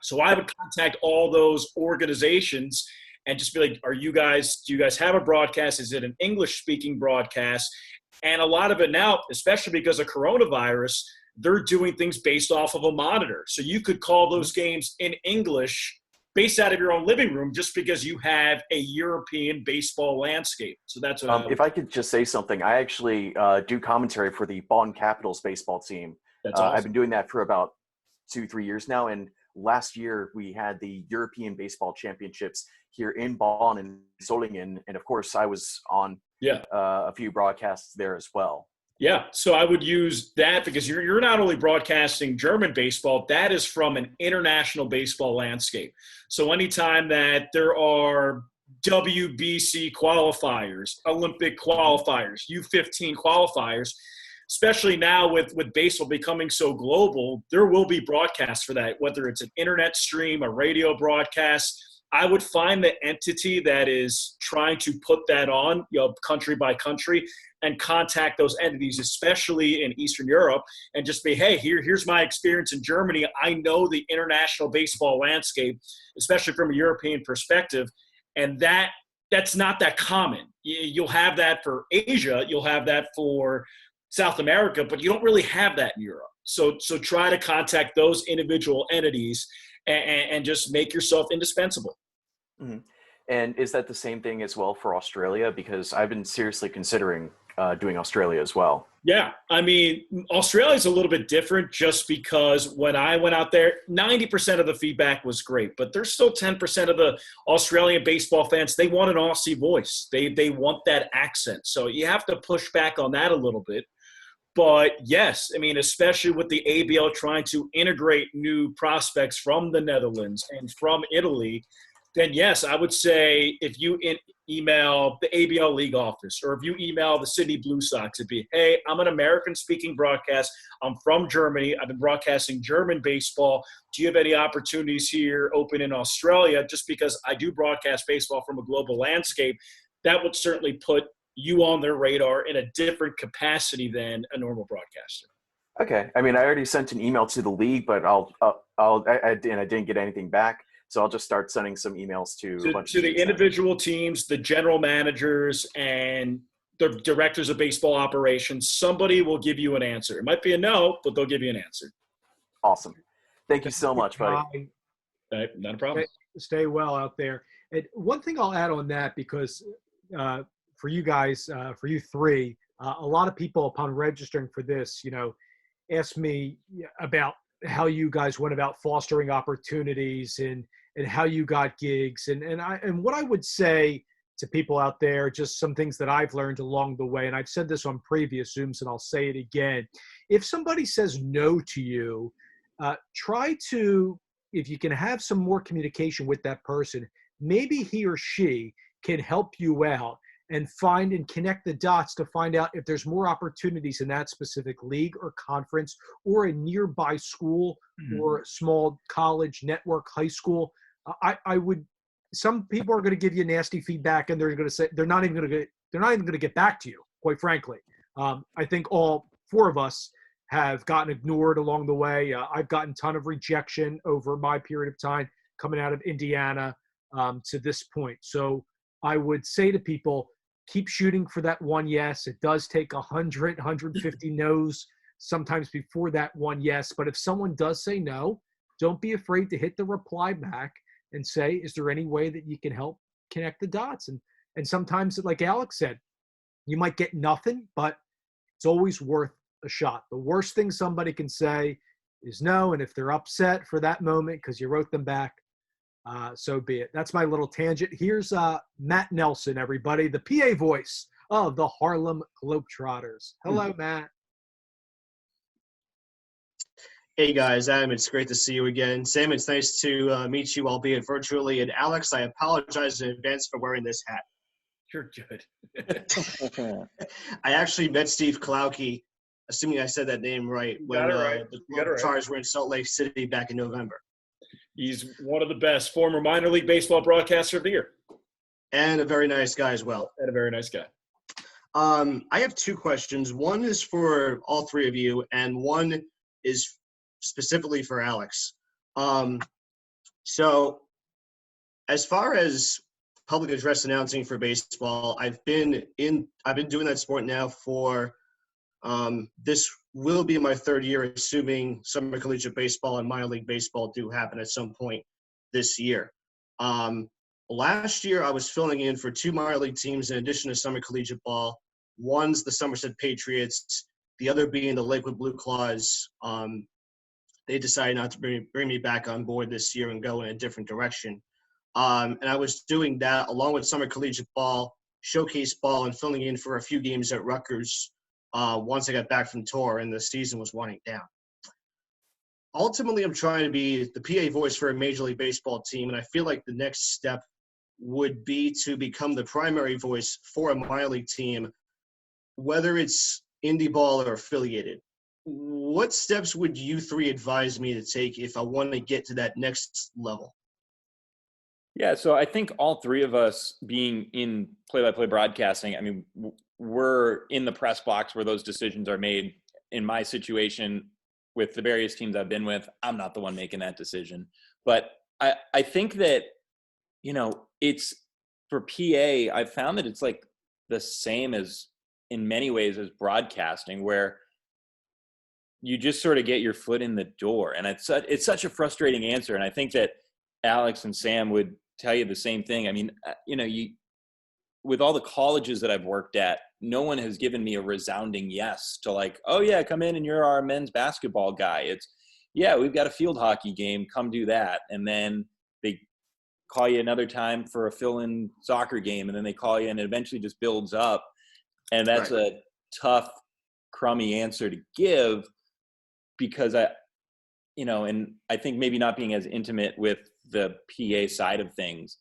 Speaker 3: So I would contact all those organizations and just be like, do you guys have a broadcast? Is it an English-speaking broadcast? And a lot of it now, especially because of coronavirus, they're doing things based off of a monitor. So you could call those games in English based out of your own living room, just because you have a European baseball landscape. So that's what
Speaker 10: if I could just say something, I actually do commentary for the Bonn Capitals baseball team.
Speaker 3: That's awesome.
Speaker 10: I've been doing that for about 2-3 years now. And last year we had the European Baseball Championships here in Bonn and Solingen. And of course I was on a few broadcasts there as well.
Speaker 3: Yeah, so I would use that because you're not only broadcasting German baseball, that is from an international baseball landscape. So anytime that there are WBC qualifiers, Olympic qualifiers, U15 qualifiers, especially now with baseball becoming so global, there will be broadcasts for that, whether it's an internet stream, a radio broadcast. I would find the entity that is trying to put that on, country by country, and contact those entities, especially in Eastern Europe, and just be, hey, here's my experience in Germany. I know the international baseball landscape, especially from a European perspective, and that's not that common. You'll have that for Asia, you'll have that for South America, but you don't really have that in Europe. So try to contact those individual entities and just make yourself indispensable.
Speaker 10: Mm-hmm. And is that the same thing as well for Australia? Because I've been seriously considering doing Australia as well.
Speaker 3: Yeah. I mean, Australia is a little bit different just because when I went out there, 90% of the feedback was great, but there's still 10% of the Australian baseball fans, they want an Aussie voice. They want that accent. So you have to push back on that a little bit. But yes, I mean, especially with the ABL trying to integrate new prospects from the Netherlands and from Italy, then yes, I would say if you email the ABL league office, or if you email the Sydney Blue Sox, it'd be, hey, I'm an American-speaking broadcast. I'm from Germany. I've been broadcasting German baseball. Do you have any opportunities here open in Australia? Just because I do broadcast baseball from a global landscape, that would certainly put you on their radar in a different capacity than a normal broadcaster.
Speaker 10: Okay. I mean, I already sent an email to the league, but I didn't get anything back. So I'll just start sending some emails to
Speaker 3: the individual teams, the general managers, and the directors of baseball operations. Somebody will give you an answer. It might be a no, but they'll give you an answer.
Speaker 10: Awesome. Thank you so much, buddy.
Speaker 3: Not a problem.
Speaker 1: Stay well out there. And one thing I'll add on that, because for you guys, for you three, A lot of people, upon registering for this, ask me about how you guys went about fostering opportunities and how you got gigs. And what I would say to people out there, just some things that I've learned along the way, and I've said this on previous Zooms and I'll say it again. If somebody says no to you, try to, if you can have some more communication with that person, maybe he or she can help you out and find and connect the dots to find out if there's more opportunities in that specific league or conference or a nearby school or small college network, high school. I would, some people are going to give you nasty feedback and they're going to say, they're not even going to get back to you, quite frankly. I think all four of us have gotten ignored along the way. I've gotten a ton of rejection over my period of time coming out of Indiana to this point. So I would say to people, keep shooting for that one yes. It does take 100, 150 no's sometimes before that one yes. But if someone does say no, don't be afraid to hit the reply back and say, is there any way that you can help connect the dots? And sometimes, like Alex said, you might get nothing, but it's always worth a shot. The worst thing somebody can say is no. And if they're upset for that moment because you wrote them back, so be it. That's my little tangent. Here's Matt Nelson, everybody, the PA voice of the Harlem Globetrotters. Hello, Matt.
Speaker 11: Hey guys, Adam, it's great to see you again. Sam, it's nice to meet you, albeit virtually. And Alex, I apologize in advance for wearing this hat.
Speaker 3: You're good.
Speaker 11: I actually met Steve Klauke, assuming I said that name right, when the Globetrotters were in Salt Lake City back in November.
Speaker 3: He's one of the best former minor league baseball broadcaster of the year.
Speaker 11: And a very nice guy as well.
Speaker 3: And a very nice guy.
Speaker 11: I have two questions. One is for all three of you, and one is specifically for Alex. So as far as public address announcing for baseball, I've been doing that sport now for this will be my third year, assuming summer collegiate baseball and minor league baseball do happen at some point this year. Last year, I was filling in for two minor league teams in addition to summer collegiate ball. One's the Somerset Patriots, the other being the Lakewood Blue Claws. They decided not to bring me back on board this year and go in a different direction. And I was doing that along with summer collegiate ball, showcase ball, and filling in for a few games at Rutgers once I got back from tour and the season was winding down. Ultimately, I'm trying to be the PA voice for a Major League Baseball team, and I feel like the next step would be to become the primary voice for a minor league team, whether it's indie ball or affiliated. What steps would you three advise me to take if I want to get to that next level?
Speaker 4: Yeah, so I think all three of us being in play-by-play broadcasting, I mean, we're in the press box where those decisions are made. In my situation with the various teams I've been with, I'm not the one making that decision. But I think that, it's for PA, I've found that it's like the same as in many ways as broadcasting, where you just sort of get your foot in the door. And it's such a frustrating answer. And I think that Alex and Sam would tell you the same thing. I mean, with all the colleges that I've worked at, no one has given me a resounding yes to like, oh yeah, come in and you're our men's basketball guy. It's, yeah, we've got a field hockey game, come do that. And then they call you another time for a fill-in soccer game, and then they call you and it eventually just builds up. And that's right. A tough, crummy answer to give because and I think maybe not being as intimate with the PA side of things,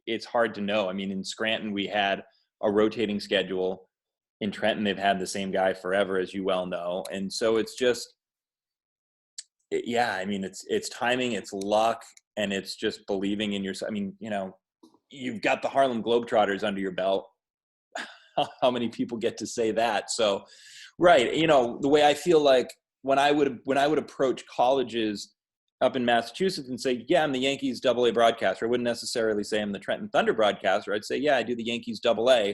Speaker 4: it's hard to know. I mean, in Scranton, we had a rotating schedule. In Trenton, they've had the same guy forever, as you well know. And so it's just, I mean, it's timing, it's luck, and it's just believing in yourself. I mean, you've got the Harlem Globetrotters under your belt. How many people get to say that? So, right. The way I feel like when I would approach colleges up in Massachusetts and say, yeah, I'm the Yankees AA broadcaster. I wouldn't necessarily say I'm the Trenton Thunder broadcaster. I'd say, yeah, I do the Yankees AA.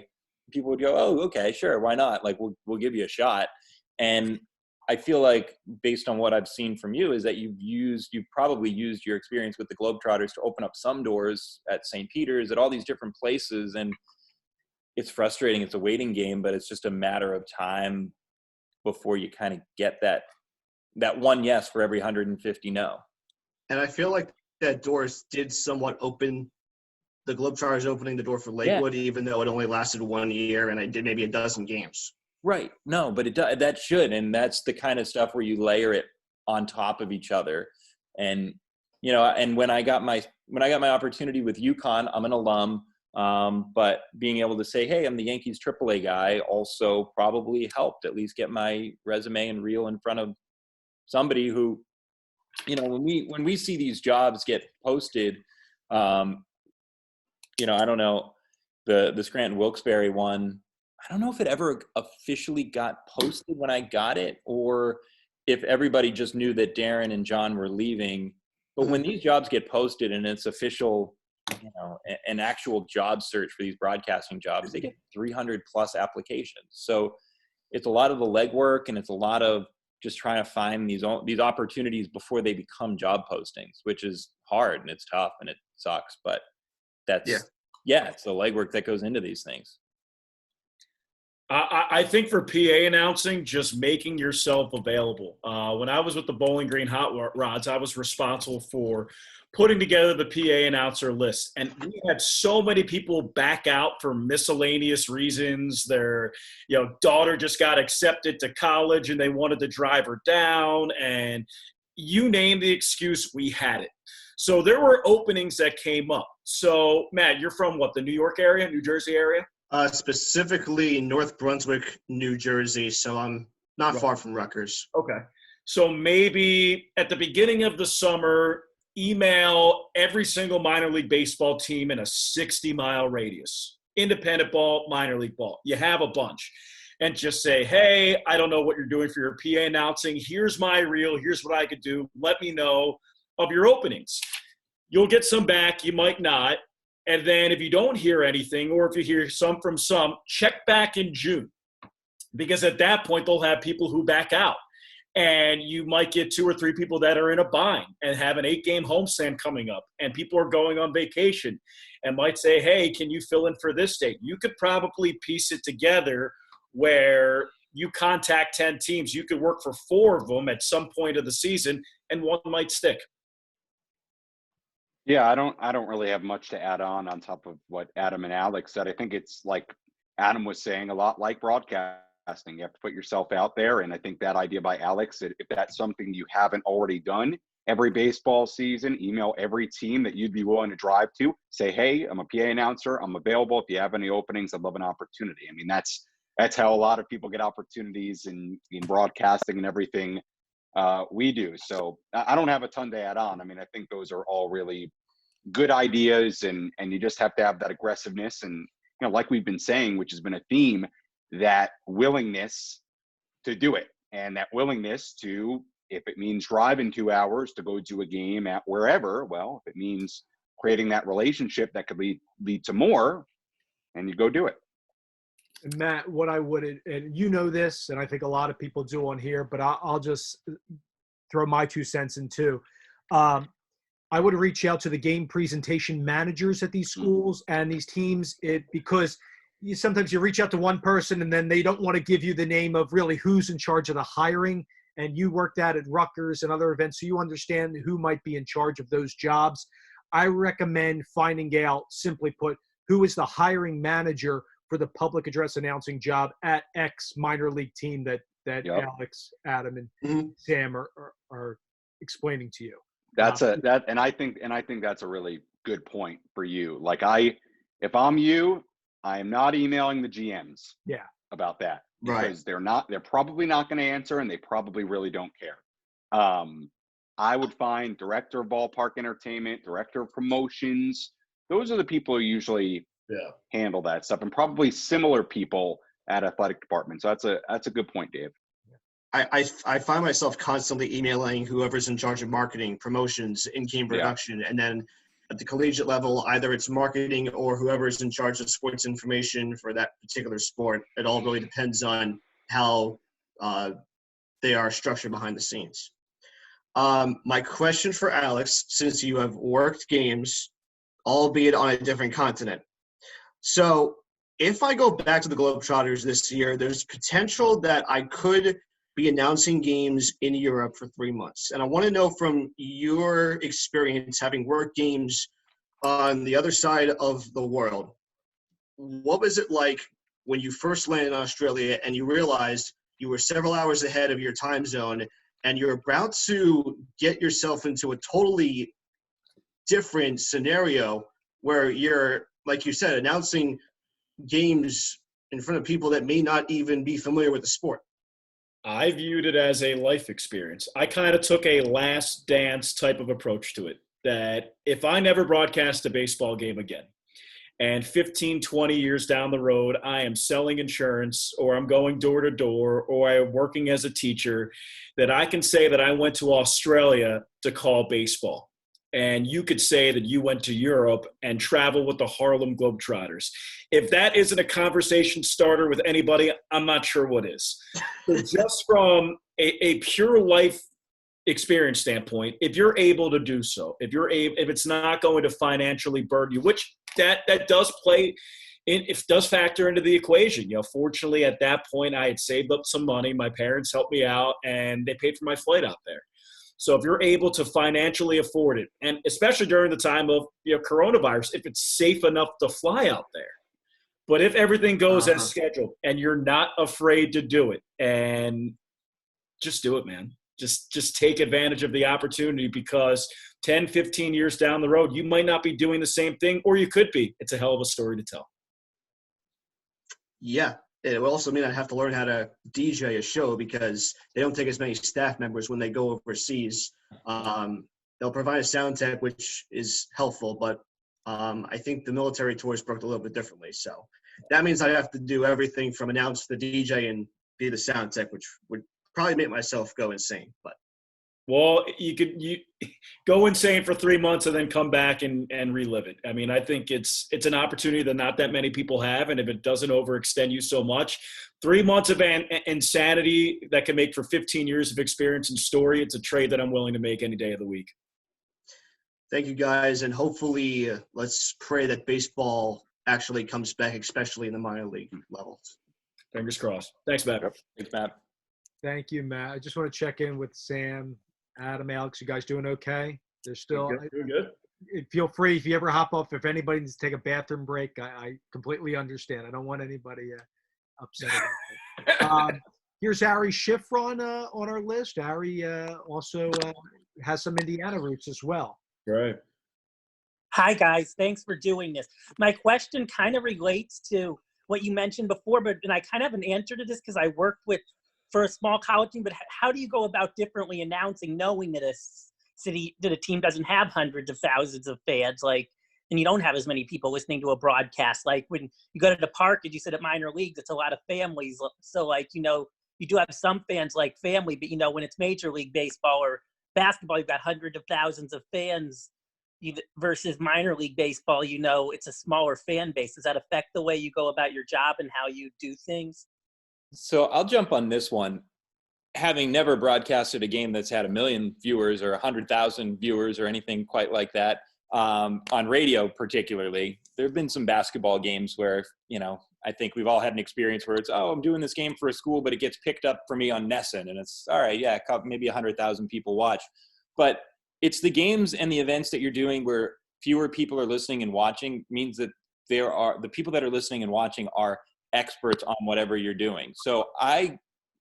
Speaker 4: People would go, oh, okay, sure. Why not? Like, we'll give you a shot. And I feel like based on what I've seen from you is that you've probably used your experience with the Globetrotters to open up some doors at St. Peter's, at all these different places. And it's frustrating. It's a waiting game, but it's just a matter of time before you kind of get that one yes for every 150 no.
Speaker 11: And I feel like that doors did somewhat open. The Globetrotters opening the door for Lakewood, even though it only lasted 1 year and I did maybe a dozen games.
Speaker 4: Right. No, but that should, and that's the kind of stuff where you layer it on top of each other. And and when I got my opportunity with UConn, I'm an alum, but being able to say, hey, I'm the Yankees AAA guy, also probably helped at least get my resume and reel in front of somebody who, when we see these jobs get posted, I don't know, the Scranton Wilkes-Barre one, I don't know if it ever officially got posted when I got it, or if everybody just knew that Darren and John were leaving. But when these jobs get posted and it's official, an actual job search for these broadcasting jobs, they get 300 plus applications. So it's a lot of the legwork, and it's a lot of just trying to find these opportunities before they become job postings, which is hard and it's tough and it sucks. But it's the legwork that goes into these things.
Speaker 3: I think for PA announcing, just making yourself available. When I was with the Bowling Green Hot Rods, I was responsible for putting together the PA announcer list. And we had so many people back out for miscellaneous reasons. Their daughter just got accepted to college and they wanted to drive her down. And you name the excuse, we had it. So there were openings that came up. So, Matt, you're from what, the New York area, New Jersey area?
Speaker 11: Specifically North Brunswick, New Jersey, so I'm not far from Rutgers.
Speaker 3: Okay. So maybe at the beginning of the summer, email every single minor league baseball team in a 60-mile radius. Independent ball, minor league ball. You have a bunch. And just say, hey, I don't know what you're doing for your PA announcing. Here's my reel. Here's what I could do. Let me know of your openings. You'll get some back. You might not. And then if you don't hear anything, or if you hear some from some, check back in June. Because at that point, they'll have people who back out. And you might get 2 or 3 people that are in a bind and have an 8-game homestand coming up. And people are going on vacation and might say, hey, can you fill in for this date? You could probably piece it together where you contact 10 teams. You could work for 4 of them at some point of the season, and 1 might stick.
Speaker 5: Yeah, I don't really have much to add on top of what Adam and Alex said. I think it's like Adam was saying, a lot like broadcasting. You have to put yourself out there, and I think that idea by Alex, if that's something you haven't already done, every baseball season, email every team that you'd be willing to drive to. Say, hey, I'm a PA announcer. I'm available. If you have any openings, I'd love an opportunity. I mean, that's how a lot of people get opportunities in broadcasting and everything we do. So I don't have a ton to add on. I mean, I think those are all really good ideas, and you just have to have that aggressiveness. And, like we've been saying, which has been a theme, that willingness to do it, and that willingness to, if it means driving 2 hours to go to a game at wherever, well, if it means creating that relationship that could lead to more, and you go do it.
Speaker 1: And Matt, what I would, and this, and I think a lot of people do on here, but I'll just throw my 2 cents in too. I would reach out to the game presentation managers at these schools and these teams, because sometimes you reach out to one person and then they don't want to give you the name of really who's in charge of the hiring. And you worked at Rutgers and other events, so you understand who might be in charge of those jobs. I recommend finding out, simply put, who is the hiring manager for the public address announcing job at X minor league team that yep. Alex, Adam, and Sam are explaining to you.
Speaker 5: And I think that's a really good point for you. Like if I'm you, I am not emailing the GMs about that, because they're probably not going to answer, and they probably really don't care. I would find director of ballpark entertainment, director of promotions. Those are the people who usually handle that stuff, and probably similar people at athletic departments. So that's a good point, Dave.
Speaker 11: I find myself constantly emailing whoever's in charge of marketing, promotions, in-game production, and then at the collegiate level, either it's marketing or whoever's in charge of sports information for that particular sport. It all really depends on how they are structured behind the scenes. My question for Alex, since you have worked games, albeit on a different continent. So if I go back to the Globetrotters this year, there's potential that I could be announcing games in Europe for 3 months. And I want to know from your experience, having worked games on the other side of the world, what was it like when you first landed in Australia and you realized you were several hours ahead of your time zone and you're about to get yourself into a totally different scenario where you're, like you said, announcing games in front of people that may not even be familiar with the sport?
Speaker 3: I viewed it as a life experience. I kind of took a last dance type of approach to it, that if I never broadcast a baseball game again, and 15, 20 years down the road, I am selling insurance, or I'm going door to door, or I'm working as a teacher, that I can say that I went to Australia to call baseball. And you could say that you went to Europe and travel with the Harlem Globetrotters. If that isn't a conversation starter with anybody, I'm not sure what is. So just from a pure life experience standpoint, if you're able to do so, if it's not going to financially burden you, which that does play in, it does factor into the equation. You know, fortunately at that point I had saved up some money. My parents helped me out and they paid for my flight out there. So if you're able to financially afford it, and especially during the time of, you know, coronavirus, if it's safe enough to fly out there. But if everything goes as scheduled and you're not afraid to do it, and just do it, man. Just take advantage of the opportunity, because 10, 15 years down the road, you might not be doing the same thing, or you could be. It's a hell of a story to tell.
Speaker 11: Yeah. It will also mean I have to learn how to DJ a show, because they don't take as many staff members when they go overseas. They'll provide a sound tech, which is helpful, but I think the military tours worked a little bit differently. So that means I have to do everything from announce the DJ and be the sound tech, which would probably make myself go insane. But
Speaker 3: well, you go insane for 3 months and then come back and relive it. I mean, I think it's an opportunity that not that many people have, and if it doesn't overextend you so much, 3 months of insanity that can make for 15 years of experience and story, it's a trade that I'm willing to make any day of the week.
Speaker 11: Thank you, guys, and hopefully let's pray that baseball actually comes back, especially in the minor league levels.
Speaker 3: Fingers crossed. Thanks, Matt.
Speaker 4: Yep. Thanks, Matt.
Speaker 1: Thank you, Matt. I just want to check in with Sam, Adam, Alex. You guys doing okay? They're still
Speaker 3: doing good.
Speaker 1: Feel free if you ever hop off. If anybody needs to take a bathroom break, I completely understand. I don't want anybody upset. Here's Ari Schiffer on our list. Ari also has some Indiana roots as well.
Speaker 3: Right.
Speaker 12: Hi, guys. Thanks for doing this. My question kind of relates to what you mentioned before, and I kind of have an answer to this because I worked for a small college team, but how do you go about differently announcing, knowing that a team doesn't have hundreds of thousands of fans, like, and you don't have as many people listening to a broadcast? Like when you go to the park, as you said, at minor leagues, it's a lot of families. So like, you know, you do have some fans like family, but you know, when it's Major League Baseball or basketball, you've got hundreds of thousands of fans versus minor league baseball, you know, it's a smaller fan base. Does that affect the way you go about your job and how you do things?
Speaker 4: So I'll jump on this one. Having never broadcasted a game that's had 1 million viewers or 100,000 viewers or anything quite like that, on radio particularly, there have been some basketball games where, you know, I think we've all had an experience where it's, I'm doing this game for a school, but it gets picked up for me on Nesson, and it's, all right, yeah, maybe 100,000 people watch. But it's the games and the events that you're doing where fewer people are listening and watching means that the people that are listening and watching are experts on whatever you're doing. So I,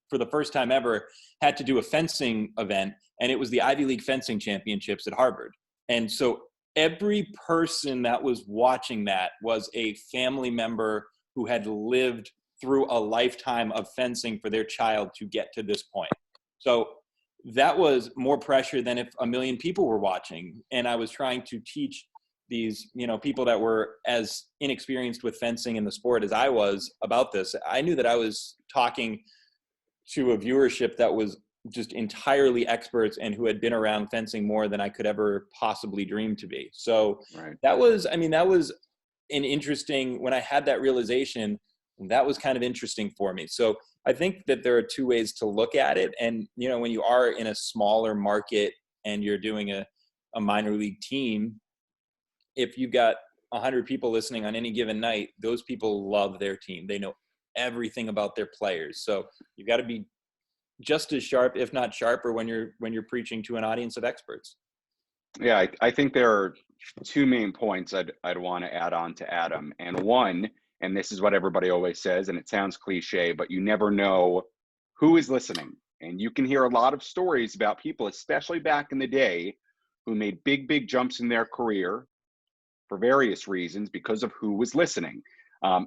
Speaker 4: for the first time ever, had to do a fencing event, and it was the Ivy League fencing championships at Harvard. And so every person that was watching that was a family member who had lived through a lifetime of fencing for their child to get to this point. So that was more pressure than if 1 million people were watching. And I was trying to teach these, you know, people that were as inexperienced with fencing in the sport as I was about this. I knew that I was talking to a viewership that was just entirely experts and who had been around fencing more than I could ever possibly dream to be. So that was an interesting, when I had that realization, that was kind of interesting for me. So I think that there are two ways to look at it. And, you know, when you are in a smaller market and you're doing a minor league team, if you've got 100 people listening on any given night, those people love their team. They know everything about their players. So you've got to be just as sharp, if not sharper, when you're preaching to an audience of experts.
Speaker 5: Yeah, I think there are two main points I'd want to add on to Adam. And one, and this is what everybody always says, and it sounds cliche, but you never know who is listening. And you can hear a lot of stories about people, especially back in the day, who made big jumps in their career for various reasons because of who was listening.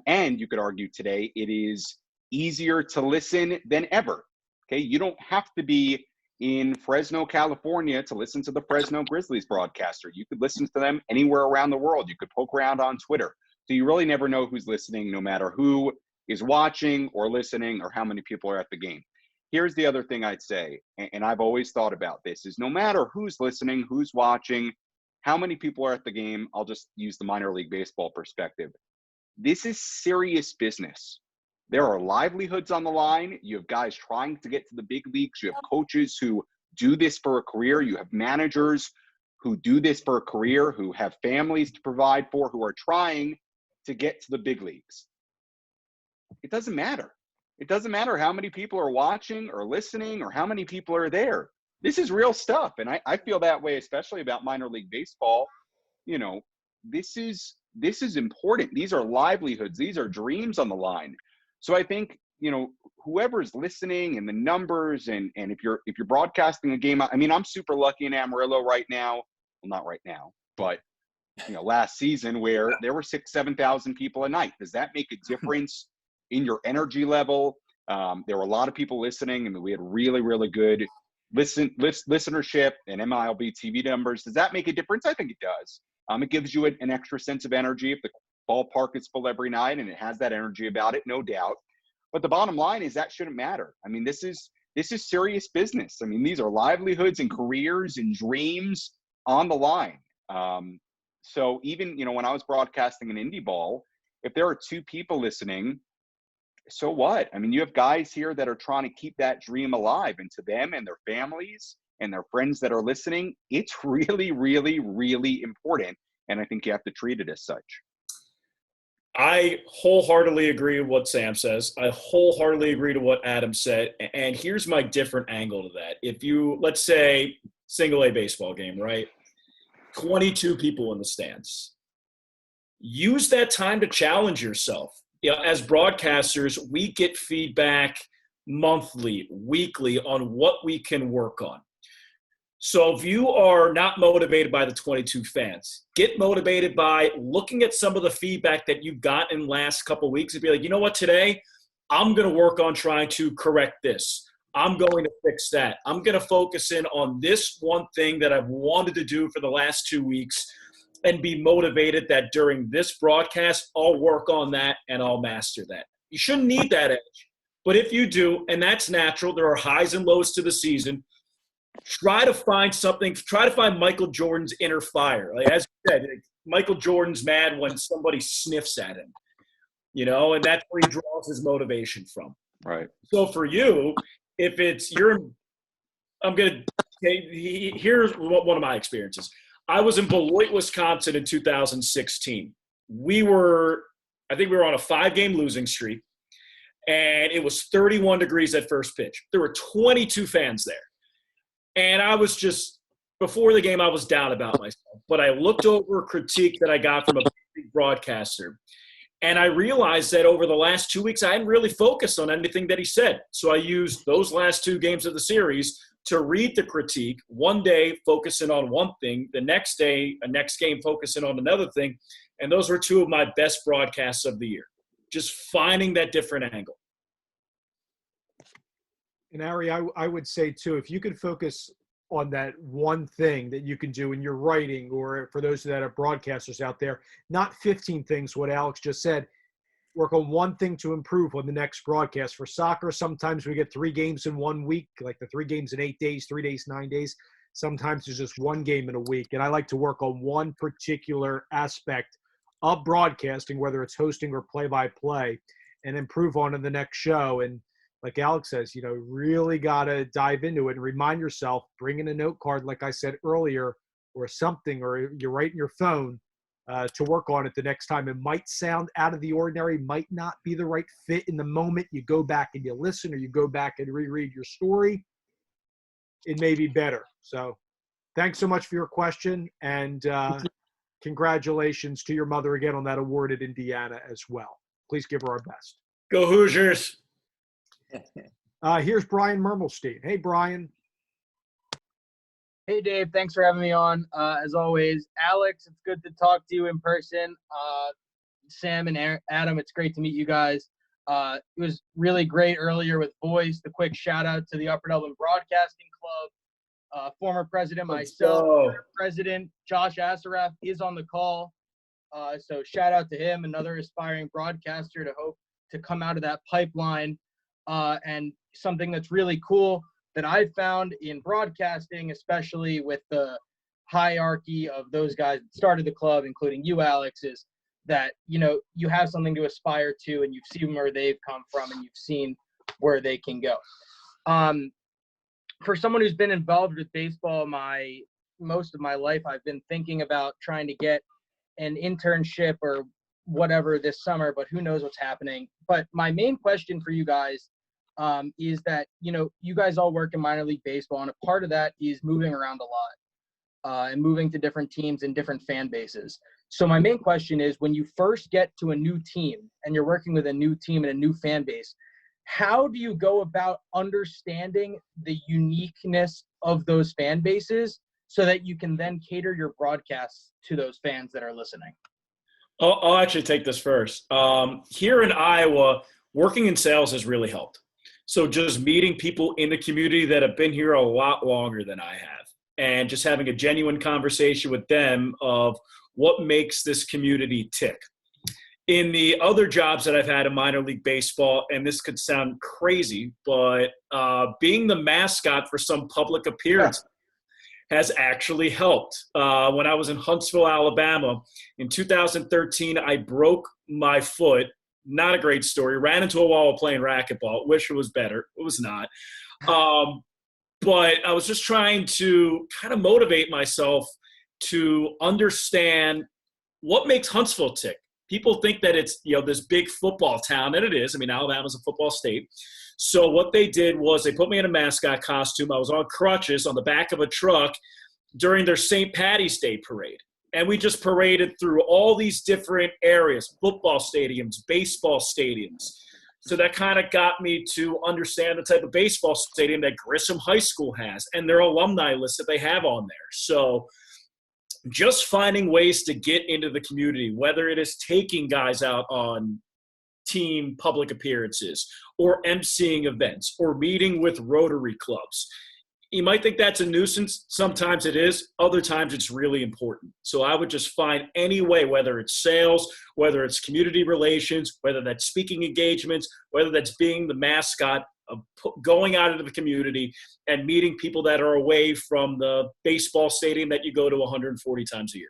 Speaker 5: And you could argue today it is easier to listen than ever. Okay, you don't have to be in Fresno, California to listen to the Fresno Grizzlies broadcaster. You could listen to them anywhere around the world. You could poke around on Twitter. So you really never know who's listening, no matter who is watching or listening or how many people are at the game. Here's the other thing I'd say, and I've always thought about this, is no matter who's listening, who's watching, how many people are at the game, I'll just use the minor league baseball perspective. This is serious business. There are livelihoods on the line. You have guys trying to get to the big leagues. You have coaches who do this for a career. You have managers who do this for a career, who have families to provide for, who are trying to get to the big leagues. It doesn't matter. It doesn't matter how many people are watching or listening or how many people are there. This is real stuff. And I feel that way, especially about minor league baseball. You know, this is important. These are livelihoods. These are dreams on the line. So I think, you know, whoever's listening and the numbers and if you're broadcasting a game, I mean, I'm super lucky in Amarillo right now. Well, not right now, but you know, last season where there were 6,000-7,000 people a night. Does that make a difference in your energy level? There were a lot of people listening, and we had really good listenership and MiLB TV numbers. Does that make a difference? I think it does. It gives you an extra sense of energy if the ballpark is full every night and it has that energy about it, no doubt. But the bottom line is that shouldn't matter. I mean, this is serious business. I mean, these are livelihoods and careers and dreams on the line. So even, you know, when I was broadcasting an indie ball, if there are two people listening, so what? I mean, you have guys here that are trying to keep that dream alive, and to them and their families and their friends that are listening, it's really important. And I think you have to treat it as such.
Speaker 3: I wholeheartedly agree with what Sam says. I wholeheartedly agree to what Adam said. And here's my different angle to that. If you, let's say, single A baseball game, right? 22 people in the stands. Use that time to challenge yourself. You know, as broadcasters, we get feedback monthly, weekly on what we can work on. So if you are not motivated by the 22 fans, get motivated by looking at some of the feedback that you've got in the last couple of weeks and be like, you know what, today I'm going to work on trying to correct this. I'm going to fix that. I'm going to focus in on this one thing that I've wanted to do for the last 2 weeks and be motivated that during this broadcast, I'll work on that and I'll master that. You shouldn't need that edge. But if you do, and that's natural, there are highs and lows to the season, try to find something. Try to find Michael Jordan's inner fire. Like, as you said, Michael Jordan's mad when somebody sniffs at him, you know, and that's where he draws his motivation from.
Speaker 5: Right.
Speaker 3: So for you, if it's here's one of my experiences. I was in Beloit, Wisconsin in 2016. I think we were on a 5-game losing streak, and it was 31 degrees at first pitch. There were 22 fans there. And I was just, before the game, I was down about myself. But I looked over a critique that I got from a big broadcaster, and I realized that over the last 2 weeks, I hadn't really focused on anything that he said. So I used those last 2 games of the series to read the critique. One day, focusing on one thing. The next day, a next game, focusing on another thing. And those were 2 of my best broadcasts of the year. Just finding that different angle.
Speaker 1: And Ari, I would say too, if you could focus on that one thing that you can do in your writing, or for those that are broadcasters out there, not 15 things, what Alex just said, work on one thing to improve on the next broadcast. For soccer, sometimes we get 3 games in 1 week, like the 3 games in 8 days, 3 days, 9 days. Sometimes there's just 1 game in a week. And I like to work on one particular aspect of broadcasting, whether it's hosting or play-by-play, and improve on in the next show. And like Alex says, you know, really got to dive into it and remind yourself, bring in a note card, like I said earlier, or something, or you write in your phone, to work on it the next time. It might sound out of the ordinary, might not be the right fit in the moment. You go back and you listen, or you go back and reread your story. It may be better. So thanks so much for your question, and congratulations to your mother again on that award at Indiana as well. Please give her our best.
Speaker 3: Go Hoosiers.
Speaker 1: Here's Brian Mermelstein. Hey, Brian.
Speaker 13: Hey, Dave. Thanks for having me on. As always, Alex, it's good to talk to you in person. Sam and Adam, it's great to meet you guys. It was really great earlier with Voice. The quick shout out to the Upper Dublin Broadcasting Club. Former president myself, President Josh Asaraf is on the call. So shout out to him, another aspiring broadcaster to hope to come out of that pipeline. And something that's really cool that I've found in broadcasting, especially with the hierarchy of those guys that started the club, including you, Alex, is that, you know, you have something to aspire to, and you've seen where they've come from, and you've seen where they can go. For someone who's been involved with baseball most of my life, I've been thinking about trying to get an internship or whatever this summer, but who knows what's happening. But my main question for you guys is that, you know, you guys all work in minor league baseball, and a part of that is moving around a lot and moving to different teams and different fan bases. So my main question is, when you first get to a new team and you're working with a new team and a new fan base, how do you go about understanding the uniqueness of those fan bases so that you can then cater your broadcasts to those fans that are listening?
Speaker 3: I'll actually take this first. Here in Iowa, working in sales has really helped. So just meeting people in the community that have been here a lot longer than I have, and just having a genuine conversation with them of what makes this community tick. In the other jobs that I've had in minor league baseball, and this could sound crazy, but being the mascot for some public appearance has actually helped. When I was in Huntsville, Alabama, in 2013, I broke my foot. Not a great story. Ran into a wall playing racquetball. Wish it was better. It was not. But I was just trying to kind of motivate myself to understand what makes Huntsville tick. People think that it's, you know, this big football town, and it is. I mean, Alabama's a football state. So what they did was they put me in a mascot costume. I was on crutches on the back of a truck during their St. Patty's Day parade. And we just paraded through all these different areas, football stadiums, baseball stadiums. So that kind of got me to understand the type of baseball stadium that Grissom High School has and their alumni list that they have on there. So just finding ways to get into the community, whether it is taking guys out on team public appearances or emceeing events or meeting with Rotary clubs. You might think that's a nuisance. Sometimes it is. Other times it's really important. So I would just find any way, whether it's sales, whether it's community relations, whether that's speaking engagements, whether that's being the mascot, of going out into the community and meeting people that are away from the baseball stadium that you go to 140 times a year.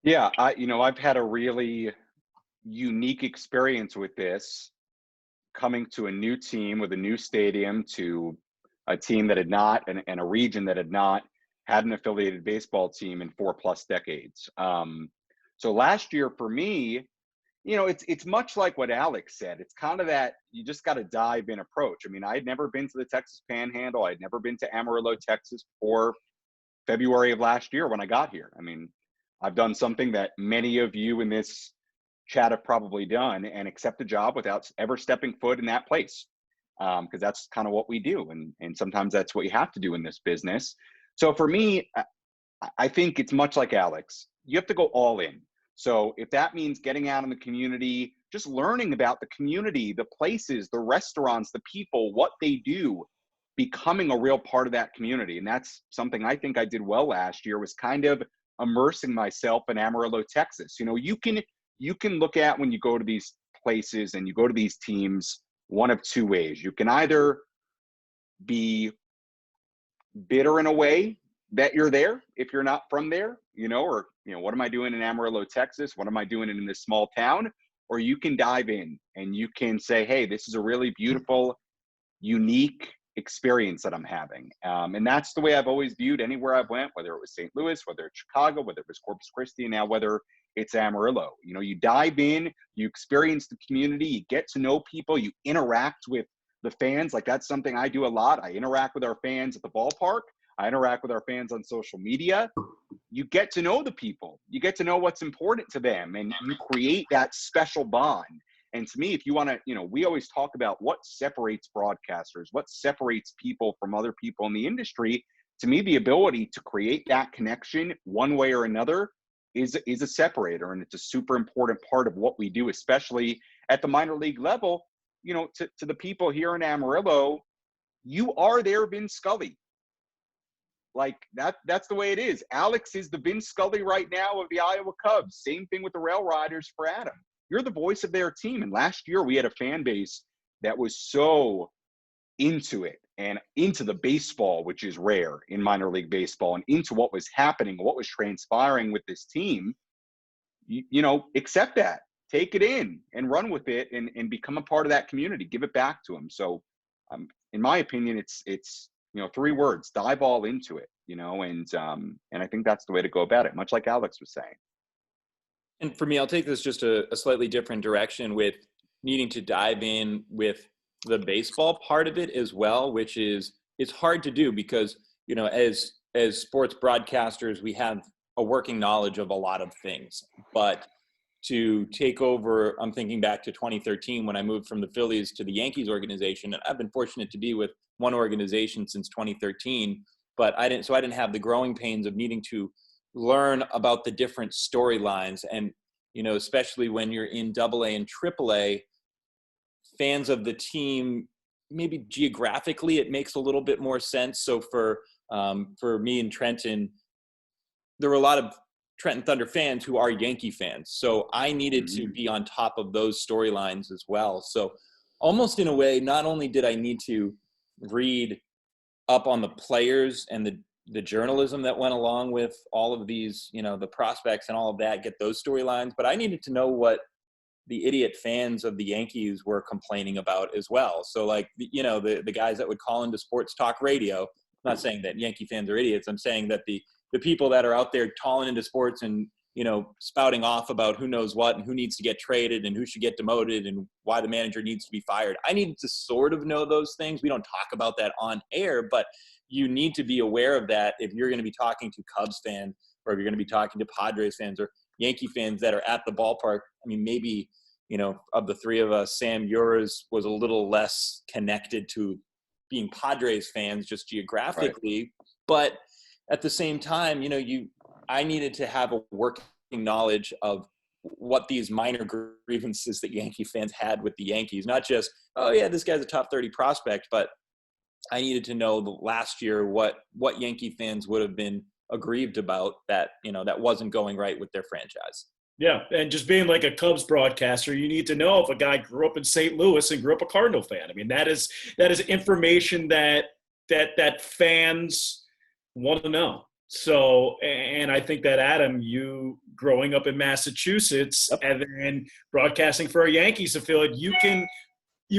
Speaker 5: Yeah, I've had a really unique experience with this, coming to a new team with a new stadium, to a team that had not, and a region that had not had an affiliated baseball team in 4+ decades. So last year for me, it's much like what Alex said. It's kind of that you just got to dive in approach. I mean, I had never been to the Texas Panhandle. I'd never been to Amarillo, Texas before February of last year when I got here. I mean, I've done something that many of you in this chat have probably done, and accept a job without ever stepping foot in that place. Because that's kind of what we do. And sometimes that's what you have to do in this business. So for me, I think it's much like Alex. You have to go all in. So if that means getting out in the community, just learning about the community, the places, the restaurants, the people, what they do, becoming a real part of that community. And that's something I think I did well last year, was kind of immersing myself in Amarillo, Texas. You can look at, when you go to these places and you go to these teams, one of two ways. You can either be bitter in a way that you're there if you're not from there, or what am I doing in Amarillo, Texas? What am I doing in this small town? Or you can dive in and you can say, hey, this is a really beautiful, unique experience that I'm having. And that's the way I've always viewed anywhere I've went, whether it was St. Louis, whether it's Chicago, whether it was Corpus Christi, and now whether it's Amarillo. You know, you dive in, you experience the community, you get to know people, you interact with the fans. Like, that's something I do a lot. I interact with our fans at the ballpark. I interact with our fans on social media. You get to know the people. You get to know what's important to them, and you create that special bond. And to me, if you want to, you know, we always talk about what separates broadcasters, what separates people from other people in the industry. To me, the ability to create that connection one way or another is a separator, and it's a super important part of what we do, especially at the minor league level. You know, to the people here in Amarillo, you are their Vin Scully. Like, that's the way it is. Alex is the Vin Scully right now of the Iowa Cubs. Same thing with the Rail Riders for Adam. You're the voice of their team. And last year we had a fan base that was so into it and into the baseball, which is rare in minor league baseball, and into what was happening, what was transpiring with this team. You know, accept that, take it in and run with it, and become a part of that community, give it back to them. So in my opinion, it's, you know, 3 words: dive all into it, you know, and I think that's the way to go about it, much like Alex was saying.
Speaker 4: And for me, I'll take this just a slightly different direction with needing to dive in with the baseball part of it as well, which is, it's hard to do because, you know, as sports broadcasters, we have a working knowledge of a lot of things, but to take over, I'm thinking back to 2013 when I moved from the Phillies to the Yankees organization, and I've been fortunate to be with one organization since 2013, but I didn't have the growing pains of needing to learn about the different storylines. And, you know, especially when you're in AA and AAA, fans of the team, maybe geographically, it makes a little bit more sense. So for me and Trenton, there were a lot of Trenton Thunder fans who are Yankee fans. So I needed to be on top of those storylines as well. So almost in a way, not only did I need to read up on the players and the journalism that went along with all of these, you know, the prospects and all of that, get those storylines, but I needed to know what the idiot fans of the Yankees were complaining about as well. So, like, you know, the guys that would call into sports talk radio, I'm not saying that Yankee fans are idiots. I'm saying that the people that are out there calling into sports and, you know, spouting off about who knows what and who needs to get traded and who should get demoted and why the manager needs to be fired. I needed to sort of know those things. We don't talk about that on air, but you need to be aware of that if you're going to be talking to Cubs fans, or if you're going to be talking to Padres fans or Yankee fans that are at the ballpark. I mean, maybe, you know, of the 3 of us, Sam, yours was a little less connected to being Padres fans just geographically, right. But at the same time, you know, I needed to have a working knowledge of what these minor grievances that Yankee fans had with the Yankees, not just, oh yeah, this guy's a top 30 prospect, but I needed to know the last year what Yankee fans would have been aggrieved about that, you know, that wasn't going right with their franchise.
Speaker 3: Yeah, and just being like a Cubs broadcaster, you need to know if a guy grew up in St. Louis and grew up a Cardinal fan. I mean, that is information that fans want to know. So, and I think that, Adam, you growing up in Massachusetts, yep, and then broadcasting for our Yankees affiliate, you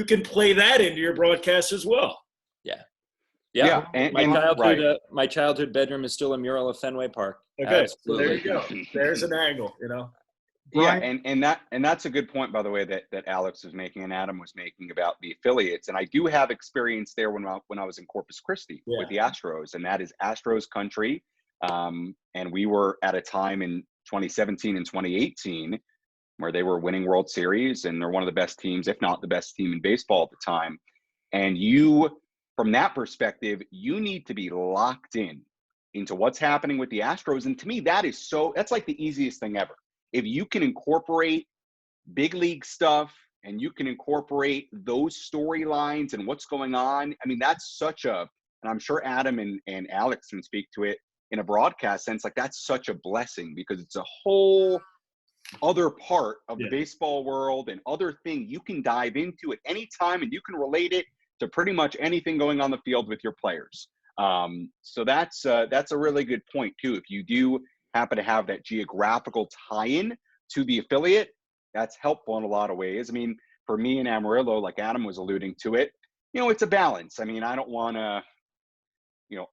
Speaker 3: can play that into your broadcast as well.
Speaker 4: Yeah. And my childhood bedroom is still a mural of Fenway Park.
Speaker 3: Okay,
Speaker 4: absolutely.
Speaker 3: So there you go. There's an angle, you know.
Speaker 5: Brian? Yeah, and that's a good point, by the way, that Alex was making and Adam was making about the affiliates. And I do have experience there when I was in Corpus Christi with the Astros, and that is Astros country. And we were at a time in 2017 and 2018 where they were winning World Series, and they're one of the best teams, if not the best team in baseball at the time. And from that perspective, you need to be locked into what's happening with the Astros. And to me, that's like the easiest thing ever. If you can incorporate big league stuff and you can incorporate those storylines and what's going on, I mean, that's and I'm sure Adam and Alex can speak to it in a broadcast sense, like that's such a blessing because it's a whole other part of the baseball world and other thing you can dive into at any time, and you can relate it to pretty much anything going on the field with your players. So that's a really good point too. If you do happen to have that geographical tie-in to the affiliate, that's helpful in a lot of ways. I mean, for me in Amarillo, like Adam was alluding to it, it's a balance. I mean, I don't want to,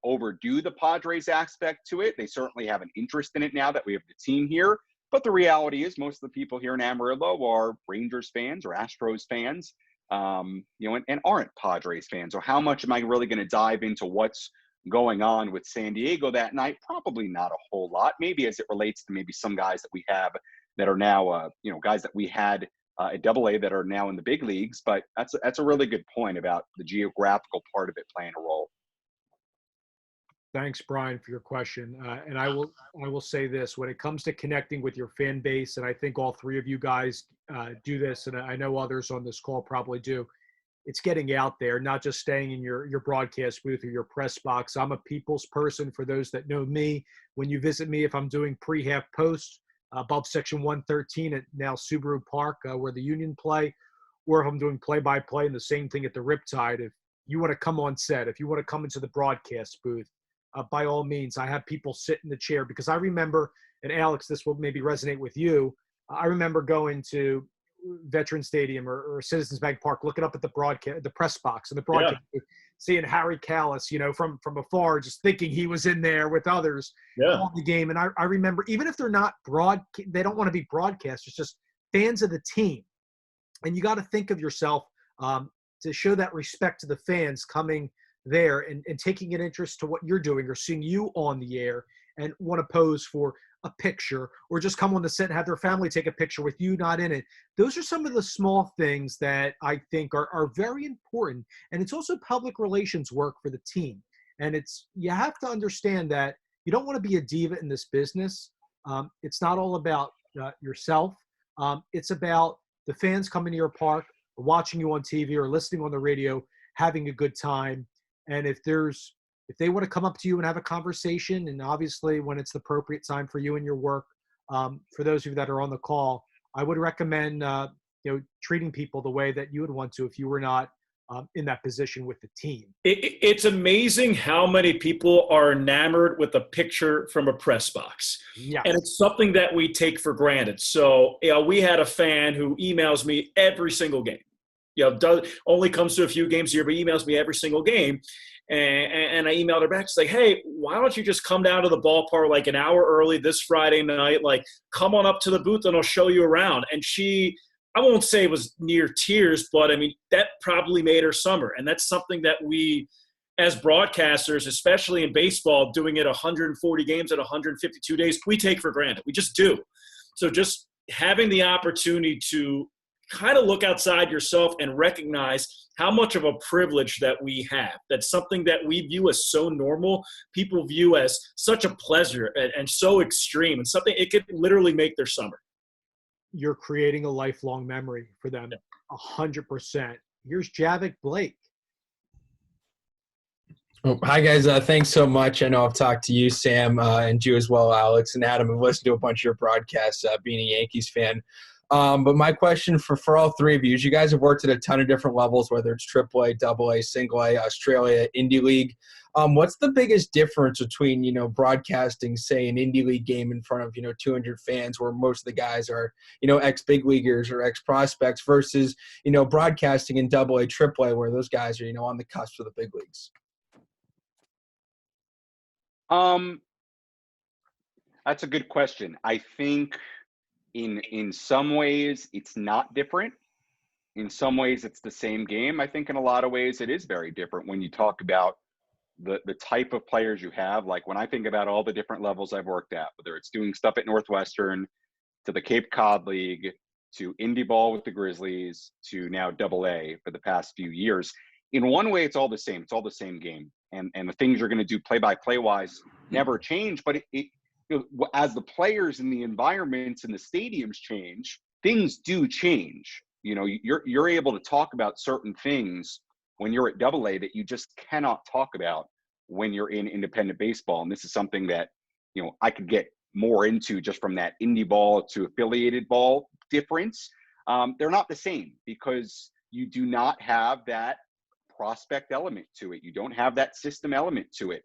Speaker 5: overdo the Padres aspect to it. They certainly have an interest in it now that we have the team here. But the reality is most of the people here in Amarillo are Rangers fans or Astros fans, and aren't Padres fans. So how much am I really going to dive into what's going on with San Diego that night? Probably not a whole lot. Maybe as it relates to maybe some guys that we have that are now, guys that we had at AA that are now in the big leagues. But that's a really good point about the geographical part of it playing a role.
Speaker 1: Thanks, Brian, for your question. And I will say this: when it comes to connecting with your fan base, and I think all three of you guys do this, and I know others on this call probably do. It's getting out there, not just staying in your broadcast booth or your press box. I'm a people's person. For those that know me, when you visit me, if I'm doing pre-half post above section 113 at now Subaru Park, where the Union play, or if I'm doing play-by-play, and the same thing at the Riptide, if you want to come on set, if you want to come into the broadcast booth, by all means, I have people sit in the chair, because I remember, and Alex, this will maybe resonate with you. I remember going to Veteran Stadium or Citizens Bank Park, looking up at the press box and the broadcast, seeing Harry Callis, from afar, just thinking he was in there with others on the game. And I remember, even if they're not they don't want to be broadcasters, just fans of the team. And you got to think of yourself to show that respect to the fans coming there and taking an interest to what you're doing, or seeing you on the air and want to pose for a picture, or just come on the set and have their family take a picture with you not in it. Those are some of the small things that I think are very important. And it's also public relations work for the team. And you have to understand that you don't want to be a diva in this business. It's not all about yourself. It's about the fans coming to your park, or watching you on TV or listening on the radio, having a good time. And if they want to come up to you and have a conversation, and obviously when it's the appropriate time for you and your work, for those of you that are on the call, I would recommend, treating people the way that you would want to if you were not in that position with the team.
Speaker 3: It's amazing how many people are enamored with a picture from a press box.
Speaker 1: Yes.
Speaker 3: And it's something that we take for granted. So, we had a fan who emails me every single game. Only comes to a few games a year, but emails me every single game. And I emailed her back to say, hey, why don't you just come down to the ballpark like an hour early this Friday night? Like, come on up to the booth and I'll show you around. And she, I won't say it was near tears, but I mean, that probably made her summer. And that's something that we, as broadcasters, especially in baseball, doing it 140 games at 152 days, we take for granted. We just do. So just having the opportunity to kind of look outside yourself and recognize how much of a privilege that we have. That's something that we view as so normal, people view as such a pleasure and so extreme, and something it could literally make their summer.
Speaker 1: You're creating a lifelong memory for them, 100%. Here's Javik Blake.
Speaker 14: Oh, hi, guys. Thanks so much. I know I've talked to you, Sam, and you as well, Alex and Adam. I've listened to a bunch of your broadcasts, being a Yankees fan. But my question for all three of you is, you guys have worked at a ton of different levels, whether it's AAA, AA, Single A, Australia, Indie League. What's the biggest difference between, broadcasting, say, an Indie League game in front of, 200 fans, where most of the guys are, ex-big leaguers or ex-prospects, versus, broadcasting in AA, AAA, where those guys are, on the cusp of the big leagues?
Speaker 5: That's a good question. I think in some ways it's not different. In some ways it's the same game. I think in a lot of ways it is very different when you talk about the type of players you have. Like when I think about all the different levels I've worked at, whether it's doing stuff at Northwestern, to the Cape Cod League, to indie ball with the Grizzlies, to now AA for the past few years. In one way, it's all the same. It's all the same game. And the things you're going to do play-by-play wise never change. But as the players and the environments and the stadiums change, things do change. You're able to talk about certain things when you're at AA that you just cannot talk about when you're in independent baseball. And this is something that, I could get more into just from that indie ball to affiliated ball difference. They're not the same because you do not have that prospect element to it. You don't have that system element to it.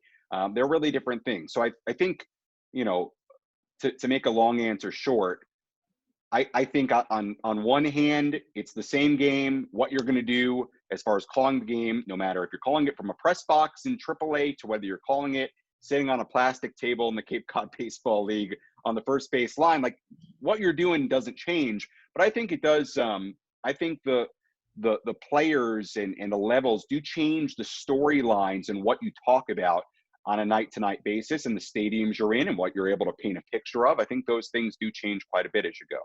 Speaker 5: They're really different things. So I think, to make a long answer short, I think on one hand, it's the same game. What you're going to do as far as calling the game, no matter if you're calling it from a press box in AAA to whether you're calling it sitting on a plastic table in the Cape Cod Baseball League on the first base line. Like, what you're doing doesn't change, but I think it does. I think the players and the levels do change the storylines and what you talk about on a night-to-night basis and the stadiums you're in and what you're able to paint a picture of. I think those things do change quite a bit as you go.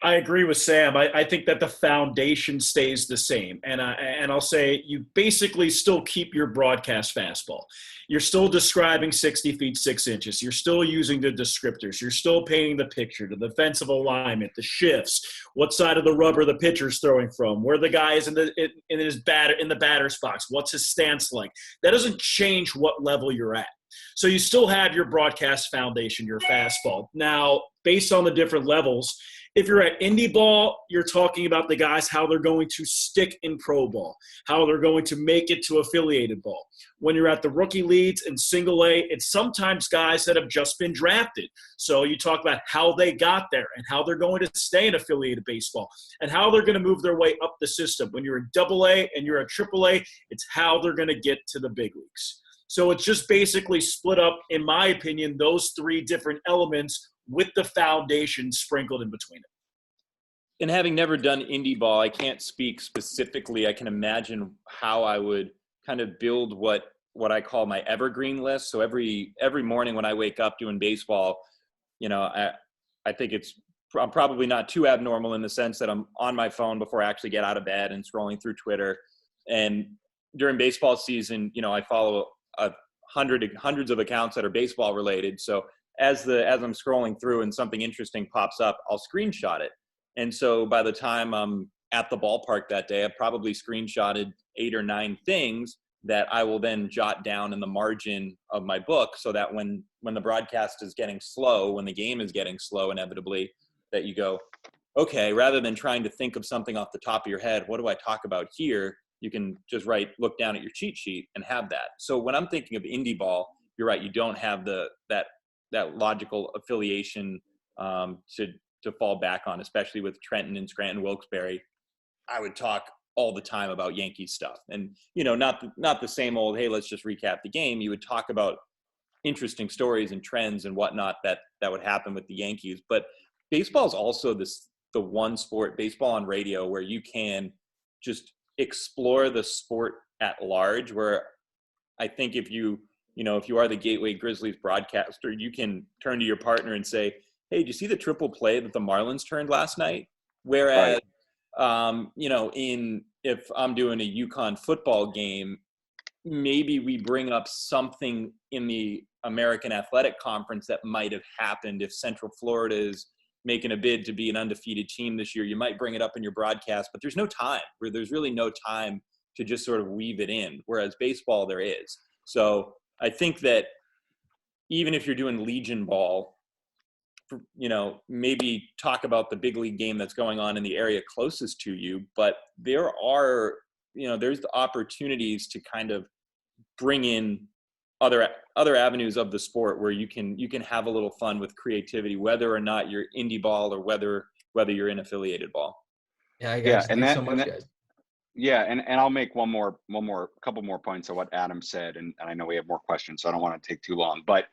Speaker 3: I agree with Sam. I think that the foundation stays the same. And I'll say you basically still keep your broadcast fastball. You're still describing 60 feet, 6 inches. You're still using the descriptors. You're still painting the picture, the defensive alignment, the shifts, what side of the rubber the pitcher's throwing from, where the guy is in the batter's box, what's his stance like. That doesn't change what level you're at. So you still have your broadcast foundation, your fastball. Now, based on the different levels, if you're at indie ball, you're talking about the guys, how they're going to stick in pro ball, how they're going to make it to affiliated ball. When you're at the rookie leagues and single A, it's sometimes guys that have just been drafted. So you talk about how they got there and how they're going to stay in affiliated baseball and how they're going to move their way up the system. When you're in double A and you're at triple A, it's how they're going to get to the big leagues. So it's just basically split up, in my opinion, those three different elements with the foundation sprinkled in between it.
Speaker 4: And having never done indie ball, I can't speak specifically. I can imagine how I would kind of build what I call my evergreen list. So every morning when I wake up doing baseball, I think I'm probably not too abnormal in the sense that I'm on my phone before I actually get out of bed and scrolling through Twitter. And during baseball season, I follow hundreds of accounts that are baseball related. So as I'm scrolling through and something interesting pops up, I'll screenshot it. And so by the time I'm at the ballpark that day, I've probably screenshotted 8 or 9 things that I will then jot down in the margin of my book so that when the broadcast is getting slow, when the game is getting slow, inevitably, that you go, okay, rather than trying to think of something off the top of your head, what do I talk about here? You can just look down at your cheat sheet and have that. So when I'm thinking of indie ball, you're right, you don't have that logical affiliation to fall back on, especially with Trenton and Scranton Wilkes-Barre. I would talk all the time about Yankees stuff, and not the same old, hey, let's just recap the game. You would talk about interesting stories and trends and whatnot that would happen with the Yankees. But baseball is also the one sport, baseball on radio, where you can just explore the sport at large. Where I think if you are the Gateway Grizzlies broadcaster, you can turn to your partner and say, hey, did you see the triple play that the Marlins turned last night? Whereas, if I'm doing a UConn football game, maybe we bring up something in the American Athletic Conference that might have happened if Central Florida is making a bid to be an undefeated team this year. You might bring it up in your broadcast, but there's no time. There's really no time to just sort of weave it in, whereas baseball there is. So I think that even if you're doing Legion ball, maybe talk about the big league game that's going on in the area closest to you, but there are, there's the opportunities to kind of bring in other avenues of the sport where you can have a little fun with creativity, whether or not you're indie ball or whether you're in affiliated ball.
Speaker 14: Yeah, guys, thanks so much, guys.
Speaker 5: Yeah, and I'll make couple more points on what Adam said, and I know we have more questions, so I don't want to take too long. But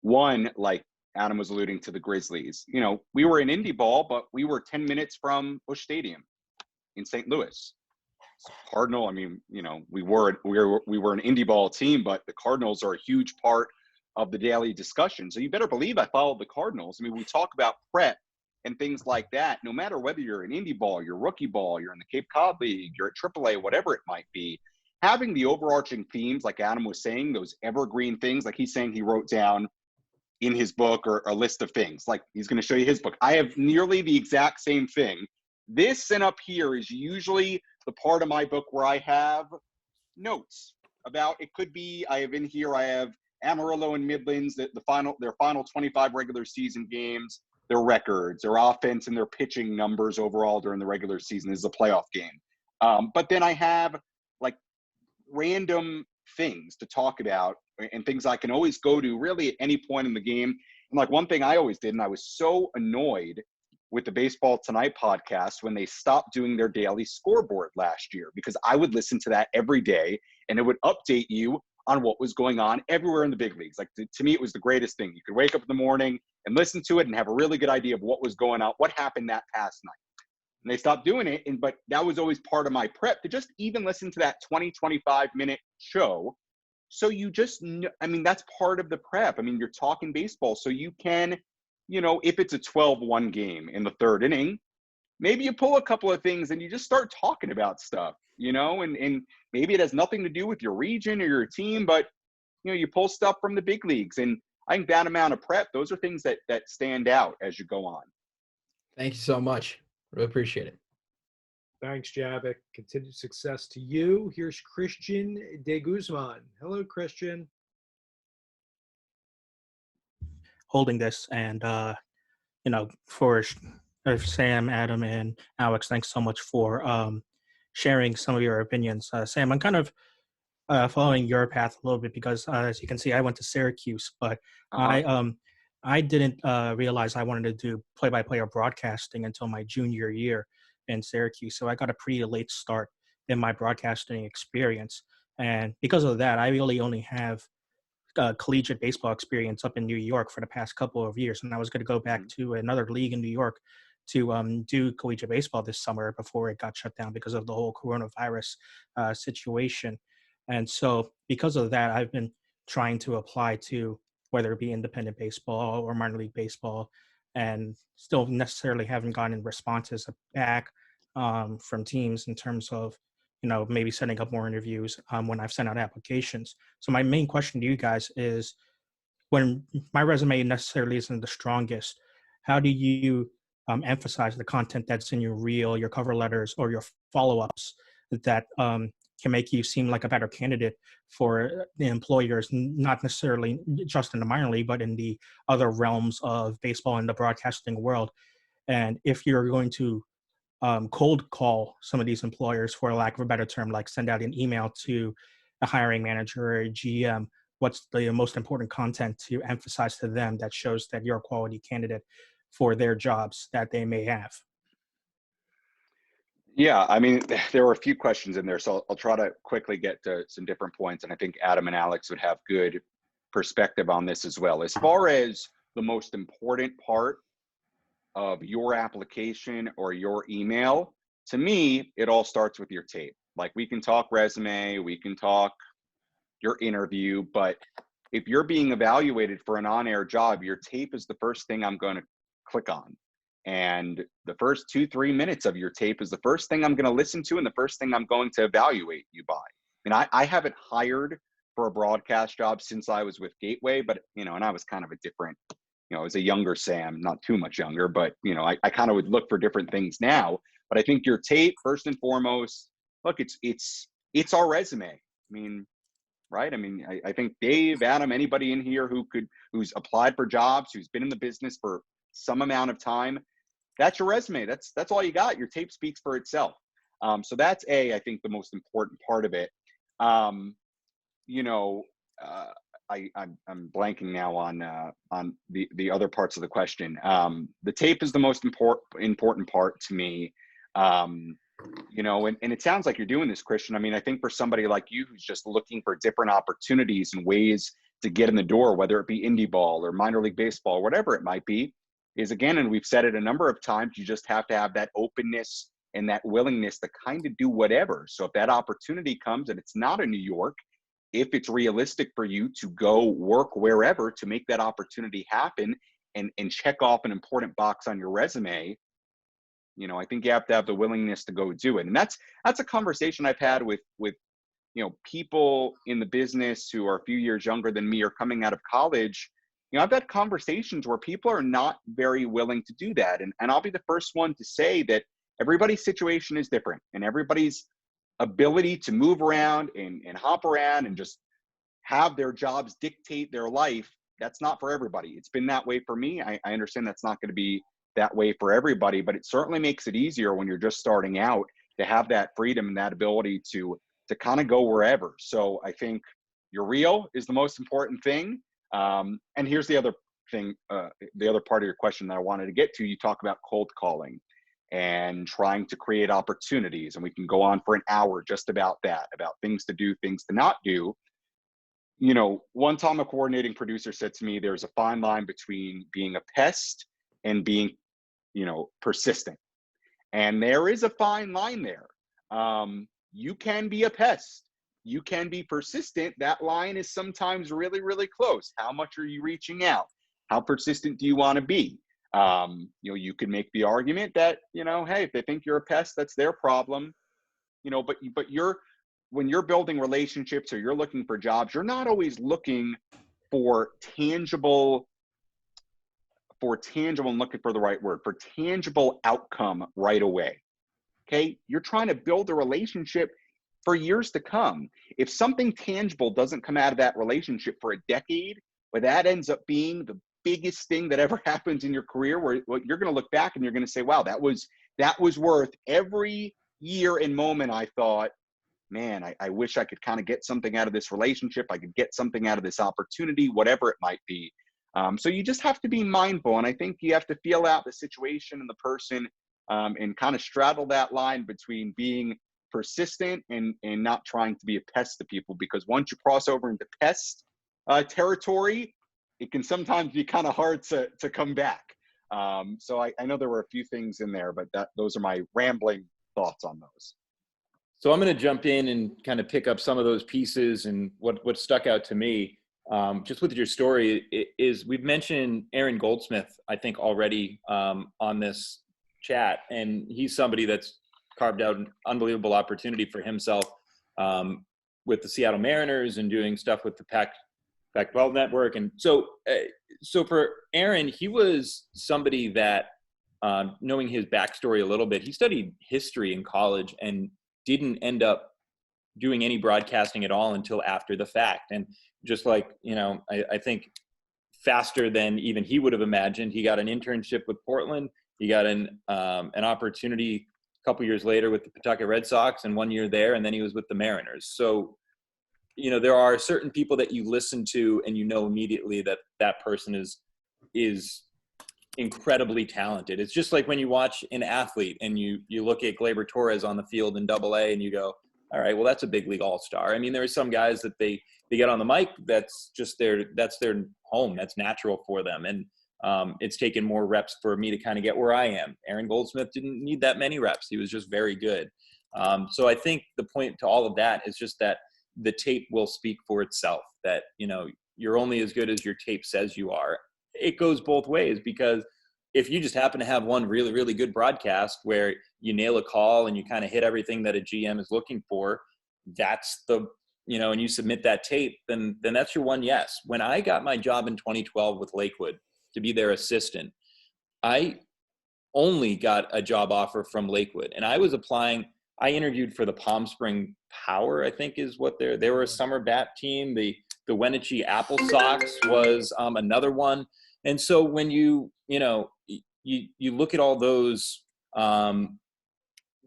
Speaker 5: one, like Adam was alluding to the Grizzlies, we were in indie ball, but we were 10 minutes from Busch Stadium in St. Louis. Cardinal, we were an indie ball team, but the Cardinals are a huge part of the daily discussion. So you better believe I followed the Cardinals. We talk about prep and things like that. No matter whether you're in indie ball, you're rookie ball, you're in the Cape Cod League, you're at AAA, whatever it might be, having the overarching themes, like Adam was saying, those evergreen things, like he's saying he wrote down in his book or a list of things. Like he's going to show you his book. I have nearly the exact same thing. This and up here is usually the part of my book where I have notes about, it could be, I have Amarillo and Midlands, their final 25 regular season games, their records, their offense and their pitching numbers overall during the regular season. This is a playoff game. But then I have like random things to talk about and things I can always go to really at any point in the game. And like one thing I always did, and I was so annoyed with the Baseball Tonight podcast when they stopped doing their daily scoreboard last year, because I would listen to that every day and it would update you on what was going on everywhere in the big leagues. Like to me, it was the greatest thing. You could wake up in the morning and listen to it and have a really good idea of what was going on, what happened that past night. And they stopped doing it. But that was always part of my prep to just even listen to that 20, 25-minute show. So you just, I mean, that's part of the prep. I mean, you're talking baseball, so you can, you know, if it's a 12-1 game in the third inning, maybe you pull a couple of things and you just start talking about stuff, you know, and maybe it has nothing to do with your region or your team, but, you know, you pull stuff from the big leagues. And I think that amount of prep, those are things that stand out as you go on.
Speaker 14: Thank you so much. Really appreciate it.
Speaker 1: Thanks, Javik. Continued success to you. Here's Christian de Guzman. Hello, Christian.
Speaker 15: Holding this, and you know, for Sam, Adam, and Alex, thanks so much for sharing some of your opinions. Sam, I'm kind of following your path a little bit because, as you can see, I went to Syracuse, but I didn't realize I wanted to do play-by-play or broadcasting until my junior year in Syracuse. So I got a pretty late start in my broadcasting experience, and because of that, I really only have collegiate baseball experience up in New York for the past couple of years, and I was going to go back to another league in New York to do collegiate baseball this summer before it got shut down because of the whole coronavirus situation. And so because of that, I've been trying to apply to whether it be independent baseball or minor league baseball, and still necessarily haven't gotten responses back from teams in terms of, you know, maybe setting up more interviews when I've sent out applications. So my main question to you guys is, when my resume necessarily isn't the strongest, how do you emphasize the content that's in your reel, your cover letters, or your follow-ups that can make you seem like a better candidate for the employers, not necessarily just in the minor league, but in the other realms of baseball and the broadcasting world? And if you're going to cold call some of these employers, for lack of a better term, like send out an email to a hiring manager or a GM, what's the most important content to emphasize to them that shows that you're a quality candidate for their jobs that they may have?
Speaker 5: Yeah, I mean, there were a few questions in there, so I'll try to quickly get to some different points, and I think Adam and Alex would have good perspective on this as well. As far as the most important part of your application or your email, to me, it all starts with your tape. Like, we can talk resume, we can talk your interview, but if you're being evaluated for an on-air job, your tape is the first thing I'm going to click on. And the first 2-3 minutes of your tape is the first thing I'm going to listen to and the first thing I'm going to evaluate you by. I mean, I haven't hired for a broadcast job since I was with Gateway, but, you know, and I was kind of a different, you know, as a younger Sam, not too much younger, but, you know, I kind of would look for different things now. But I think your tape, first and foremost, look, it's our resume. I mean, right? I mean, I think Dave, Adam, anybody in here who's applied for jobs, who's been in the business for some amount of time, that's your resume. That's all you got. Your tape speaks for itself. So that's I think the most important part of it. You know, I'm blanking now on the other parts of the question. The tape is the most important part to me. You know, and it sounds like you're doing this, Christian. I mean, I think for somebody like you who's just looking for different opportunities and ways to get in the door, whether it be indie ball or minor league baseball, whatever it might be, is, again, and we've said it a number of times, you just have to have that openness and that willingness to kind of do whatever. So if that opportunity comes and it's not in New York, if it's realistic for you to go work wherever to make that opportunity happen and check off an important box on your resume, you know, I think you have to have the willingness to go do it. And that's a conversation I've had with, you know, people in the business who are a few years younger than me or coming out of college. You know, I've had conversations where people are not very willing to do that. And I'll be the first one to say that everybody's situation is different, and everybody's ability to move around and hop around and just have their jobs dictate their life, that's not for everybody. It's been that way for me. I understand that's not going to be that way for everybody, but it certainly makes it easier when you're just starting out to have that freedom and that ability to kind of go wherever. So I think your reel is the most important thing. And here's the other thing, the other part of your question that I wanted to get to, you talk about cold calling and trying to create opportunities. And we can go on for an hour just about that, about things to do, things to not do. You know, one time a coordinating producer said to me, there's a fine line between being a pest and being, you know, persistent. And there is a fine line there. You can be a pest. You can be persistent. That line is sometimes really, really close. How much are you reaching out? How persistent do you want to be? You know, you could make the argument that, you know, hey, if they think you're a pest, that's their problem. You know, but when you're building relationships or you're looking for jobs, you're not always looking for tangible and looking for the right word, for tangible outcome right away. Okay. You're trying to build a relationship for years to come. If something tangible doesn't come out of that relationship for a decade, but that ends up being the biggest thing that ever happens in your career, where you're going to look back and you're going to say, wow, that was worth every year and moment I thought, man, I wish I could kind of get something out of this relationship. I could get something out of this opportunity, whatever it might be. So you just have to be mindful. And I think you have to feel out the situation and the person, and kind of straddle that line between being persistent and not trying to be a pest to people. Because once you cross over into pest territory, it can sometimes be kind of hard to come back. So I know there were a few things in there, but those are my rambling thoughts on those.
Speaker 4: So I'm going to jump in and kind of pick up some of those pieces, and what stuck out to me, just with your story, is we've mentioned Aaron Goldsmith, I think, already on this chat, and he's somebody that's carved out an unbelievable opportunity for himself with the Seattle Mariners and doing stuff with the Pac-12 network. And so for Aaron, he was somebody that, knowing his backstory a little bit, he studied history in college and didn't end up doing any broadcasting at all until after the fact. And just like, you know, I think faster than even he would have imagined, he got an internship with Portland. He got an opportunity a couple years later with the Pawtucket Red Sox, and 1 year there, and then he was with the Mariners. So, you know, there are certain people that you listen to and you know immediately that that person is incredibly talented. It's just like when you watch an athlete and you look at Gleyber Torres on the field in AA and you go, all right, well, that's a big league all-star. I mean, there are some guys that they get on the mic, that's their home. That's natural for them. And it's taken more reps for me to kind of get where I am. Aaron Goldsmith didn't need that many reps. He was just very good. So I think the point to all of that is just that the tape will speak for itself, that, you know, you're only as good as your tape says you are. It goes both ways, because if you just happen to have one really, really good broadcast where you nail a call and you kind of hit everything that a GM is looking for, that's the, you know, and you submit that tape, then that's your one yes. When I got my job in 2012 with Lakewood to be their assistant, I only got a job offer from Lakewood, and I was applying. I interviewed for the Palm Spring Power, I think is what they were a summer bat team. The Wenatchee Apple Sox was another one. And so when you look at all those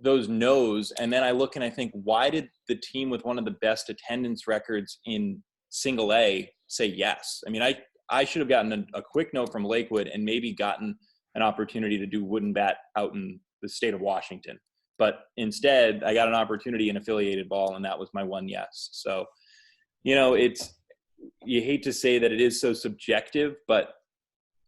Speaker 4: no's, and then I look and I think, why did the team with one of the best attendance records in Single A say yes? I mean, I should have gotten a quick no from Lakewood and maybe gotten an opportunity to do wood and bat out in the state of Washington. But instead, I got an opportunity in affiliated ball, and that was my one yes. So, you know, you hate to say that it is so subjective, but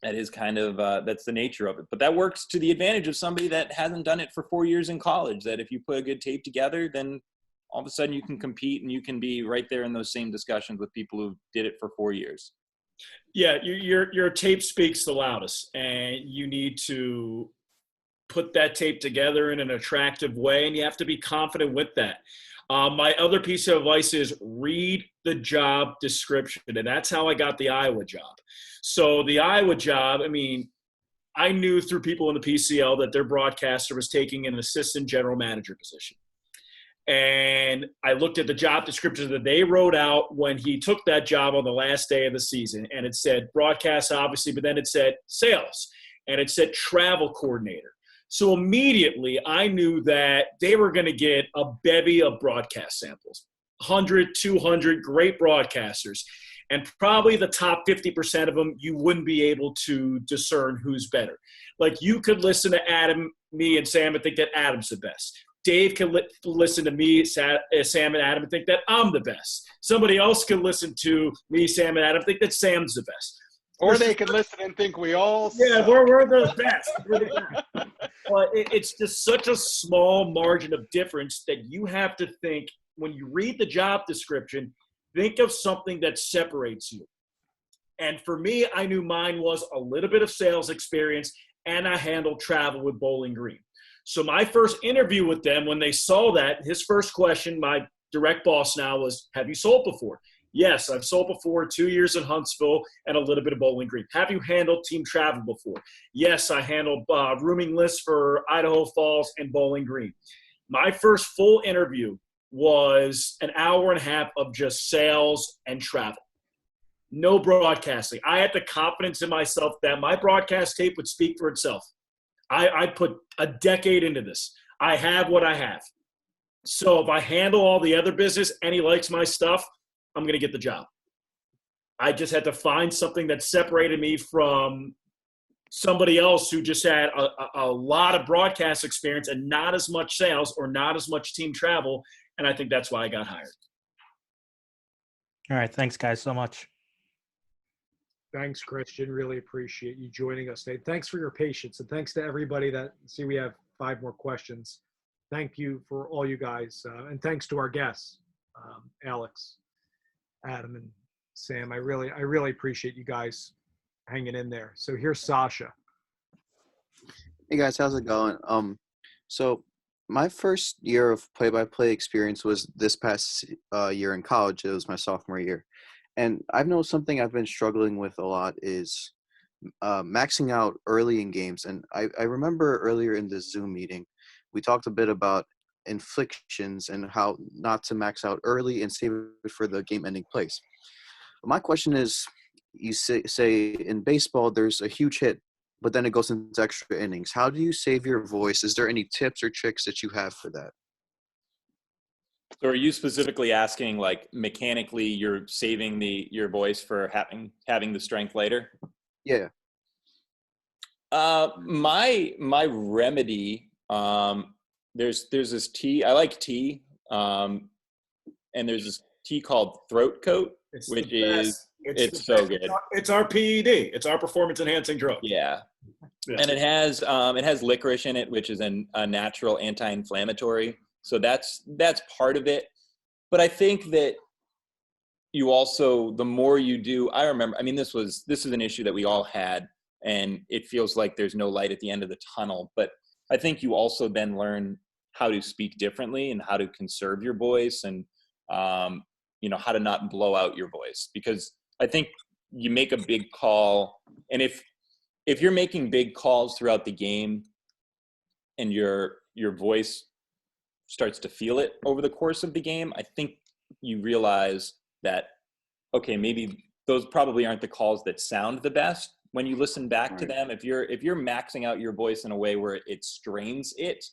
Speaker 4: that is kind of, that's the nature of it. But that works to the advantage of somebody that hasn't done it for 4 years in college, that if you put a good tape together, then all of a sudden you can compete and you can be right there in those same discussions with people who did it for 4 years.
Speaker 3: Yeah, your tape speaks the loudest, and you need to put that tape together in an attractive way, and you have to be confident with that. My other piece of advice is read the job description, and that's how I got the Iowa job. So the Iowa job, I mean, I knew through people in the PCL that their broadcaster was taking an assistant general manager position. And I looked at the job description that they wrote out when he took that job on the last day of the season, and it said broadcast, obviously, but then it said sales, and it said travel coordinator. So immediately I knew that they were going to get a bevy of broadcast samples, 100, 200 great broadcasters. And probably the top 50% of them, you wouldn't be able to discern who's better. Like, you could listen to Adam, me, and Sam and think that Adam's the best. Dave can listen to me, Sam, and Adam and think that I'm the best. Somebody else can listen to me, Sam, and Adam and think that Sam's the best.
Speaker 5: Or they could listen and think we all
Speaker 3: Yeah,
Speaker 5: suck.
Speaker 3: we're the best. We're the best. But it's just such a small margin of difference that you have to think, when you read the job description, think of something that separates you. And for me, I knew mine was a little bit of sales experience, and I handled travel with Bowling Green. So my first interview with them, when they saw that, his first question, my direct boss now, was, have you sold before? Yes, I've sold before, 2 years in Huntsville and a little bit of Bowling Green. Have you handled team travel before? Yes, I handled rooming lists for Idaho Falls and Bowling Green. My first full interview was an hour and a half of just sales and travel. No broadcasting. I had the confidence in myself that my broadcast tape would speak for itself. I put a decade into this. I have what I have. So if I handle all the other business and he likes my stuff, I'm going to get the job. I just had to find something that separated me from somebody else who just had a lot of broadcast experience and not as much sales or not as much team travel. And I think that's why I got hired.
Speaker 15: All right. Thanks, guys, so much.
Speaker 1: Thanks, Christian. Really appreciate you joining us today. Thanks for your patience, and thanks to everybody that – see, we have 5 more questions. Thank you for all you guys, and thanks to our guests, Alex, Adam, and Sam. I really appreciate you guys hanging in there. So here's Sasha.
Speaker 16: Hey guys, how's it going? So my first year of play-by-play experience was this past year in college. It was my sophomore year. And I've noticed something I've been struggling with a lot is maxing out early in games. And I remember earlier in the Zoom meeting, we talked a bit about inflictions and how not to max out early and save it for the game-ending plays. My question is, you say in baseball there's a huge hit, but then it goes into extra innings. How do you save your voice? Is there any tips or tricks that you have for that?
Speaker 4: So are you specifically asking, like, mechanically you're saving your voice for having the strength later?
Speaker 16: Yeah.
Speaker 4: My remedy, there's this tea. I like tea. And there's this tea called Throat Coat, which is it's so good.
Speaker 3: It's our PED. It's our performance enhancing drug.
Speaker 4: Yeah. And it has licorice in it, which is a natural anti-inflammatory. So that's part of it. But I think that you also, the more you do, I remember, I mean, this is an issue that we all had, and it feels like there's no light at the end of the tunnel. But I think you also then learn how to speak differently and how to conserve your voice and, how to not blow out your voice. Because I think you make a big call, and if you're making big calls throughout the game and your voice starts to feel it over the course of the game, I think you realize that, okay, maybe those probably aren't the calls that sound the best when you listen back to them. If you're maxing out your voice in a way where it strains it,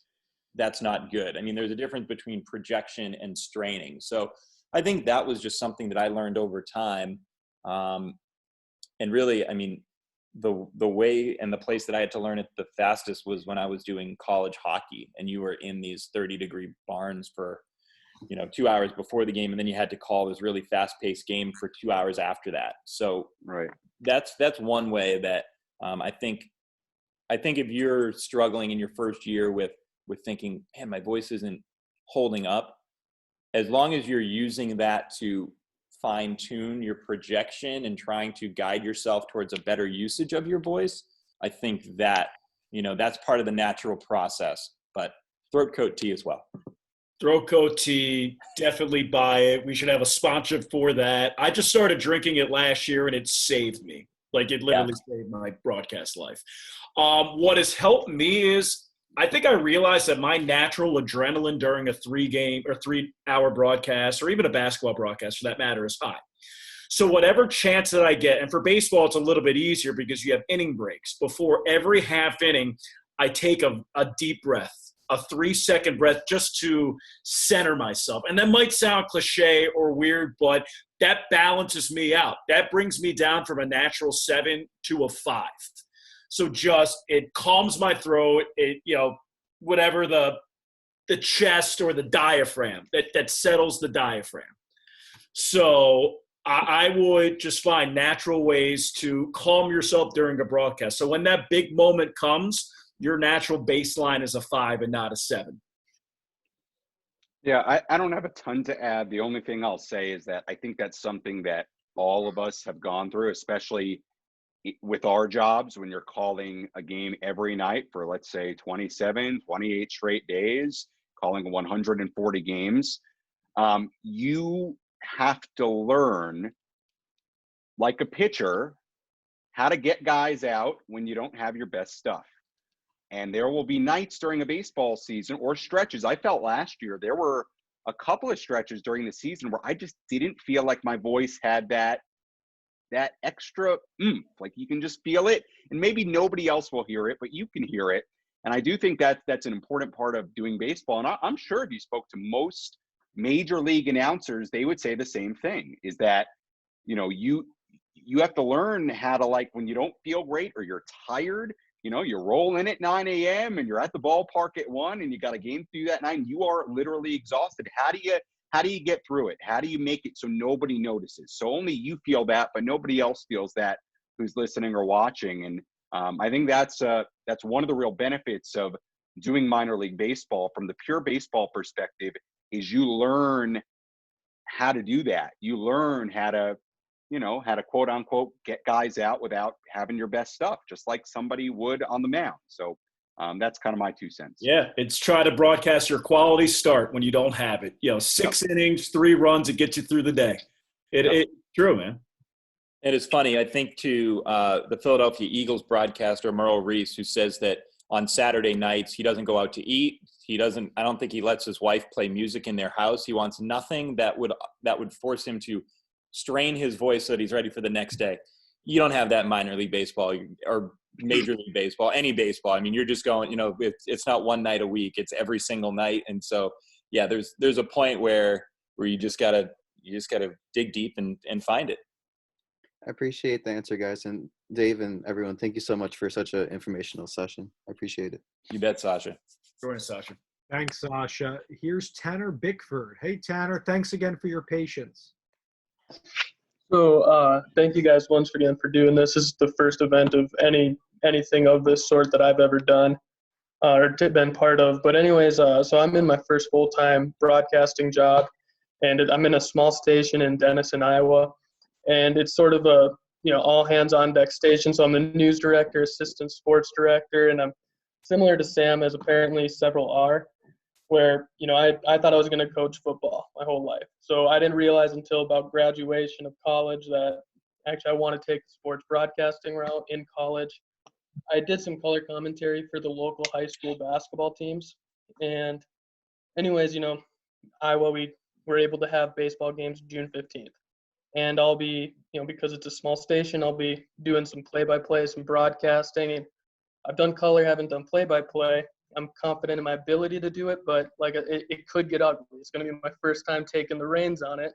Speaker 4: that's not good. I mean, there's a difference between projection and straining. So I think that was just something that I learned over time. And really, I mean, the way and the place that I had to learn it the fastest was when I was doing college hockey, and you were in these 30-degree barns for 2 hours before the game, and then you had to call this really fast-paced game for 2 hours after that. So that's one way that I think if you're struggling in your first year with thinking, man, my voice isn't holding up, as long as you're using that to fine tune your projection and trying to guide yourself towards a better usage of your voice, I think that, that's part of the natural process. But Throat Coat tea as well.
Speaker 3: Throat Coat tea, definitely buy it. We should have a sponsor for that. I just started drinking it last year, and it saved me. Like, it literally saved my broadcast life. What has helped me is, I think I realized that my natural adrenaline during a 3-hour broadcast, or even a basketball broadcast for that matter, is high. So whatever chance that I get, and for baseball it's a little bit easier because you have inning breaks. Before every half inning, I take a deep breath. a 3-second breath just to center myself. And that might sound cliche or weird, but that balances me out. That brings me down from a natural 7 to a 5. So just, it calms my throat. It, whatever the chest or the diaphragm, that settles the diaphragm. So I would just find natural ways to calm yourself during a broadcast. So when that big moment comes, your natural baseline is a 5 and not a 7.
Speaker 5: Yeah, I don't have a ton to add. The only thing I'll say is that I think that's something that all of us have gone through, especially with our jobs, when you're calling a game every night for, let's say, 27, 28 straight days, calling 140 games. You have to learn, like a pitcher, how to get guys out when you don't have your best stuff. And there will be nights during a baseball season or stretches. I felt last year there were a couple of stretches during the season where I just didn't feel like my voice had that extra oomph. Like, you can just feel it, and maybe nobody else will hear it, but you can hear it. And I do think that's an important part of doing baseball. And I'm sure if you spoke to most major league announcers, they would say the same thing, is that, you have to learn how to, like, when you don't feel great or you're tired, you're rolling at 9 a.m. and you're at the ballpark at 1 and you got a game through that night and you are literally exhausted. How do you get through it? How do you make it so nobody notices? So only you feel that, but nobody else feels that who's listening or watching. And I think that's one of the real benefits of doing minor league baseball from the pure baseball perspective, is you learn how to do that. You learn how to quote unquote get guys out without having your best stuff, just like somebody would on the mound. So that's kind of my 2 cents.
Speaker 3: Yeah, it's try to broadcast your quality start when you don't have it. 6 innings, 3 runs, it gets you through the day. It's true, man.
Speaker 4: It is funny. I think to the Philadelphia Eagles broadcaster, Merle Reese, who says that on Saturday nights he doesn't go out to eat. I don't think he lets his wife play music in their house. He wants nothing that would force him to strain his voice so that he's ready for the next day. You don't have that in minor league baseball or major league baseball, any baseball. I mean, you're just going, it's not one night a week, it's every single night. And so, yeah, there's a point where you just gotta dig deep and find it.
Speaker 16: I appreciate the answer, guys. And Dave and everyone, thank you so much for such an informational session. I appreciate it.
Speaker 4: You bet, Sasha.
Speaker 3: Join us, Sasha.
Speaker 1: Thanks, Sasha. Here's Tanner Bickford. Hey, Tanner, thanks again for your patience.
Speaker 17: So thank you guys once again for doing this. This is the first event of anything of this sort that I've ever done or been part of. But anyways, so I'm in my first full-time broadcasting job, and I'm in a small station in Denison, Iowa. And it's sort of a, all hands on deck station. So I'm the news director, assistant sports director, and I'm similar to Sam, as apparently several are, where, I thought I was going to coach football my whole life. So I didn't realize until about graduation of college that actually I want to take the sports broadcasting route in college. I did some color commentary for the local high school basketball teams. And anyways, Iowa, we were able to have baseball games June 15th. And I'll be, because it's a small station, I'll be doing some play-by-play, some broadcasting. And I've done color, haven't done play-by-play. I'm confident in my ability to do it, but it could get ugly. It's going to be my first time taking the reins on it.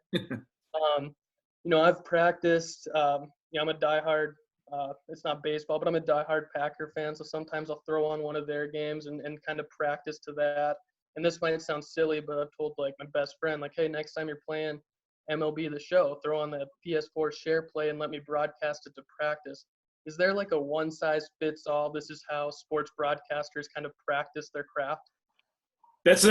Speaker 17: I've practiced. I'm a diehard. It's not baseball, but I'm a diehard Packer fan. So sometimes I'll throw on one of their games and kind of practice to that. And this might sound silly, but I've told my best friend, hey, next time you're playing MiLB The Show, throw on the PS4 share play and let me broadcast it to practice. Is there a one-size-fits-all, this is how sports broadcasters kind of practice their craft?
Speaker 3: That's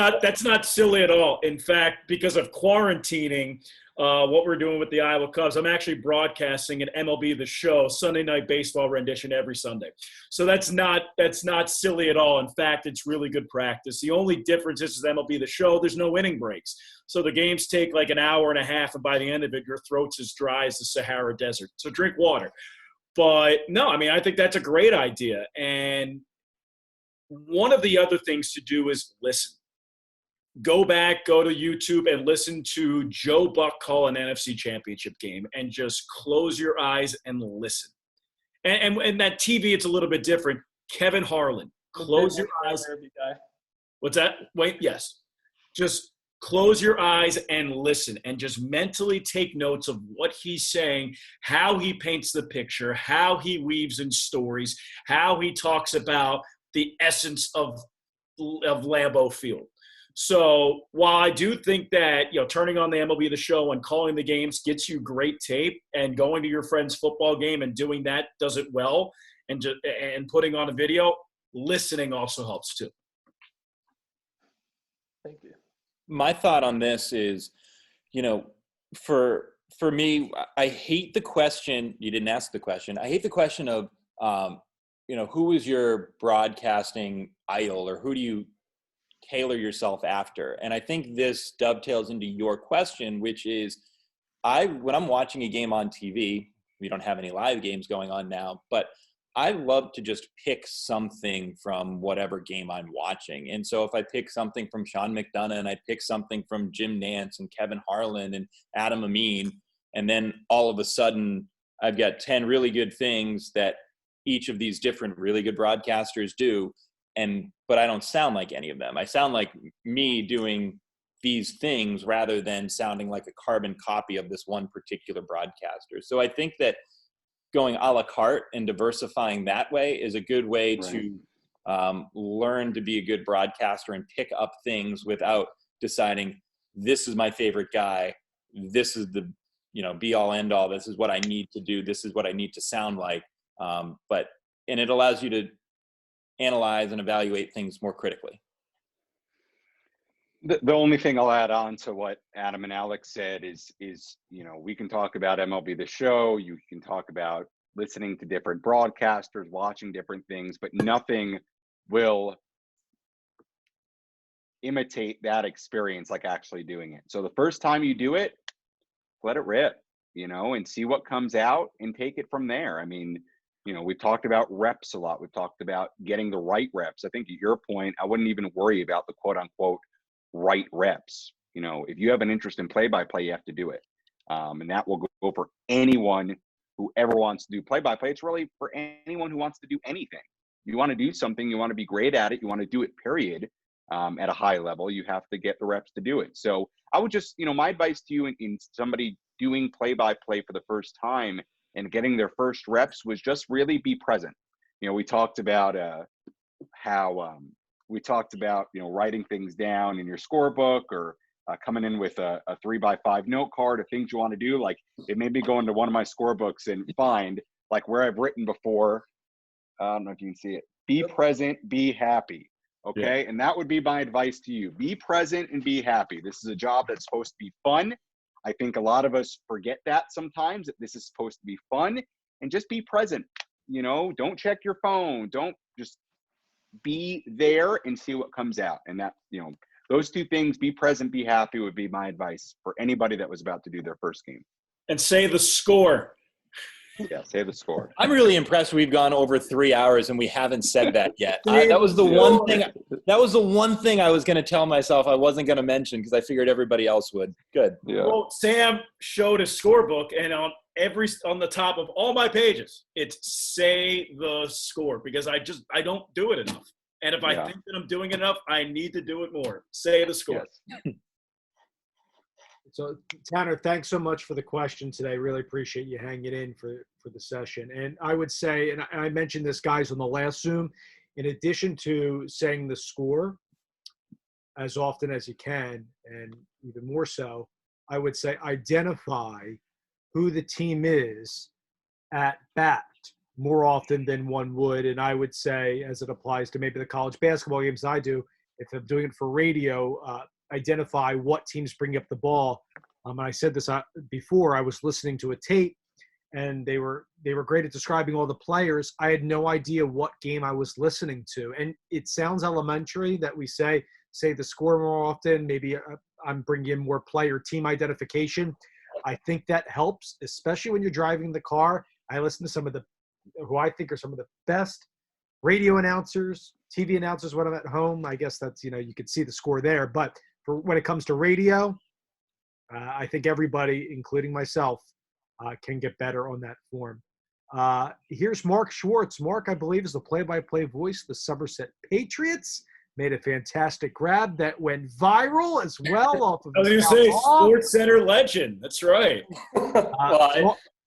Speaker 3: not silly at all. In fact, because of quarantining, what we're doing with the Iowa Cubs, I'm actually broadcasting an MiLB The Show Sunday night baseball rendition every Sunday. So that's not silly at all. In fact, it's really good practice. The only difference is with MiLB The Show, there's no inning breaks. So the games take an hour and a half, and by the end of it, your throat's as dry as the Sahara Desert. So drink water. But no, I think that's a great idea. And one of the other things to do is listen. Go back, go to YouTube and listen to Joe Buck call an NFC Championship game and just close your eyes and listen. And that TV, it's a little bit different. Kevin Harlan, close your eyes. What's that? Wait, yes. Just close your eyes and listen and just mentally take notes of what he's saying, how he paints the picture, how he weaves in stories, how he talks about the essence of Lambeau Field. So while I do think that, turning on the MLB The Show and calling the games gets you great tape, and going to your friend's football game and doing that does it well, and putting on a video, listening also helps too.
Speaker 7: Thank you.
Speaker 4: My thought on this is, for me, I hate the question. You didn't ask the question. I hate the question of, who is your broadcasting idol, or who do you tailor yourself after? And I think this dovetails into your question, which is, when I'm watching a game on TV, we don't have any live games going on now, but I love to just pick something from whatever game I'm watching. And so if I pick something from Sean McDonough, and I pick something from Jim Nantz and Kevin Harlan and Adam Amin, and then all of a sudden I've got 10 really good things that each of these different really good broadcasters do, but I don't sound like any of them. I sound like me doing these things rather than sounding like a carbon copy of this one particular broadcaster. So I think that going a la carte and diversifying that way is a good way to learn to be a good broadcaster and pick up things without deciding, this is my favorite guy, this is the be all end all, this is what I need to do, this is what I need to sound like. And it allows you to analyze and evaluate things more critically.
Speaker 5: The only thing I'll add on to what Adam and Alex said is we can talk about MLB The Show, you can talk about listening to different broadcasters, watching different things, but nothing will imitate that experience like actually doing it. So the first time you do it, let it rip, and see what comes out and take it from there. I mean, we've talked about reps a lot. We've talked about getting the right reps. I think at your point, I wouldn't even worry about the quote unquote right reps. If you have an interest in play-by-play, you have to do it. And that will go for anyone who ever wants to do play-by-play. It's really for anyone who wants to do anything. You want to do something, you want to be great at it, you want to do it, period, at a high level, you have to get the reps to do it. So I would just, my advice to you in somebody doing play-by-play for the first time and getting their first reps was just really be present. We talked about writing things down in your scorebook, or coming in with a 3x5 note card of things you want to do. Like, it made me go into one of my scorebooks and find like where I've written before. I don't know if you can see it. Be present, be happy. Okay. Yeah. And that would be my advice to you. Be present and be happy. This is a job that's supposed to be fun. I think a lot of us forget that sometimes, that this is supposed to be fun, and just be present. Don't check your phone. Don't, just be there and see what comes out. And that, those two things, be present, be happy, would be my advice for anybody that was about to do their first game.
Speaker 3: And say the score.
Speaker 5: Yeah, say the score.
Speaker 4: I'm really impressed we've gone over 3 hours and we haven't said that yet. That was the one thing. That was the one thing I was going to tell myself I wasn't going to mention, because I figured everybody else would. Good.
Speaker 5: Yeah.
Speaker 3: Well, Sam showed his scorebook, and on the top of all my pages, it's say the score, because I don't do it enough. And if I think that I'm doing it enough, I need to do it more. Say the score.
Speaker 5: Yes.
Speaker 1: So, Tanner, thanks so much for the question today. Really appreciate you hanging in for the session. And I would say, and I mentioned this, guys, on the last Zoom, in addition to saying the score as often as you can, and even more so, I would say identify who the team is at bat more often than one would. And I would say, as it applies to maybe the college basketball games I do, if I'm doing it for radio, identify what teams bring up the ball. And I said this before. I was listening to a tape, and they were great at describing all the players. I had no idea what game I was listening to. And it sounds elementary that we say the score more often. Maybe I'm bringing in more player team identification. I think that helps, especially when you're driving the car. I listen to some of who I think are some of the best radio announcers, TV announcers when I'm at home. I guess that's, you could see the score there. But when it comes to radio, I think everybody, including myself, can get better on that form. Here's Mark Schwartz. Mark, I believe, is the play-by-play voice of the Somerset Patriots. made a fantastic grab that went viral as well off of
Speaker 3: I was
Speaker 1: his
Speaker 3: going to say,
Speaker 1: foul ball.
Speaker 3: Sports Center legend. That's right.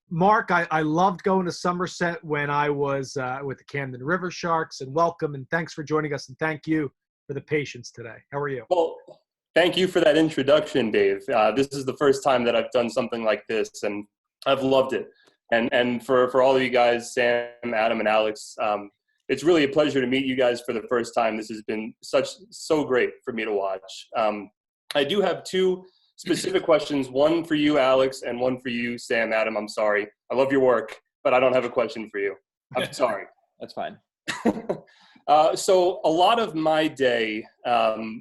Speaker 1: Mark, I loved going to Somerset when I was with the Camden River Sharks, and welcome and thanks for joining us, and thank you for the patience today. How are you?
Speaker 18: Well, thank you for that introduction, Dave. This is the first time that I've done something like this, and I've loved it. And for all of you guys, Sam, Adam, and Alex, it's really a pleasure to meet you guys for the first time. This has been so great for me to watch. I do have two specific questions, one for you, Alex, and one for you, Sam. Adam, I'm sorry. I love your work, but I don't have a question for you. I'm sorry.
Speaker 4: That's fine.
Speaker 18: So a lot of my day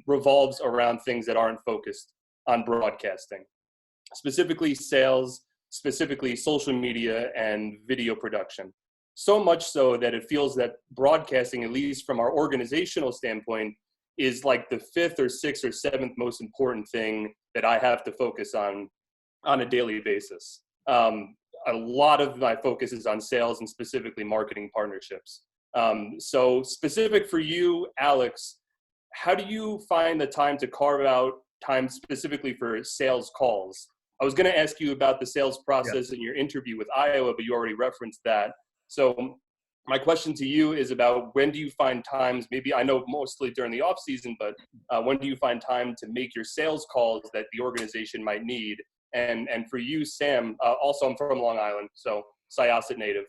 Speaker 18: revolves around things that aren't focused on broadcasting, specifically sales, specifically social media and video production. So much so that it feels that broadcasting, at least from our organizational standpoint, is like the fifth or sixth or seventh most important thing that I have to focus on a daily basis. A lot of my focus is on sales and specifically marketing partnerships. So specific for you, Alex, how do you find the time to carve out time specifically for sales calls? I was going to ask you about the sales process in your interview with Iowa, but you already referenced that. So my question to you is about when do you find times, maybe I know mostly during the off season, but when do you find time to make your sales calls that the organization might need? And for you, Sam, also I'm from Long Island, so Syosset native.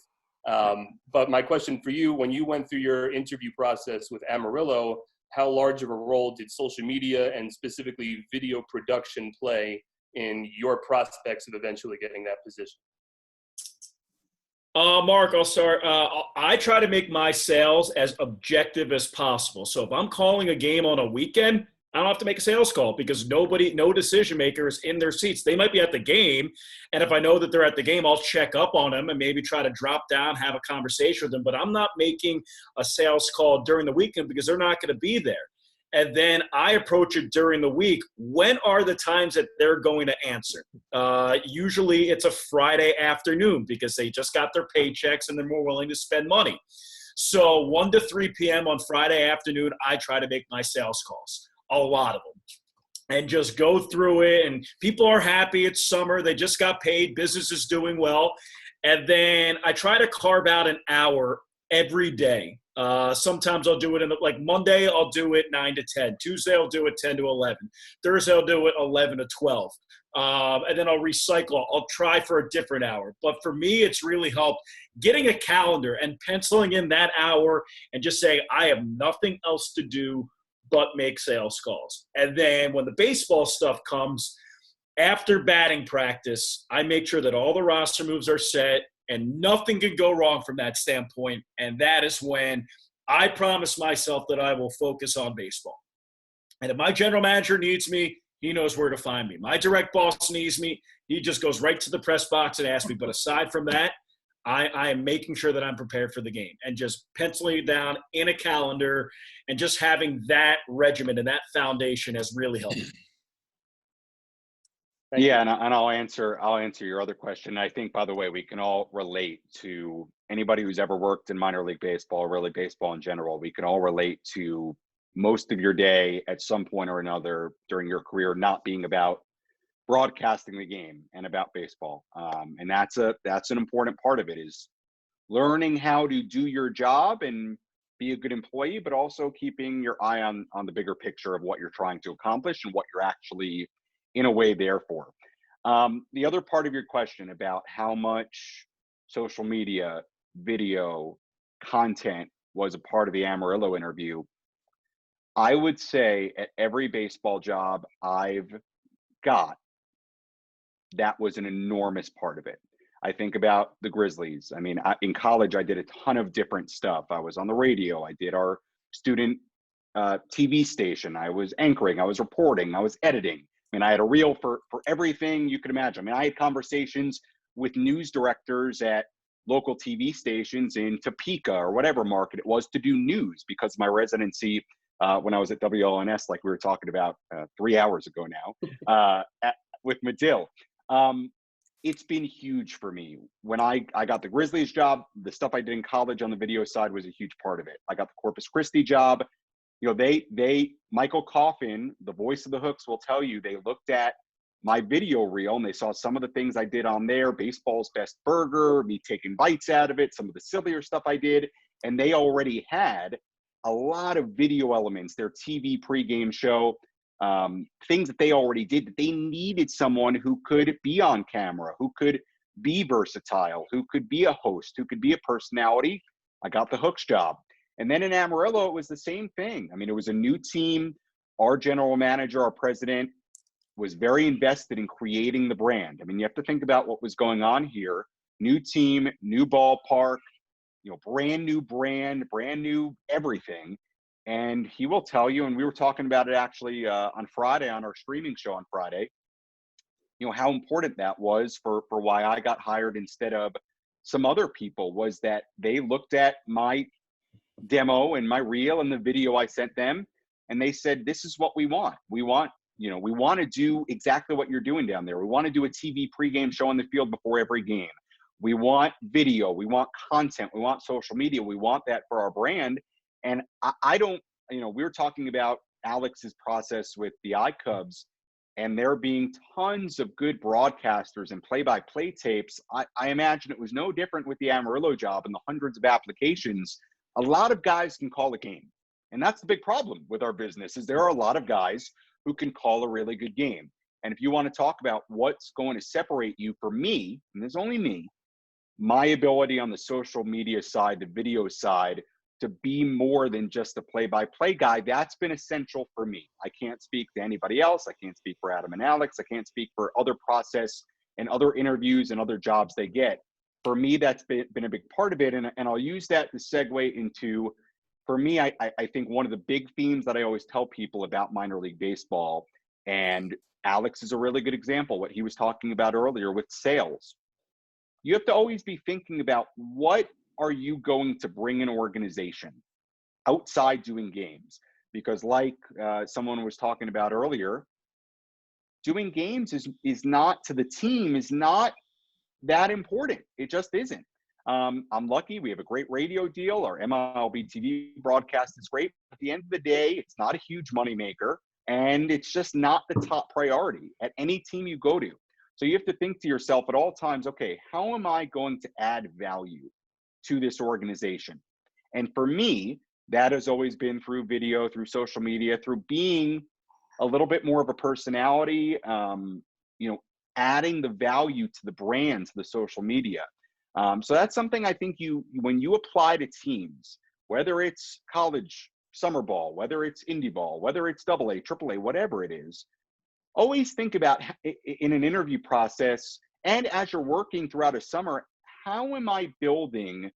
Speaker 18: But my question for you, when you went through your interview process with Amarillo, how large of a role did social media and specifically video production play in your prospects of eventually getting that position?
Speaker 3: Mark, I'll start. I try to make my sales as objective as possible. So if I'm calling a game on a weekend, I don't have to make a sales call because no decision maker is in their seats. They might be at the game, and if I know that they're at the game, I'll check up on them and maybe try to drop down, have a conversation with them. But I'm not making a sales call during the weekend because they're not going to be there. And then I approach it during the week. When are the times that they're going to answer? Usually it's a Friday afternoon because they just got their paychecks and they're more willing to spend money. So 1 to 3 p.m. on Friday afternoon, I try to make my sales calls, a lot of them, and just go through it. And people are happy. It's summer. They just got paid. Business is doing well. And then I try to carve out an hour every day. Sometimes I'll do it like Monday, I'll do it 9 to 10. Tuesday, I'll do it 10 to 11. Thursday, I'll do it 11 to 12. And then I'll recycle. I'll try for a different hour. But for me, it's really helped getting a calendar and penciling in that hour and just saying, I have nothing else to do but make sales calls. And then when the baseball stuff comes, after batting practice, I make sure that all the roster moves are set and nothing can go wrong from that standpoint. And that is when I promise myself that I will focus on baseball. And if my general manager needs me, he knows where to find me. My direct boss needs me, he just goes right to the press box and asks me. But aside from that, I am making sure that I'm prepared for the game and just penciling it down in a calendar and just having that regimen and that foundation has really helped me.
Speaker 5: Yeah, and I'll answer your other question. I think, by the way, we can all relate to anybody who's ever worked in minor league baseball, really baseball in general. We can all relate to most of your day at some point or another during your career not being about broadcasting the game and about baseball. And that's an important part of it, is learning how to do your job and be a good employee, but also keeping your eye on the bigger picture of what you're trying to accomplish and what you're actually in a way there for. The other part of your question about how much social media, video, content was a part of the Amarillo interview, I would say at every baseball job I've got, that was an enormous part of it. I think about the Grizzlies. I mean, in college, I did a ton of different stuff. I was on the radio. I did our student TV station. I was anchoring. I was reporting. I was editing. I mean, I had a reel for everything you could imagine. I mean, I had conversations with news directors at local TV stations in Topeka or whatever market it was to do news because of my residency when I was at WLNS, like we were talking about 3 hours ago now, with Medill. It's been huge for me. When I got the Grizzlies job, the stuff I did in college on the video side was a huge part of it. I got the Corpus Christi job. Michael Coffin, the voice of the Hooks, will tell you they looked at my video reel and they saw some of the things I did on there, baseball's best burger, me taking bites out of it, some of the sillier stuff I did. And they already had a lot of video elements, their TV pregame show, things that they already did, that they needed someone who could be on camera, who could be versatile, who could be a host, who could be a personality. I got the Hooks job. And then in Amarillo, it was the same thing. I mean, it was a new team. Our general manager, our president, was very invested in creating the brand. I mean, you have to think about what was going on here. New team, new ballpark, brand new brand, brand new everything. And he will tell you, and we were talking about it actually on Friday, on our streaming show on Friday, how important that was for why I got hired instead of some other people, was that they looked at my demo and my reel and the video I sent them, and they said, this is what we want. We want to do exactly what you're doing down there. We want to do a TV pregame show on the field before every game. We want video. We want content. We want social media. We want that for our brand. And I don't, we were talking about Alex's process with the iCubs, and there being tons of good broadcasters and play-by-play tapes. I imagine it was no different with the Amarillo job and the hundreds of applications. A lot of guys can call a game. And that's the big problem with our business, is there are a lot of guys who can call a really good game. And if you want to talk about what's going to separate you, for me, and there's only me, my ability on the social media side, the video side, to be more than just a play-by-play guy, that's been essential for me. I can't speak to anybody else. I can't speak for Adam and Alex. I can't speak for other process and other interviews and other jobs they get. For me, that's been a big part of it. And I'll use that to segue into, for me, I think one of the big themes that I always tell people about minor league baseball, and Alex is a really good example, what he was talking about earlier with sales. You have to always be thinking about, what are you going to bring an organization outside doing games? Because like someone was talking about earlier, doing games is not, to the team, is not that important. It just isn't. I'm lucky we have a great radio deal. Our MiLB TV broadcast is great. At the end of the day, it's not a huge moneymaker, and it's just not the top priority at any team you go to. So you have to think to yourself at all times, okay, how am I going to add value to this organization? And for me, that has always been through video, through social media, through being a little bit more of a personality, adding the value to the brand, to the social media. So that's something I think when you apply to teams, whether it's college summer ball, whether it's indie ball, whether it's AA, AAA, whatever it is, always think about in an interview process, and as you're working throughout a summer, how am I building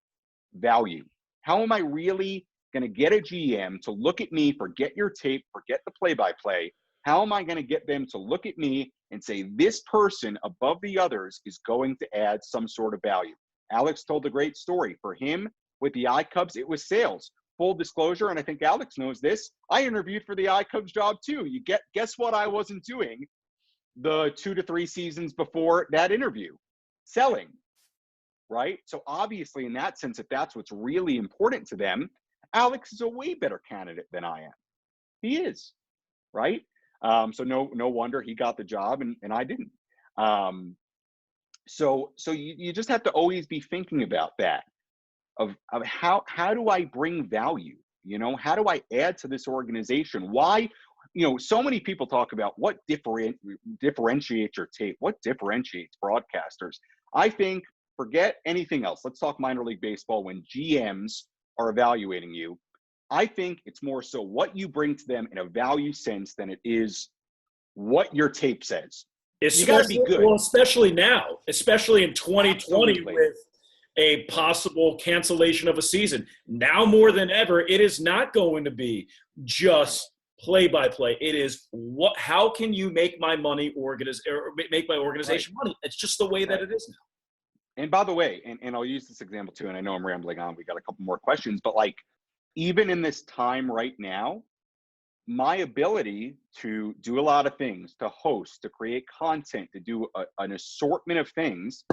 Speaker 5: value? How am I really going to get a GM to look at me, forget your tape, forget the play-by-play? How am I going to get them to look at me and say, this person above the others is going to add some sort of value? Alex told a great story. For him, with the iCubs, it was sales. Full disclosure, and I think Alex knows this, I interviewed for the iCubs job too. Guess what I wasn't doing the 2 to 3 seasons before that interview? Selling, right? So obviously, in that sense, if that's what's really important to them, Alex is a way better candidate than I am. He is, right? So no wonder he got the job and I didn't. So you just have to always be thinking about that, of how do I bring value? How do I add to this organization? Why, so many people talk about what differentiates your tape, what differentiates broadcasters. I think, forget anything else. Let's talk minor league baseball. When GMs are evaluating you, I think it's more so what you bring to them in a value sense than it is what your tape says. You got to be good.
Speaker 3: Well, especially now, especially in 2020,
Speaker 5: Absolutely.
Speaker 3: with a possible cancellation of a season. Now more than ever, it is not going to be just play-by-play. It is how can you make my money make my organization money? It's just the way that it is now.
Speaker 5: And by the way, and I'll use this example too, and I know I'm rambling on, we got a couple more questions, but even in this time right now, my ability to do a lot of things, to host, to create content, to do an assortment of things,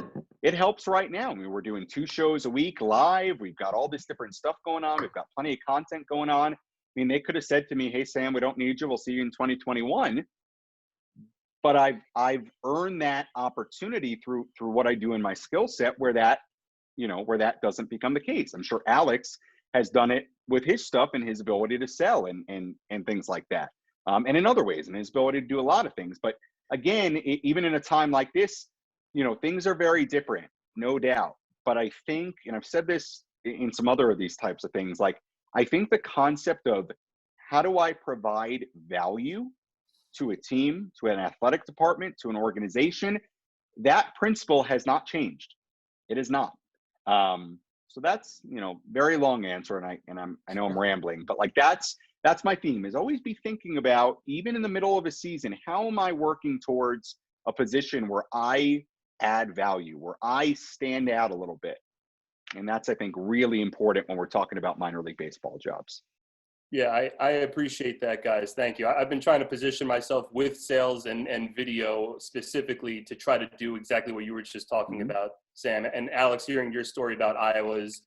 Speaker 5: it helps right now. I mean, we're doing 2 shows a week live. We've got all this different stuff going on. We've got plenty of content going on. mean, they could have said to me, "Hey, Sam, we don't need you. We'll see you in 2021." But I've earned that opportunity through what I do in my skill set, where that doesn't become the case. I'm sure Alex has done it with his stuff and his ability to sell and things like that, and in other ways, and his ability to do a lot of things. But again, even in a time like this, things are very different, no doubt. But I think, and I've said this in some other of these types of things, like I think the concept of how do I provide value to a team, to an athletic department, to an organization, that principle has not changed. It is not. So that's, very long answer, and I know I'm rambling, but like that's my theme, is always be thinking about, even in the middle of a season, how am I working towards a position where I add value, where I stand out a little bit. And that's, I think, really important when we're talking about minor league baseball jobs.
Speaker 18: Yeah, I appreciate that, guys. Thank you. I've been trying to position myself with sales and video specifically to try to do exactly what you were just talking about, Sam. And Alex, hearing your story about Iowa's,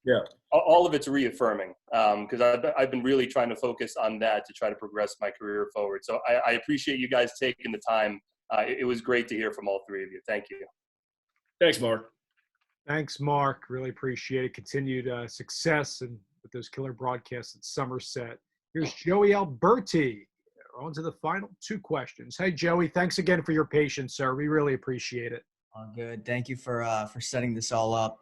Speaker 18: all of it's reaffirming, because I've been really trying to focus on that to try to progress my career forward. So I appreciate you guys taking the time. It was great to hear from all three of you. Thank you.
Speaker 3: Thanks, Mark.
Speaker 1: Thanks, Mark. Really appreciate it. Continued success and with those killer broadcasts at Somerset. Here's Joey Alberti. On to the final two questions. Hey, Joey, thanks again for your patience, sir. We really appreciate it.
Speaker 19: All good. Thank you for setting this all up.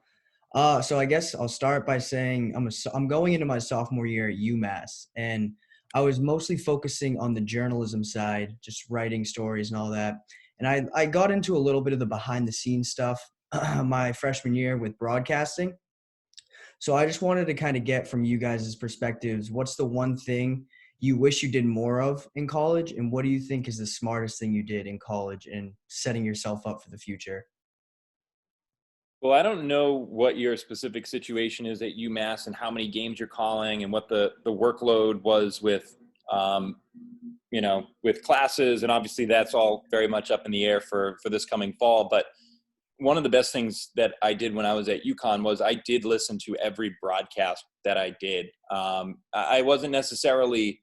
Speaker 19: So I guess I'll start by saying I'm going into my sophomore year at UMass, and I was mostly focusing on the journalism side, just writing stories and all that. And I got into a little bit of the behind-the-scenes stuff my freshman year with broadcasting. So I just wanted to kind of get from you guys' perspectives, what's the one thing you wish you did more of in college, and what do you think is the smartest thing you did in college in setting yourself up for the future?
Speaker 4: Well, I don't know what your specific situation is at UMass and how many games you're calling and what the workload was with, with classes. And obviously that's all very much up in the air for this coming fall. But one of the best things that I did when I was at UConn was I did listen to every broadcast that I did. I wasn't necessarily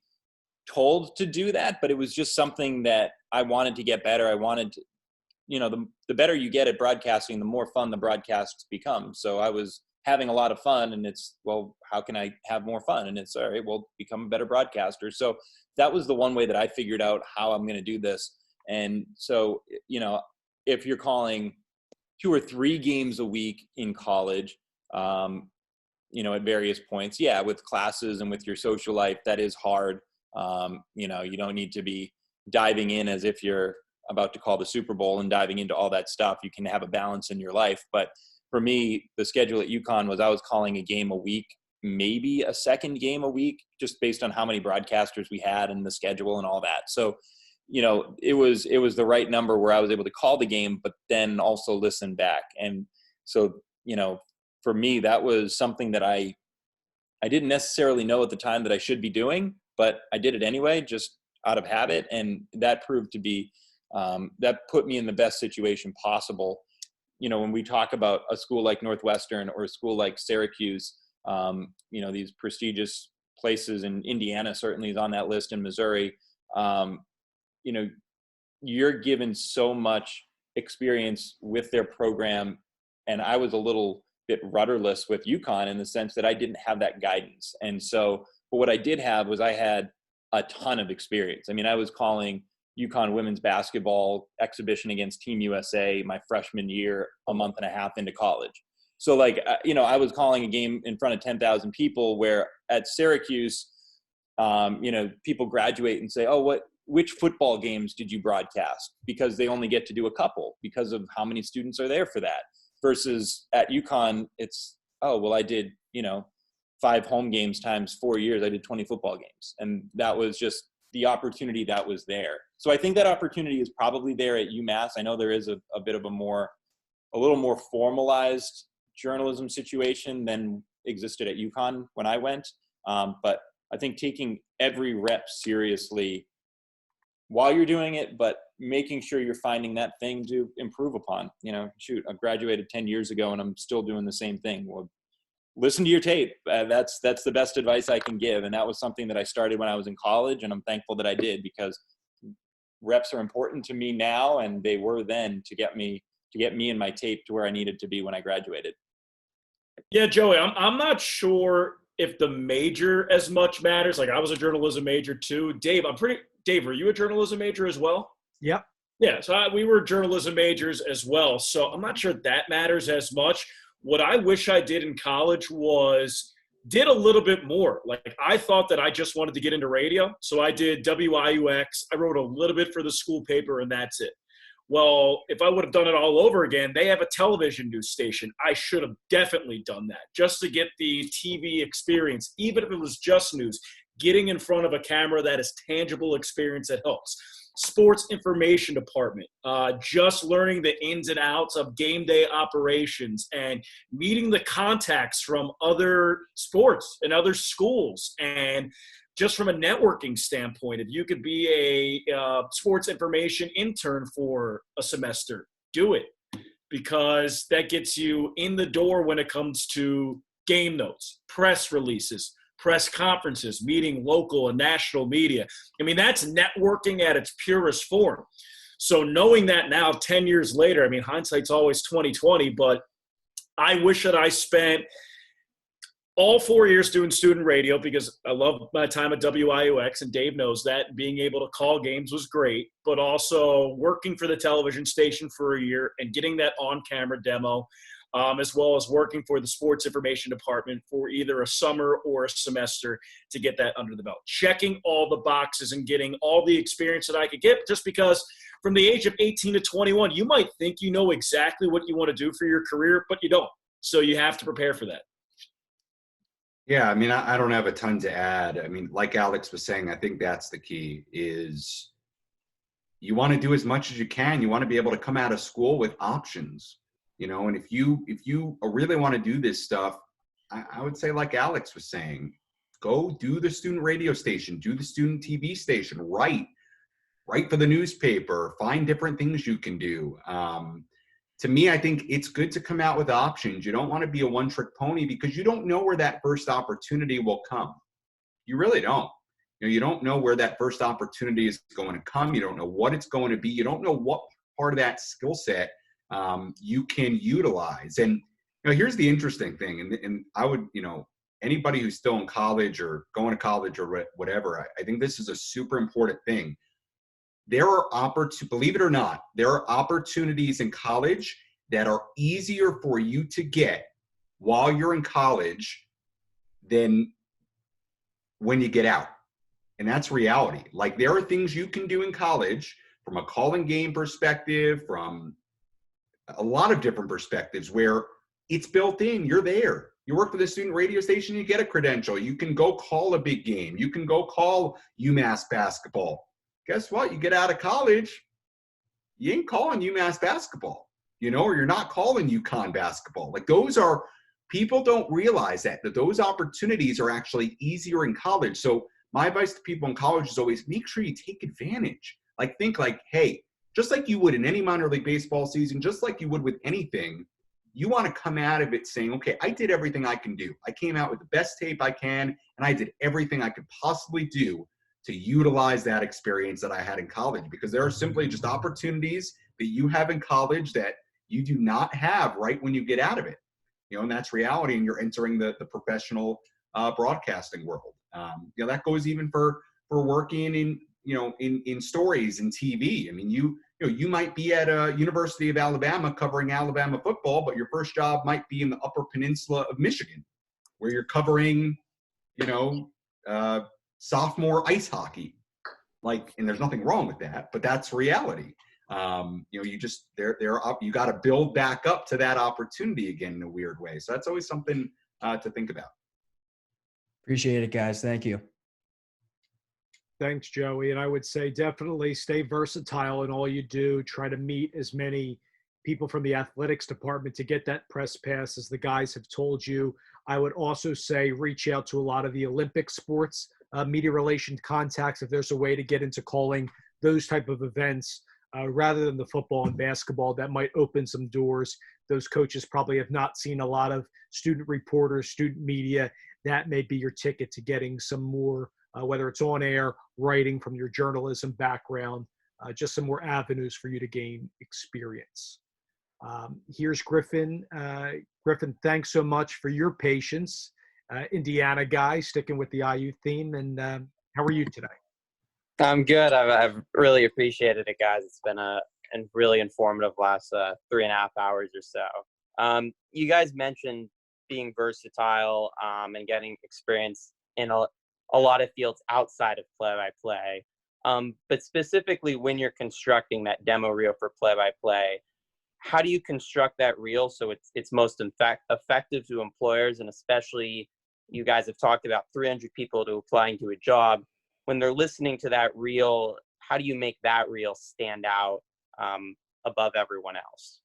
Speaker 4: told to do that, but it was just something that I wanted to get better. I wanted to, the better you get at broadcasting, the more fun the broadcasts become. So I was having a lot of fun, and it's, well, how can I have more fun? And it's, all right, well, become a better broadcaster. So that was the one way that I figured out how I'm going to do this. And so, if you're calling 2 or 3 games a week in college, at various points, with classes and with your social life, that is hard. You don't need to be diving in as if you're about to call the Super Bowl and diving into all that stuff. You can have a balance in your life. But for me, the schedule at UConn was I was calling a game a week, maybe a second game a week, just based on how many broadcasters we had and the schedule and all that. So, it was the right number where I was able to call the game, but then also listen back. And so, for me, that was something that I didn't necessarily know at the time that I should be doing, but I did it anyway, just out of habit. And that proved to be, that put me in the best situation possible. When we talk about a school like Northwestern or a school like Syracuse, these prestigious places, in Indiana certainly is on that list, in Missouri, you're given so much experience with their program. And I was a little bit rudderless with UConn in the sense that I didn't have that guidance. And so, but what I did have was I had a ton of experience. I mean, I was calling UConn women's basketball exhibition against Team USA my freshman year, a month and a half into college. So I was calling a game in front of 10,000 people, where at Syracuse, people graduate and say, oh, which football games did you broadcast? Because they only get to do a couple because of how many students are there for that. Versus at UConn, it's, oh, well, I did, 5 home games times 4 years. I did 20 football games. And that was just the opportunity that was there. So I think that opportunity is probably there at UMass. I know there is a bit of a little more formalized journalism situation than existed at UConn when I went. But I think taking every rep seriously while you're doing it, but making sure you're finding that thing to improve upon. I graduated 10 years ago and I'm still doing the same thing. Well, listen to your tape. That's the best advice I can give. And that was something that I started when I was in college, and I'm thankful that I did, because reps are important to me now, and they were then to get me and my tape to where I needed to be when I graduated.
Speaker 3: Yeah, Joey, I'm not sure if the major as much matters. Like, I was a journalism major too. Dave, were you a journalism major as well?
Speaker 1: Yep.
Speaker 3: Yeah, so we were journalism majors as well. So I'm not sure that matters as much. What I wish I did in college was did a little bit more. Like, I thought that I just wanted to get into radio. So I did WIUX. I wrote a little bit for the school paper, and that's it. Well, if I would have done it all over again, they have a television news station. I should have definitely done that just to get the TV experience, even if it was just news. Getting in front of a camera, that is tangible experience that helps. Sports information department, just learning the ins and outs of game day operations and meeting the contacts from other sports and other schools. And just from a networking standpoint, if you could be a sports information intern for a semester, do it, because that gets you in the door when it comes to game notes, press releases, press conferences, meeting local and national media. I mean, that's networking at its purest form. So knowing that now 10 years later, I mean, hindsight's always 20/20, but I wish that I spent all 4 years doing student radio, because I love my time at WIUX, and Dave knows that. Being able to call games was great, but also working for the television station for a year and getting that on-camera demo, as well as working for the sports information department for either a summer or a semester to get that under the belt. Checking all the boxes and getting all the experience that I could get, just because from the age of 18 to 21, you might think you know exactly what you want to do for your career, but you don't. So you have to prepare for that.
Speaker 20: Yeah, I mean, I don't have a ton to add. I mean, like Alex was saying, I think that's the key, is you want to do as much as you can. You want to be able to come out of school with options, you know, and if you really want to do this stuff, I would say, like Alex was saying, go do the student radio station, do the student TV station, write for the newspaper, find different things you can do. To me, I think it's good to come out with options. You don't want to be a one-trick pony, because you don't know where that first opportunity will come. You really don't. You know, you don't know where that first opportunity is going to come. You don't know what it's going to be. You don't know what part of that skill set you can utilize. And, you know, here's the interesting thing. And I would, you know, anybody who's still in college or going to college or whatever, I think this is a super important thing. There are believe it or not, there are opportunities in college that are easier for you to get while you're in college than when you get out. And that's reality. Like, there are things you can do in college from a calling game perspective, from a lot of different perspectives, where it's built in. You're there. You work for the student radio station, you get a credential. You can go call a big game. You can go call UMass basketball. Guess what? You get out of college, you ain't calling UMass basketball, you know, or you're not calling UConn basketball. Like, people don't realize that those opportunities are actually easier in college. So my advice to people in college is always make sure you take advantage. Like, think like, hey, just like you would in any minor league baseball season, just like you would with anything, you want to come out of it saying, okay, I did everything I can do. I came out with the best tape I can, and I did everything I could possibly do to utilize that experience that I had in college, because there are simply just opportunities that you have in college that you do not have right when you get out of it. You know, and that's reality, and you're entering the professional broadcasting world. You know, that goes even for working in stories and TV. I mean, you might be at a University of Alabama covering Alabama football, but your first job might be in the Upper Peninsula of Michigan, where you're covering, sophomore ice hockey. Like, and there's nothing wrong with that, but that's reality. You got to build back up to that opportunity again in a weird way. So that's always something to think about.
Speaker 19: Appreciate it, guys. Thank you.
Speaker 1: Thanks, Joey. And I would say definitely stay versatile in all you do. Try to meet as many people from the athletics department to get that press pass, as the guys have told you. I would also say reach out to a lot of the Olympic sports media relations contacts if there's a way to get into calling those type of events rather than the football and basketball. That might open some doors those coaches probably have not seen a lot of student reporters, student media. That may be your ticket to getting some more, whether it's on air, writing from your journalism background, just some more avenues for you to gain experience. Here's Griffin. Griffin, thanks so much for your patience. Indiana guy, sticking with the IU theme. And how are you today?
Speaker 21: I'm good. I've really appreciated it, guys. It's been a really informative last 3.5 hours or so. You guys mentioned being versatile and getting experience in a lot of fields outside of play-by-play. But specifically when you're constructing that demo reel for play-by-play, how do you construct that reel so it's most effective to employers? And especially, you guys have talked about 300 people applying to a job. When they're listening to that reel, how do you make that reel stand out above everyone else?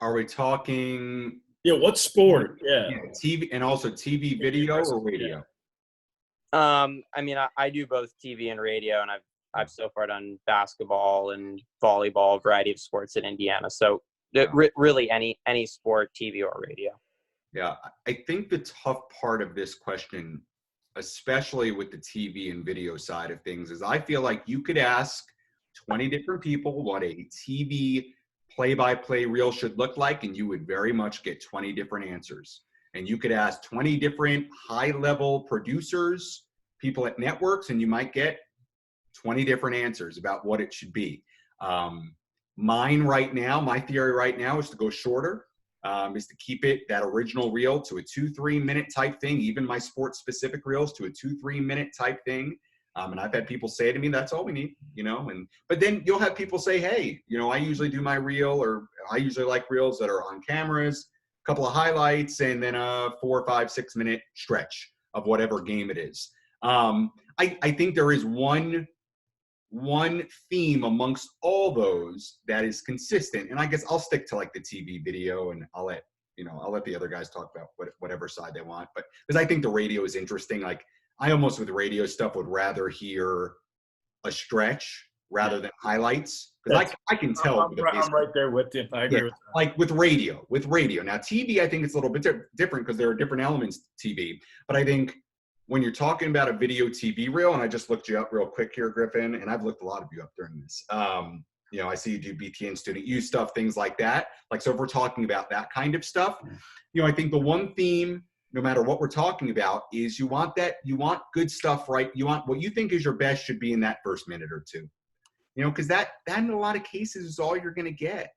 Speaker 20: Are we talking?
Speaker 3: Yeah, what sport? Yeah.
Speaker 20: TV, and also TV, video, or radio?
Speaker 21: I mean, I do both TV and radio, and I've so far done basketball and volleyball, a variety of sports in Indiana. So really any sport, TV or radio.
Speaker 20: Yeah, I think the tough part of this question, especially with the TV and video side of things, is I feel like you could ask 20 different people what a TV play-by-play reel should look like, and you would very much get 20 different answers. And you could ask 20 different high-level producers, people at networks, and you might get 20 different answers about what it should be. Mine right now, my theory right now is to go shorter, is to keep that original reel to a 2-3 minute type thing, even my sports specific reels to a 2-3 minute type thing. And I've had people say to me, that's all we need, but then you'll have people say, hey, I usually do my reel, or I usually like reels that are on cameras, a couple of highlights, and then a 4, 5, 6 minute stretch of whatever game it is. I think there is one theme amongst all those that is consistent. And I guess I'll stick to like the TV video, and I'll let the other guys talk about whatever side they want. But because I think the radio is interesting. Like I almost with radio stuff would rather hear a stretch rather than highlights. Because I can tell.
Speaker 3: I'm right there with you. I agree with that.
Speaker 20: Like with radio. Now TV, I think it's a little bit different because there are different elements to TV. But I think when you're talking about a video TV reel, and I just looked you up real quick here, Griffin, and I've looked a lot of you up during this. I see you do BTN student use stuff, things like that. Like, so if we're talking about that kind of stuff, I think the one theme, no matter what we're talking about, is you want good stuff, right? You want what you think is your best should be in that first minute or two, because that in a lot of cases is all you're going to get.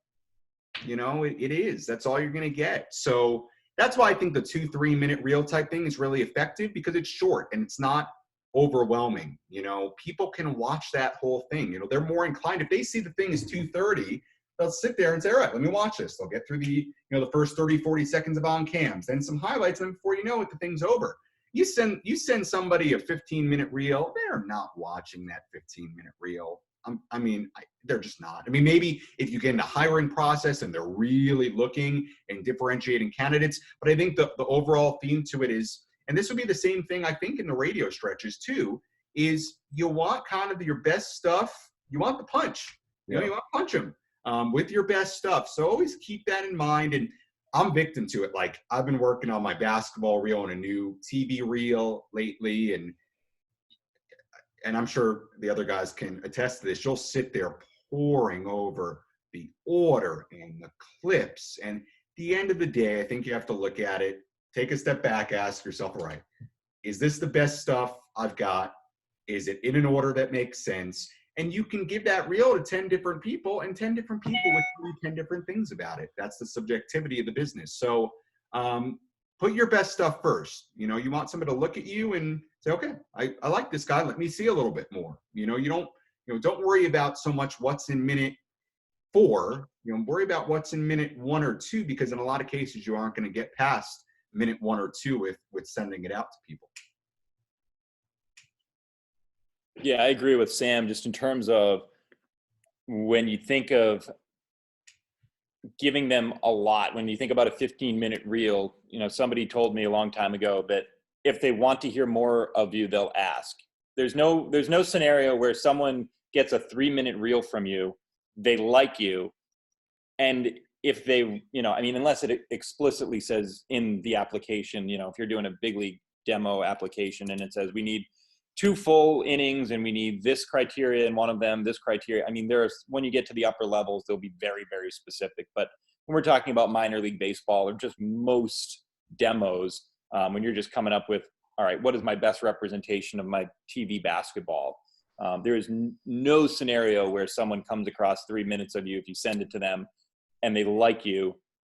Speaker 20: It is. That's all you're going to get. So that's why I think the 2-3 minute reel type thing is really effective, because it's short and it's not overwhelming. People can watch that whole thing. They're more inclined, if they see the thing is 2:30, they'll sit there and say, all right, let me watch this. They'll get through the first 30, 40 seconds of on cams, then some highlights, and before you know it, the thing's over. You send somebody a 15-minute reel, they're not watching that 15-minute reel. They're just not. Maybe if you get in the hiring process and they're really looking and differentiating candidates, but I think the overall theme to it is, and this would be the same thing I think in the radio stretches too, is you want kind of your best stuff. You want the punch. You want to punch them with your best stuff. So always keep that in mind. And I'm victim to it. Like I've been working on my basketball reel and a new TV reel lately, and I'm sure the other guys can attest to this. You'll sit there poring over the order and the clips. And at the end of the day, I think you have to look at it, take a step back, ask yourself, all right, is this the best stuff I've got? Is it in an order that makes sense? And you can give that reel to 10 different people, and 10 different people with 10 different things about it. That's the subjectivity of the business. So put your best stuff first. You want somebody to look at you and say, okay, I like this guy. Let me see a little bit more. Don't worry about so much what's in minute 4. Worry about what's in minute 1 or 2, because in a lot of cases you aren't going to get past minute 1 or 2 with sending it out to people.
Speaker 4: Yeah, I agree with Sam, just in terms of when you think of giving them a lot, when you think about a 15-minute reel, somebody told me a long time ago that if they want to hear more of you, they'll ask. There's no scenario where someone gets a 3-minute reel from you, they like you, and if they, I mean, unless it explicitly says in the application, if you're doing a big league demo application and it says we need 2 full innings and we need this criteria in one of them, this criteria. I mean, when you get to the upper levels, they'll be very, very specific. But when we're talking about minor league baseball or just most demos, when you're just coming up with, all right, what is my best representation of my TV basketball? There is no scenario where someone comes across 3 minutes of you if you send it to them and they like you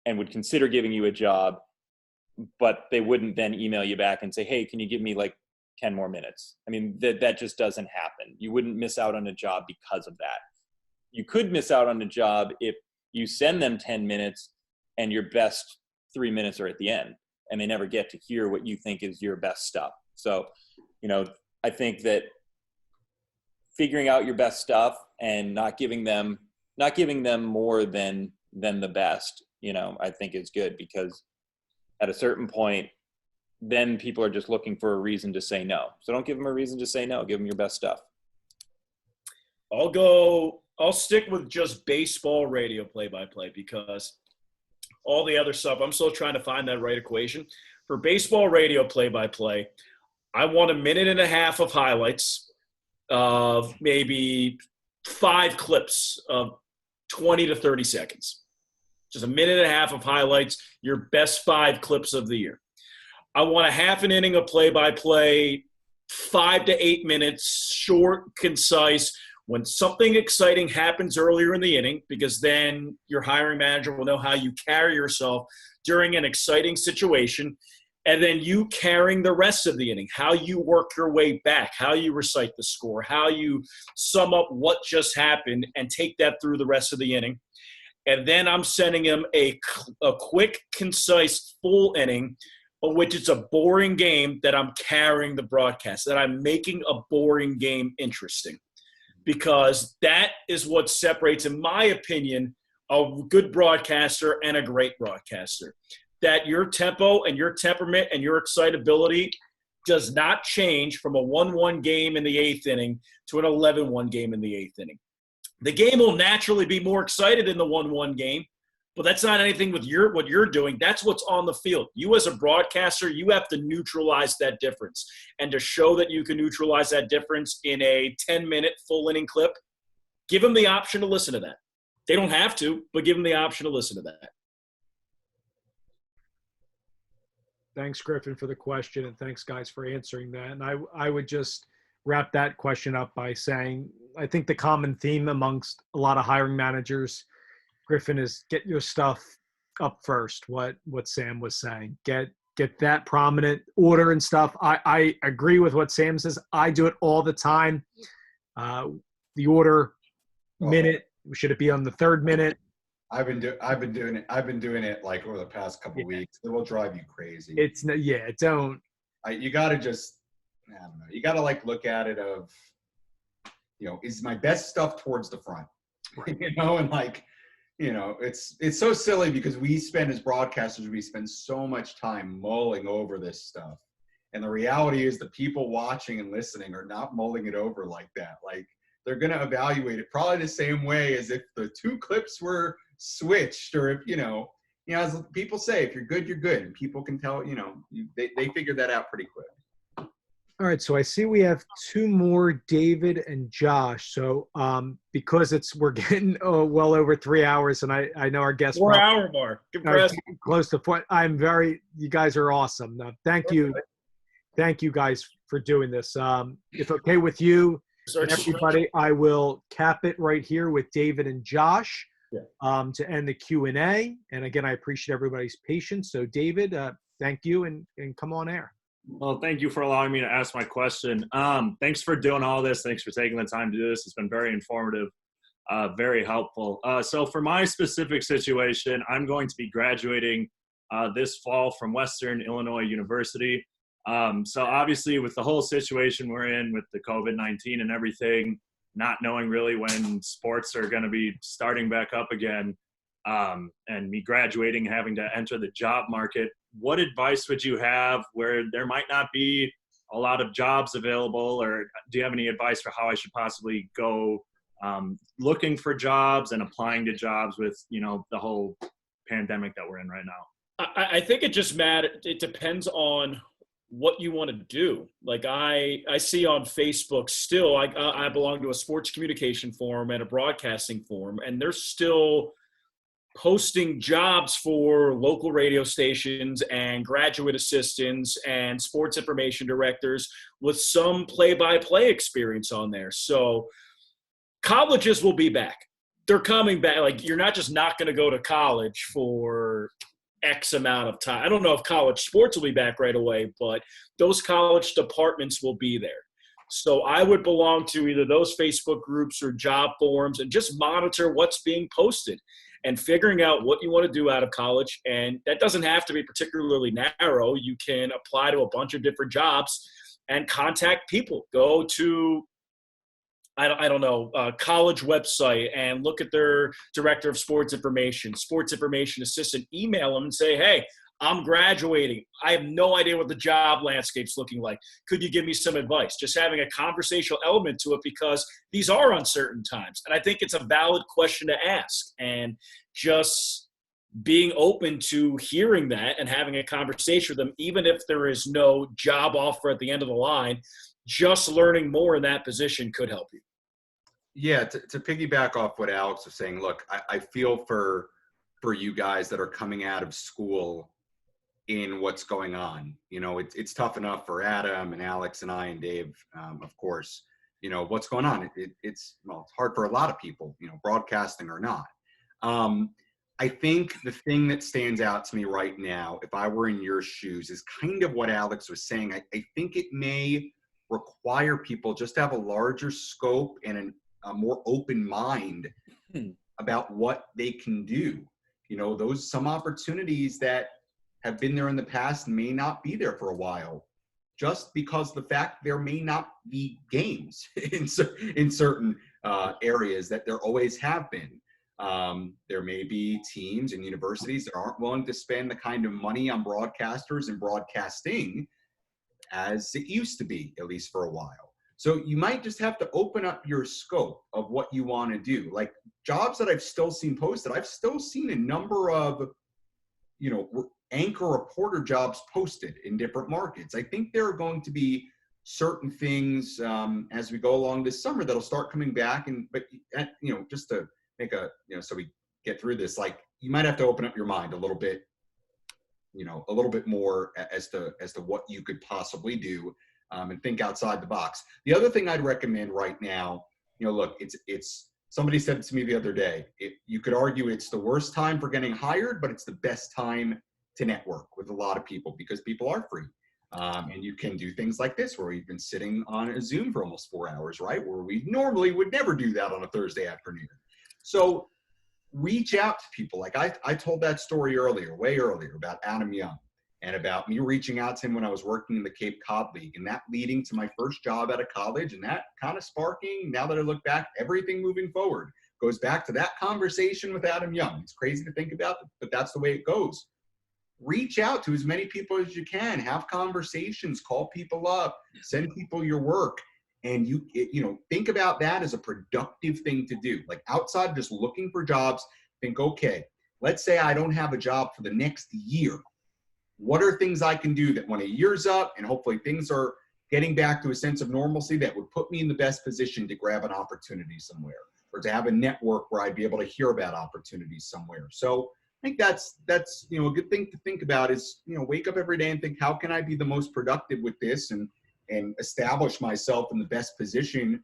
Speaker 4: and would consider giving you a job, but they wouldn't then email you back and say, hey, can you give me like 10 more minutes? I mean, that just doesn't happen. You wouldn't miss out on a job because of that. You could miss out on a job if you send them 10 minutes and your best 3 minutes are at the end and they never get to hear what you think is your best stuff. So, I think that figuring out your best stuff and not giving them more than the best, I think is good, because at a certain point, then people are just looking for a reason to say no. So don't give them a reason to say no. Give them your best stuff.
Speaker 3: I'll stick with just baseball radio play-by-play, because all the other stuff, I'm still trying to find that right equation. For baseball radio play-by-play, I want 1.5 minutes of highlights of maybe 5 clips of 20 to 30 seconds. Just 1.5 minutes of highlights, your best 5 clips of the year. I want a half an inning of play-by-play, 5 to 8 minutes, short, concise, when something exciting happens earlier in the inning, because then your hiring manager will know how you carry yourself during an exciting situation, and then you carrying the rest of the inning, how you work your way back, how you recite the score, how you sum up what just happened and take that through the rest of the inning. And then I'm sending him a quick, concise, full inning, which is a boring game that I'm carrying the broadcast, that I'm making a boring game interesting. Because that is what separates, in my opinion, a good broadcaster and a great broadcaster. That your tempo and your temperament and your excitability does not change from a 1-1 game in the 8th inning to an 11-1 game in the 8th inning. The game will naturally be more excited in the 1-1 game, but that's not anything with what you're doing. That's what's on the field. You as a broadcaster, you have to neutralize that difference. And to show that you can neutralize that difference in a 10-minute full inning clip, give them the option to listen to that. They don't have to, but give them the option to listen to that.
Speaker 1: Thanks, Griffin, for the question, and thanks, guys, for answering that. And I would just wrap that question up by saying I think the common theme amongst a lot of hiring managers, Griffin, is get your stuff up first, what Sam was saying. Get that prominent order and stuff. I agree with what Sam says. I do it all the time. The order minute, should it be on the 3rd minute?
Speaker 20: I've been doing it like over the past couple weeks. It will drive you crazy.
Speaker 1: Don't.
Speaker 20: You got to just, I don't know. You got to like look at it of, is my best stuff towards the front, right. And like, it's so silly because we spend as broadcasters, we spend so much time mulling over this stuff. And the reality is the people watching and listening are not mulling it over like that. Like they're going to evaluate it probably the same way as if the 2 clips were switched, or if, as people say, if you're good, you're good. And people can tell, they figure that out pretty quick.
Speaker 1: All right, so I see we have 2 more, David and Josh. So because we're getting well over 3 hours, and I know our guests
Speaker 3: 4 hour mark.
Speaker 1: Close to 4. You guys are awesome. Thank you guys for doing this. If okay with you and everybody, I will cap it right here with David and Josh to end the Q&A. And again, I appreciate everybody's patience. So David, thank you, and come on air.
Speaker 2: Well, thank you for allowing me to ask my question. Thanks for doing all this. Thanks for taking the time to do this. It's been very informative, very helpful. So for my specific situation, I'm going to be graduating this fall from Western Illinois University. So obviously with the whole situation we're in with the COVID-19 and everything, not knowing really when sports are going to be starting back up again, and me graduating, having to enter the job market, what advice would you have where there might not be a lot of jobs available, or do you have any advice for how I should possibly go looking for jobs and applying to jobs with, the whole pandemic that we're in right now?
Speaker 3: I think it just matters. It depends on what you want to do. Like I see on Facebook still, I belong to a sports communication forum and a broadcasting forum, and they're still posting jobs for local radio stations and graduate assistants and sports information directors with some play-by-play experience on there. So colleges will be back. They're coming back. Like, you're not just not going to go to college for X amount of time. I don't know if college sports will be back right away, but those college departments will be there. So I would belong to either those Facebook groups or job forums and just monitor what's being posted and figuring out what you want to do out of college. And that doesn't have to be particularly narrow. You can apply to a bunch of different jobs and contact people. Go to I don't know, college website and look at their director of sports information assistant, email them and say, hey, I'm graduating. I have no idea what the job landscape's looking like. Could you give me some advice? Just having a conversational element to it, because these are uncertain times. And I think it's a valid question to ask, and just being open to hearing that and having a conversation with them, even if there is no job offer at the end of the line, just learning more in that position could help you.
Speaker 20: Yeah, to piggyback off what Alex was saying, look, I feel for you guys that are coming out of school in what's going on. You know, it's tough enough for Adam and Alex and I and Dave, of course, you know, what's going on. It's hard for a lot of people, you know, broadcasting or not. I think the thing that stands out to me right now, if I were in your shoes, is kind of what Alex was saying. I think it may require people just to have a larger scope and a more open mind about what they can do. You know, some opportunities that have been there in the past may not be there for a while, just because the fact there may not be games in certain areas that there always have been. There may be teams and universities that aren't willing to spend the kind of money on broadcasters and broadcasting as it used to be, at least for a while. So you might just have to open up your scope of what you want to do. Like jobs that I've still seen posted, I've still seen a number of, you know, anchor reporter jobs posted in different markets. I think there are going to be certain things as we go along this summer that'll start coming back. But you know, just to make so we get through this, like you might have to open up your mind a little bit, you know, a little bit more as to what you could possibly do. And think outside the box. The other thing I'd recommend right now, you know, look, it's somebody said to me the other day, you could argue it's the worst time for getting hired, but it's the best time to network with a lot of people because people are free. And you can do things like this where we've been sitting on a Zoom for almost 4 hours, right? Where we normally would never do that on a Thursday afternoon. So reach out to people. Like I told that story way earlier about Adam Young. And about me reaching out to him when I was working in the Cape Cod League, and that leading to my first job out of college, and that kind of sparking, now that I look back, everything moving forward goes back to that conversation with Adam Young. It's crazy to think about, but that's the way it goes. Reach out to as many people as you can, have conversations, call people up, send people your work, and you know, think about that as a productive thing to do. Like outside just looking for jobs, think, okay, let's say I don't have a job for the next year. What are things I can do that when a year's up and hopefully things are getting back to a sense of normalcy that would put me in the best position to grab an opportunity somewhere or to have a network where I'd be able to hear about opportunities somewhere. So I think that's, you know, a good thing to think about is, you know, wake up every day and think, how can I be the most productive with this and establish myself in the best position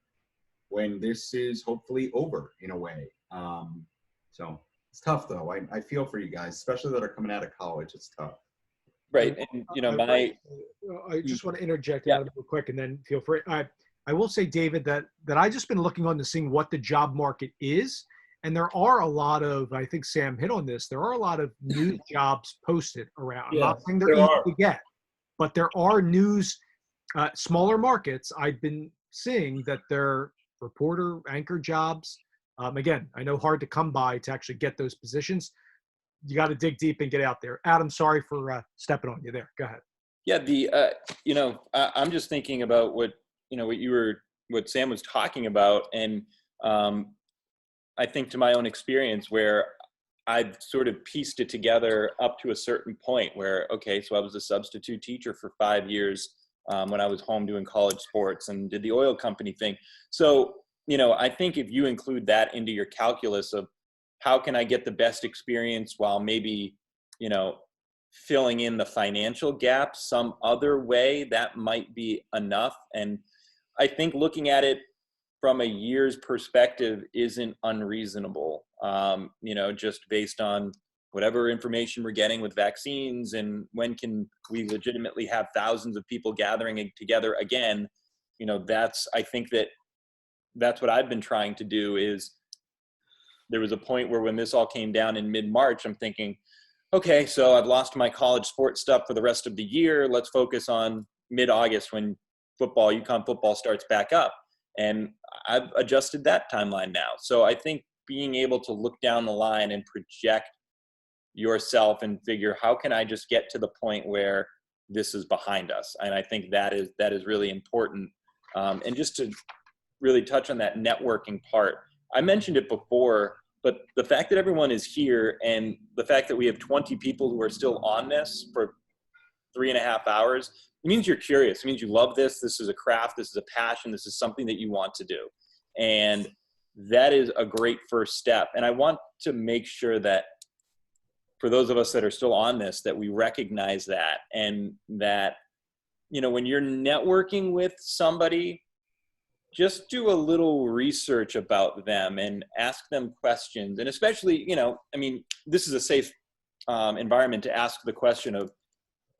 Speaker 20: when this is hopefully over in a way. So it's tough though. I feel for you guys, especially that are coming out of college. It's tough.
Speaker 4: Right. And, you know,
Speaker 1: I just want to interject Adam real quick and then feel free. I will say, David, that I just been looking on to seeing what the job market is. And there are a lot of, I think Sam hit on this, there are a lot of new jobs posted around. I'm not saying they're easy to get, but there are news, smaller markets I've been seeing that they're reporter, anchor jobs. Again, I know hard to come by to actually get those positions. You got to dig deep and get out there. Adam, sorry for stepping on you there. Go ahead.
Speaker 4: Yeah, you know, I'm just thinking about what Sam was talking about, and I think to my own experience where I've sort of pieced it together up to a certain point where, okay, so I was a substitute teacher for 5 years when I was home doing college sports and did the oil company thing. So, I think if you include that into your calculus of how can I get the best experience while maybe, filling in the financial gap some other way, that might be enough. And I think looking at it from a year's perspective isn't unreasonable, just based on whatever information we're getting with vaccines and when can we legitimately have thousands of people gathering together again. I think that's what I've been trying to do. Is there was a point where when this all came down in mid-March, I'm thinking, okay, so I've lost my college sports stuff for the rest of the year. Let's focus on mid-August when UConn football starts back up. And I've adjusted that timeline now. So I think being able to look down the line and project yourself and figure, how can I just get to the point where this is behind us? And I think that is really important. And just to really touch on that networking part, I mentioned it before, but the fact that everyone is here and the fact that we have 20 people who are still on this for 3.5 hours, it means you're curious. It means you love this. This is a craft. This is a passion. This is something that you want to do. And that is a great first step. And I want to make sure that for those of us that are still on this, that we recognize that, and that, when you're networking with somebody, just do a little research about them and ask them questions. And especially, this is a safe environment to ask the question of,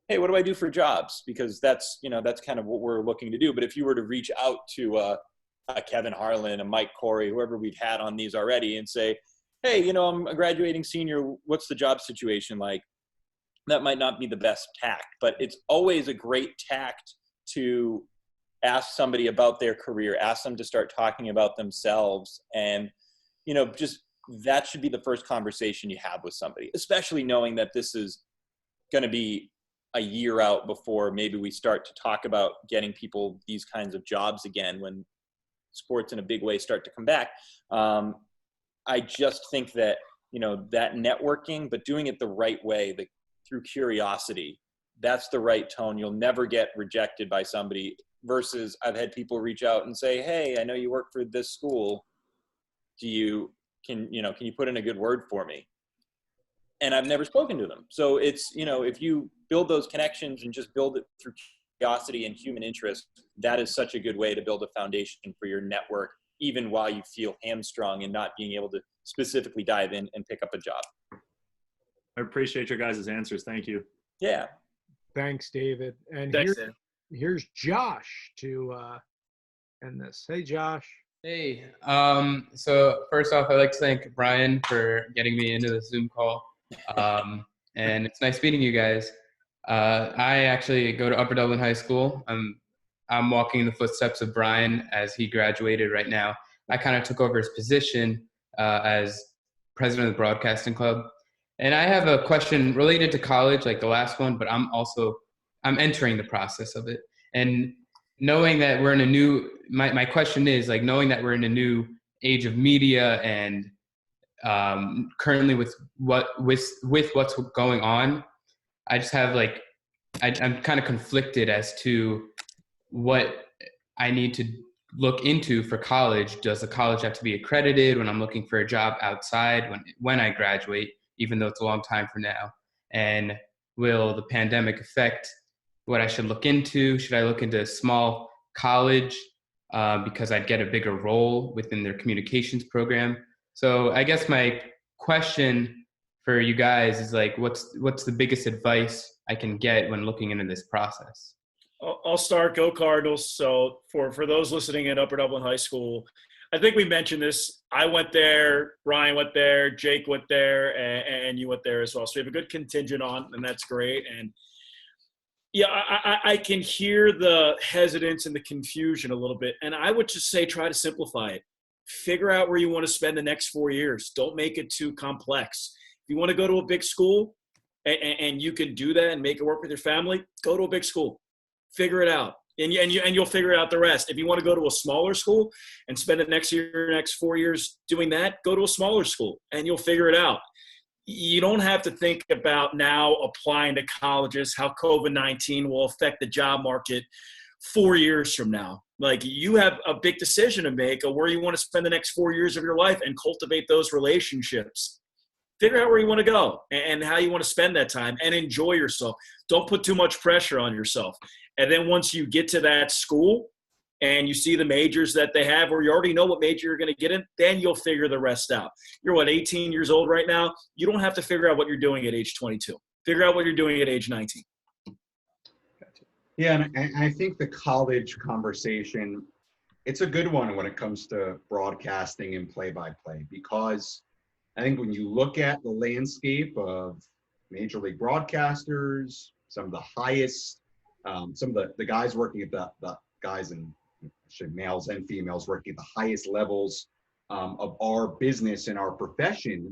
Speaker 4: hey, what do I do for jobs? Because that's kind of what we're looking to do. But if you were to reach out to a Kevin Harlan, a Mike Corey, whoever we've had on these already, and say, hey, I'm a graduating senior, what's the job situation like? That might not be the best tact, but it's always a great tact to ask somebody about their career, ask them to start talking about themselves. And, just that should be the first conversation you have with somebody, especially knowing that this is going to be a year out before maybe we start to talk about getting people these kinds of jobs again when sports in a big way start to come back. I just think that, that networking, but doing it the right way, through curiosity, that's the right tone. You'll never get rejected by somebody. Versus I've had people reach out and say, hey, I know you work for this school. Can you put in a good word for me? And I've never spoken to them. So it's, if you build those connections and just build it through curiosity and human interest, that is such a good way to build a foundation for your network, even while you feel hamstrung and not being able to specifically dive in and pick up a job.
Speaker 2: I appreciate your guys' answers. Thank you.
Speaker 4: Yeah.
Speaker 1: Thanks, David. And
Speaker 3: Thanks,
Speaker 1: here's Josh to end this. Hey, Josh.
Speaker 6: Hey. So first off, I'd like to thank Brian for getting me into the Zoom call. And it's nice meeting you guys. I actually go to Upper Dublin High School. I'm walking in the footsteps of Brian as he graduated right now. I kind of took over his position as president of the broadcasting club. And I have a question related to college, like the last one, but I'm entering the process of it. And knowing that we're in a new, my question is, like, knowing that we're in a new age of media and currently with what's going on, I just have I'm kind of conflicted as to what I need to look into for college. Does the college have to be accredited when I'm looking for a job outside when I graduate, even though it's a long time from now? And will the pandemic affect what I should look into? Should I look into a small college because I'd get a bigger role within their communications program? So I guess my question for you guys is, like, what's the biggest advice I can get when looking into this process?
Speaker 3: I'll start. Go Cardinals. So for those listening at Upper Dublin High School, I think we mentioned this. I went there, Brian went there, Jake went there, and you went there as well. So we have a good contingent on, and that's great. And yeah, I can hear the hesitance and the confusion a little bit. And I would just say, try to simplify it. Figure out where you want to spend the next 4 years. Don't make it too complex. If you want to go to a big school and you can do that and make it work with your family, go to a big school. Figure it out. And you'll figure out the rest. If you want to go to a smaller school and spend the next 4 years doing that, go to a smaller school and you'll figure it out. you don't have to think about now applying to colleges, how COVID-19 will affect the job market 4 years from now. Like, you have a big decision to make of where you want to spend the next 4 years of your life and cultivate those relationships. Figure out where you want to go and how you want to spend that time and enjoy yourself. Don't put too much pressure on yourself. And then once you get to that school and you see the majors that they have, or you already know what major you're going to get in, then you'll figure the rest out. You're 18 years old right now? You don't have to figure out what you're doing at age 22. Figure out what you're doing at age 19.
Speaker 20: Yeah, and I think the college conversation, it's a good one when it comes to broadcasting and play-by-play, because I think when you look at the landscape of major league broadcasters, some of the highest, some of the guys working at the guys and males and females working at the highest levels of our business and our profession,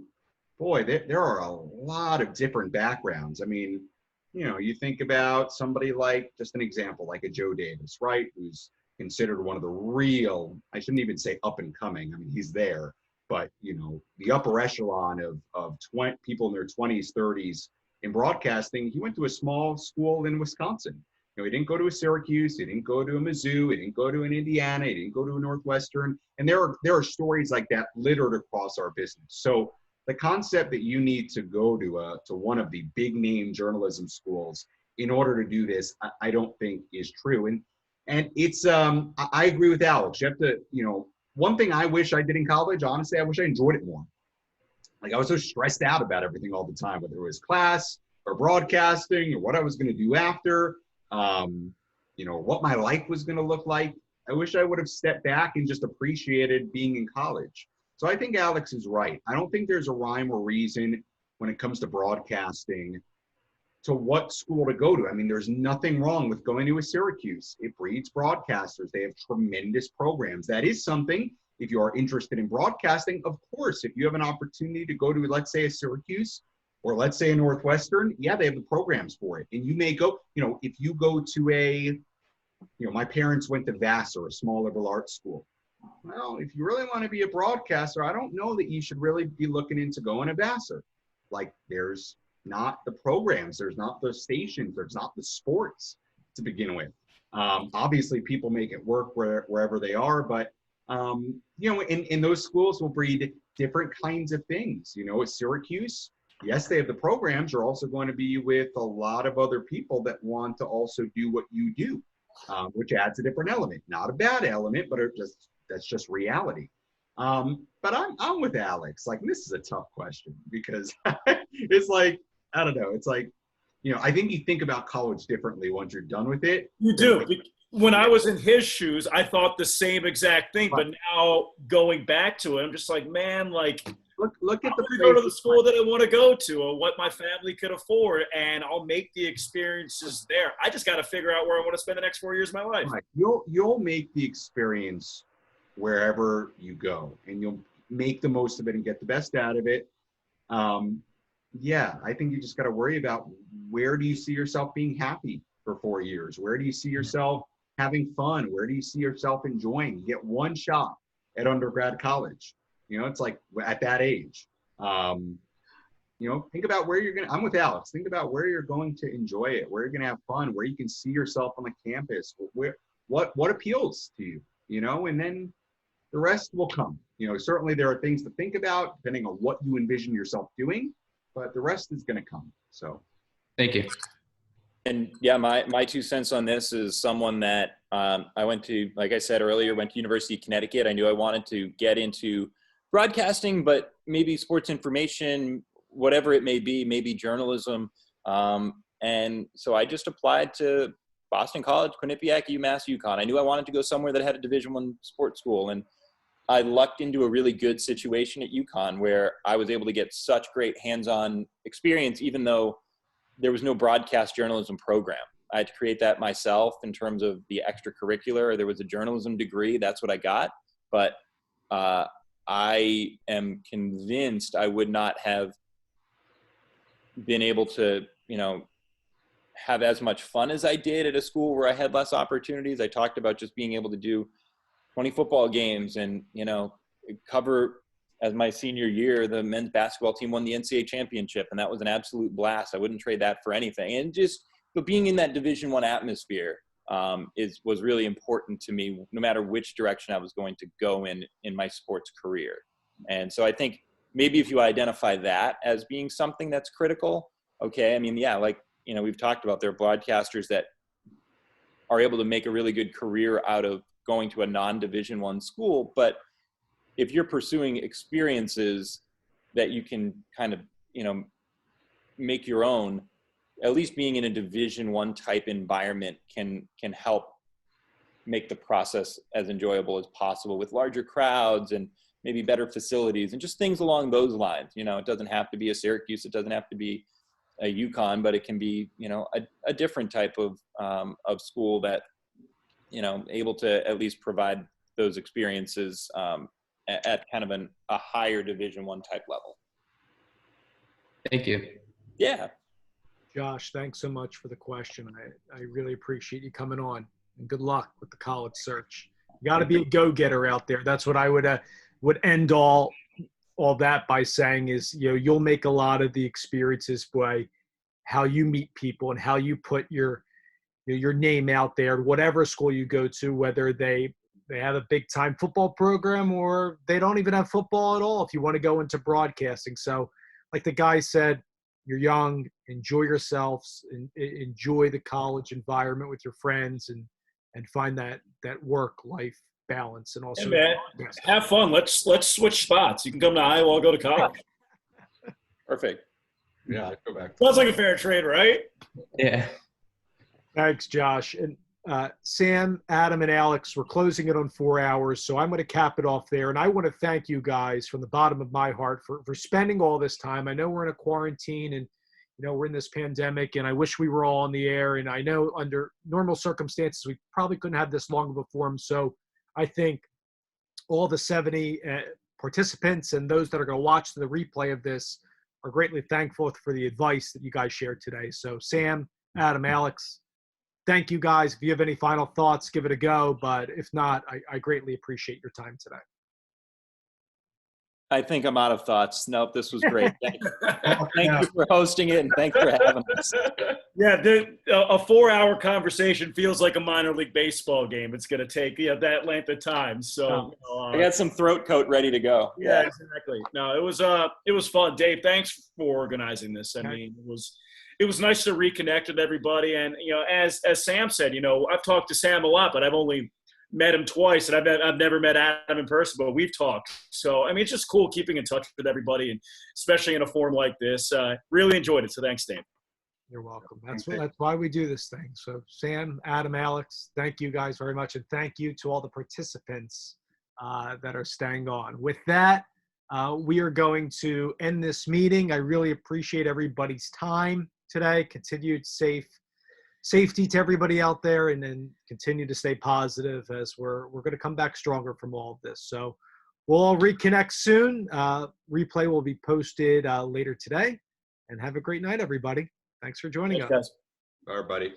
Speaker 20: boy, there are a lot of different backgrounds. I mean, you know, you think about somebody like, just an example, like a Joe Davis, right? Who's considered one of the real, I shouldn't even say up and coming. I mean, he's there, but you know, the upper echelon of people in their 20s, 30s in broadcasting. He went to a small school in Wisconsin. You know, he didn't go to a Syracuse, he didn't go to a Mizzou, he didn't go to an Indiana, he didn't go to a Northwestern. And there are stories like that littered across our business. So the concept that you need to go to one of the big name journalism schools in order to do this, I don't think is true. And it's I agree with Alex. You have to, you know, one thing I wish I did in college, honestly, I wish I enjoyed it more. Like, I was so stressed out about everything all the time, whether it was class or broadcasting or what I was going to do after, you know, what my life was going to look like. I wish I would have stepped back and just appreciated being in college. So I think Alex is right. I don't think there's a rhyme or reason when it comes to broadcasting to what school to go to. I mean, there's nothing wrong with going to a Syracuse. It breeds broadcasters. They have tremendous programs. That is something, if you are interested in broadcasting, of course, if you have an opportunity to go to, let's say, a Syracuse or let's say a Northwestern, yeah, they have the programs for it. And you may go, you know, if you go to you know, my parents went to Vassar, a small liberal arts school. Well, if you really want to be a broadcaster, I don't know that you should really be looking into going to Vassar. Like, there's not the programs, there's not the stations, there's not the sports to begin with. Obviously, people make it work wherever they are, but you know, in those schools will breed different kinds of things. You know, at Syracuse, yes, they have the programs. You're also going to be with a lot of other people that want to also do what you do, which adds a different element. Not a bad element, but that's just reality. But I'm with Alex. Like, this is a tough question because it's like, I don't know. It's like, you know, I think you think about college differently once you're done with it.
Speaker 3: You do. When I was in his shoes, I thought the same exact thing. But now going back to it, I'm just like, man, like,
Speaker 20: look at
Speaker 3: the go to the school that I want to go to or what my family could afford, and I'll make the experiences there. I just got to figure out where I want to spend the next 4 years of my life.
Speaker 20: Right. You'll make the experience wherever you go, and you'll make the most of it and get the best out of it. Yeah, I think you just got to worry about, where do you see yourself being happy for 4 years? Where do you see yourself having fun? Where do you see yourself enjoying? You get one shot at undergrad college. You know, it's like at that age. You know, think about where you're going to, I'm with Alex, think about where you're going to enjoy it, where you're going to have fun, where you can see yourself on the campus, what appeals to you, you know, and then the rest will come. You know, certainly there are things to think about depending on what you envision yourself doing, but the rest is going to come. So
Speaker 6: thank you.
Speaker 4: And yeah, my 2 cents on this is someone that I went to, like I said earlier, went to University of Connecticut. I knew I wanted to get into broadcasting, but maybe sports information, whatever it may be, maybe journalism. And so I just applied to Boston College, Quinnipiac, UMass, UConn. I knew I wanted to go somewhere that had a Division I sports school. And I lucked into a really good situation at UConn where I was able to get such great hands-on experience, even though there was no broadcast journalism program. I had to create that myself in terms of the extracurricular. There was a journalism degree. That's what I got. But I am convinced I would not have been able to, you know, have as much fun as I did at a school where I had less opportunities. I talked about just being able to do 20 football games and, you know, cover as my senior year, the men's basketball team won the NCAA championship, and that was an absolute blast. I wouldn't trade that for anything. And but being in that Division I atmosphere was really important to me, no matter which direction I was going to go in my sports career. And so I think maybe if you identify that as being something that's critical, okay. I mean, yeah, like, we've talked about, there are broadcasters that are able to make a really good career out of going to a non-Division I school. But if you're pursuing experiences that you can kind of, make your own, at least being in a Division I type environment can help make the process as enjoyable as possible, with larger crowds and maybe better facilities and just things along those lines. It doesn't have to be a Syracuse, it doesn't have to be a UConn, but it can be, a different type of school that, able to at least provide those experiences at kind of a higher Division I type level.
Speaker 6: Thank you.
Speaker 4: Yeah.
Speaker 1: Josh, thanks so much for the question. I really appreciate you coming on, and good luck with the college search. You got to be a go-getter out there. That's what I would end all that by saying is, you'll make a lot of the experiences by how you meet people and how you put your name out there, whatever school you go to, whether they have a big time football program or they don't even have football at all, if you want to go into broadcasting. So like the guy said, you're young, enjoy yourselves, and enjoy the college environment with your friends, and find that work-life balance. And also,
Speaker 3: man, have fun. Let's switch spots. You can come to Iowa, I'll go to college.
Speaker 4: Perfect.
Speaker 20: Yeah, I'd go back.
Speaker 3: Sounds like a fair trade, right?
Speaker 6: Yeah.
Speaker 1: Thanks, Josh. And Sam, Adam, and Alex, we're closing it on 4 hours, so I'm going to cap it off there. And I want to thank you guys from the bottom of my heart for spending all this time. I know we're in a quarantine and, we're in this pandemic, and I wish we were all on the air. And I know under normal circumstances, we probably couldn't have this long of a forum. So I think all the 70 participants and those that are going to watch the replay of this are greatly thankful for the advice that you guys shared today. So Sam, Adam, Alex, thank you guys. If you have any final thoughts, give it a go. But if not, I greatly appreciate your time today.
Speaker 4: I think I'm out of thoughts. Nope, this was great. Thank you for hosting it, and thanks for having us.
Speaker 3: Yeah, a 4-hour conversation feels like a minor league baseball game. It's going to take that length of time. So
Speaker 4: I got some throat coat ready to go.
Speaker 3: Yeah, exactly. No, it was fun. Dave, thanks for organizing this. I mean, it was nice to reconnect with everybody. And as Sam said, I've talked to Sam a lot, but I've only met him twice, and I've never met Adam in person, but we've talked. So I mean, it's just cool keeping in touch with everybody, and especially in a forum like this. Really enjoyed it. So thanks, Dave.
Speaker 1: You're welcome. That's why we do this thing. So Sam, Adam, Alex, thank you guys very much, and thank you to all the participants that are staying on. With that, we are going to end this meeting. I really appreciate everybody's time today. Continued safety to everybody out there, and then continue to stay positive as we're going to come back stronger from all of this. So we'll all reconnect soon. Replay will be posted later today, and have a great night, everybody. Thanks for joining us.
Speaker 20: All right, buddy.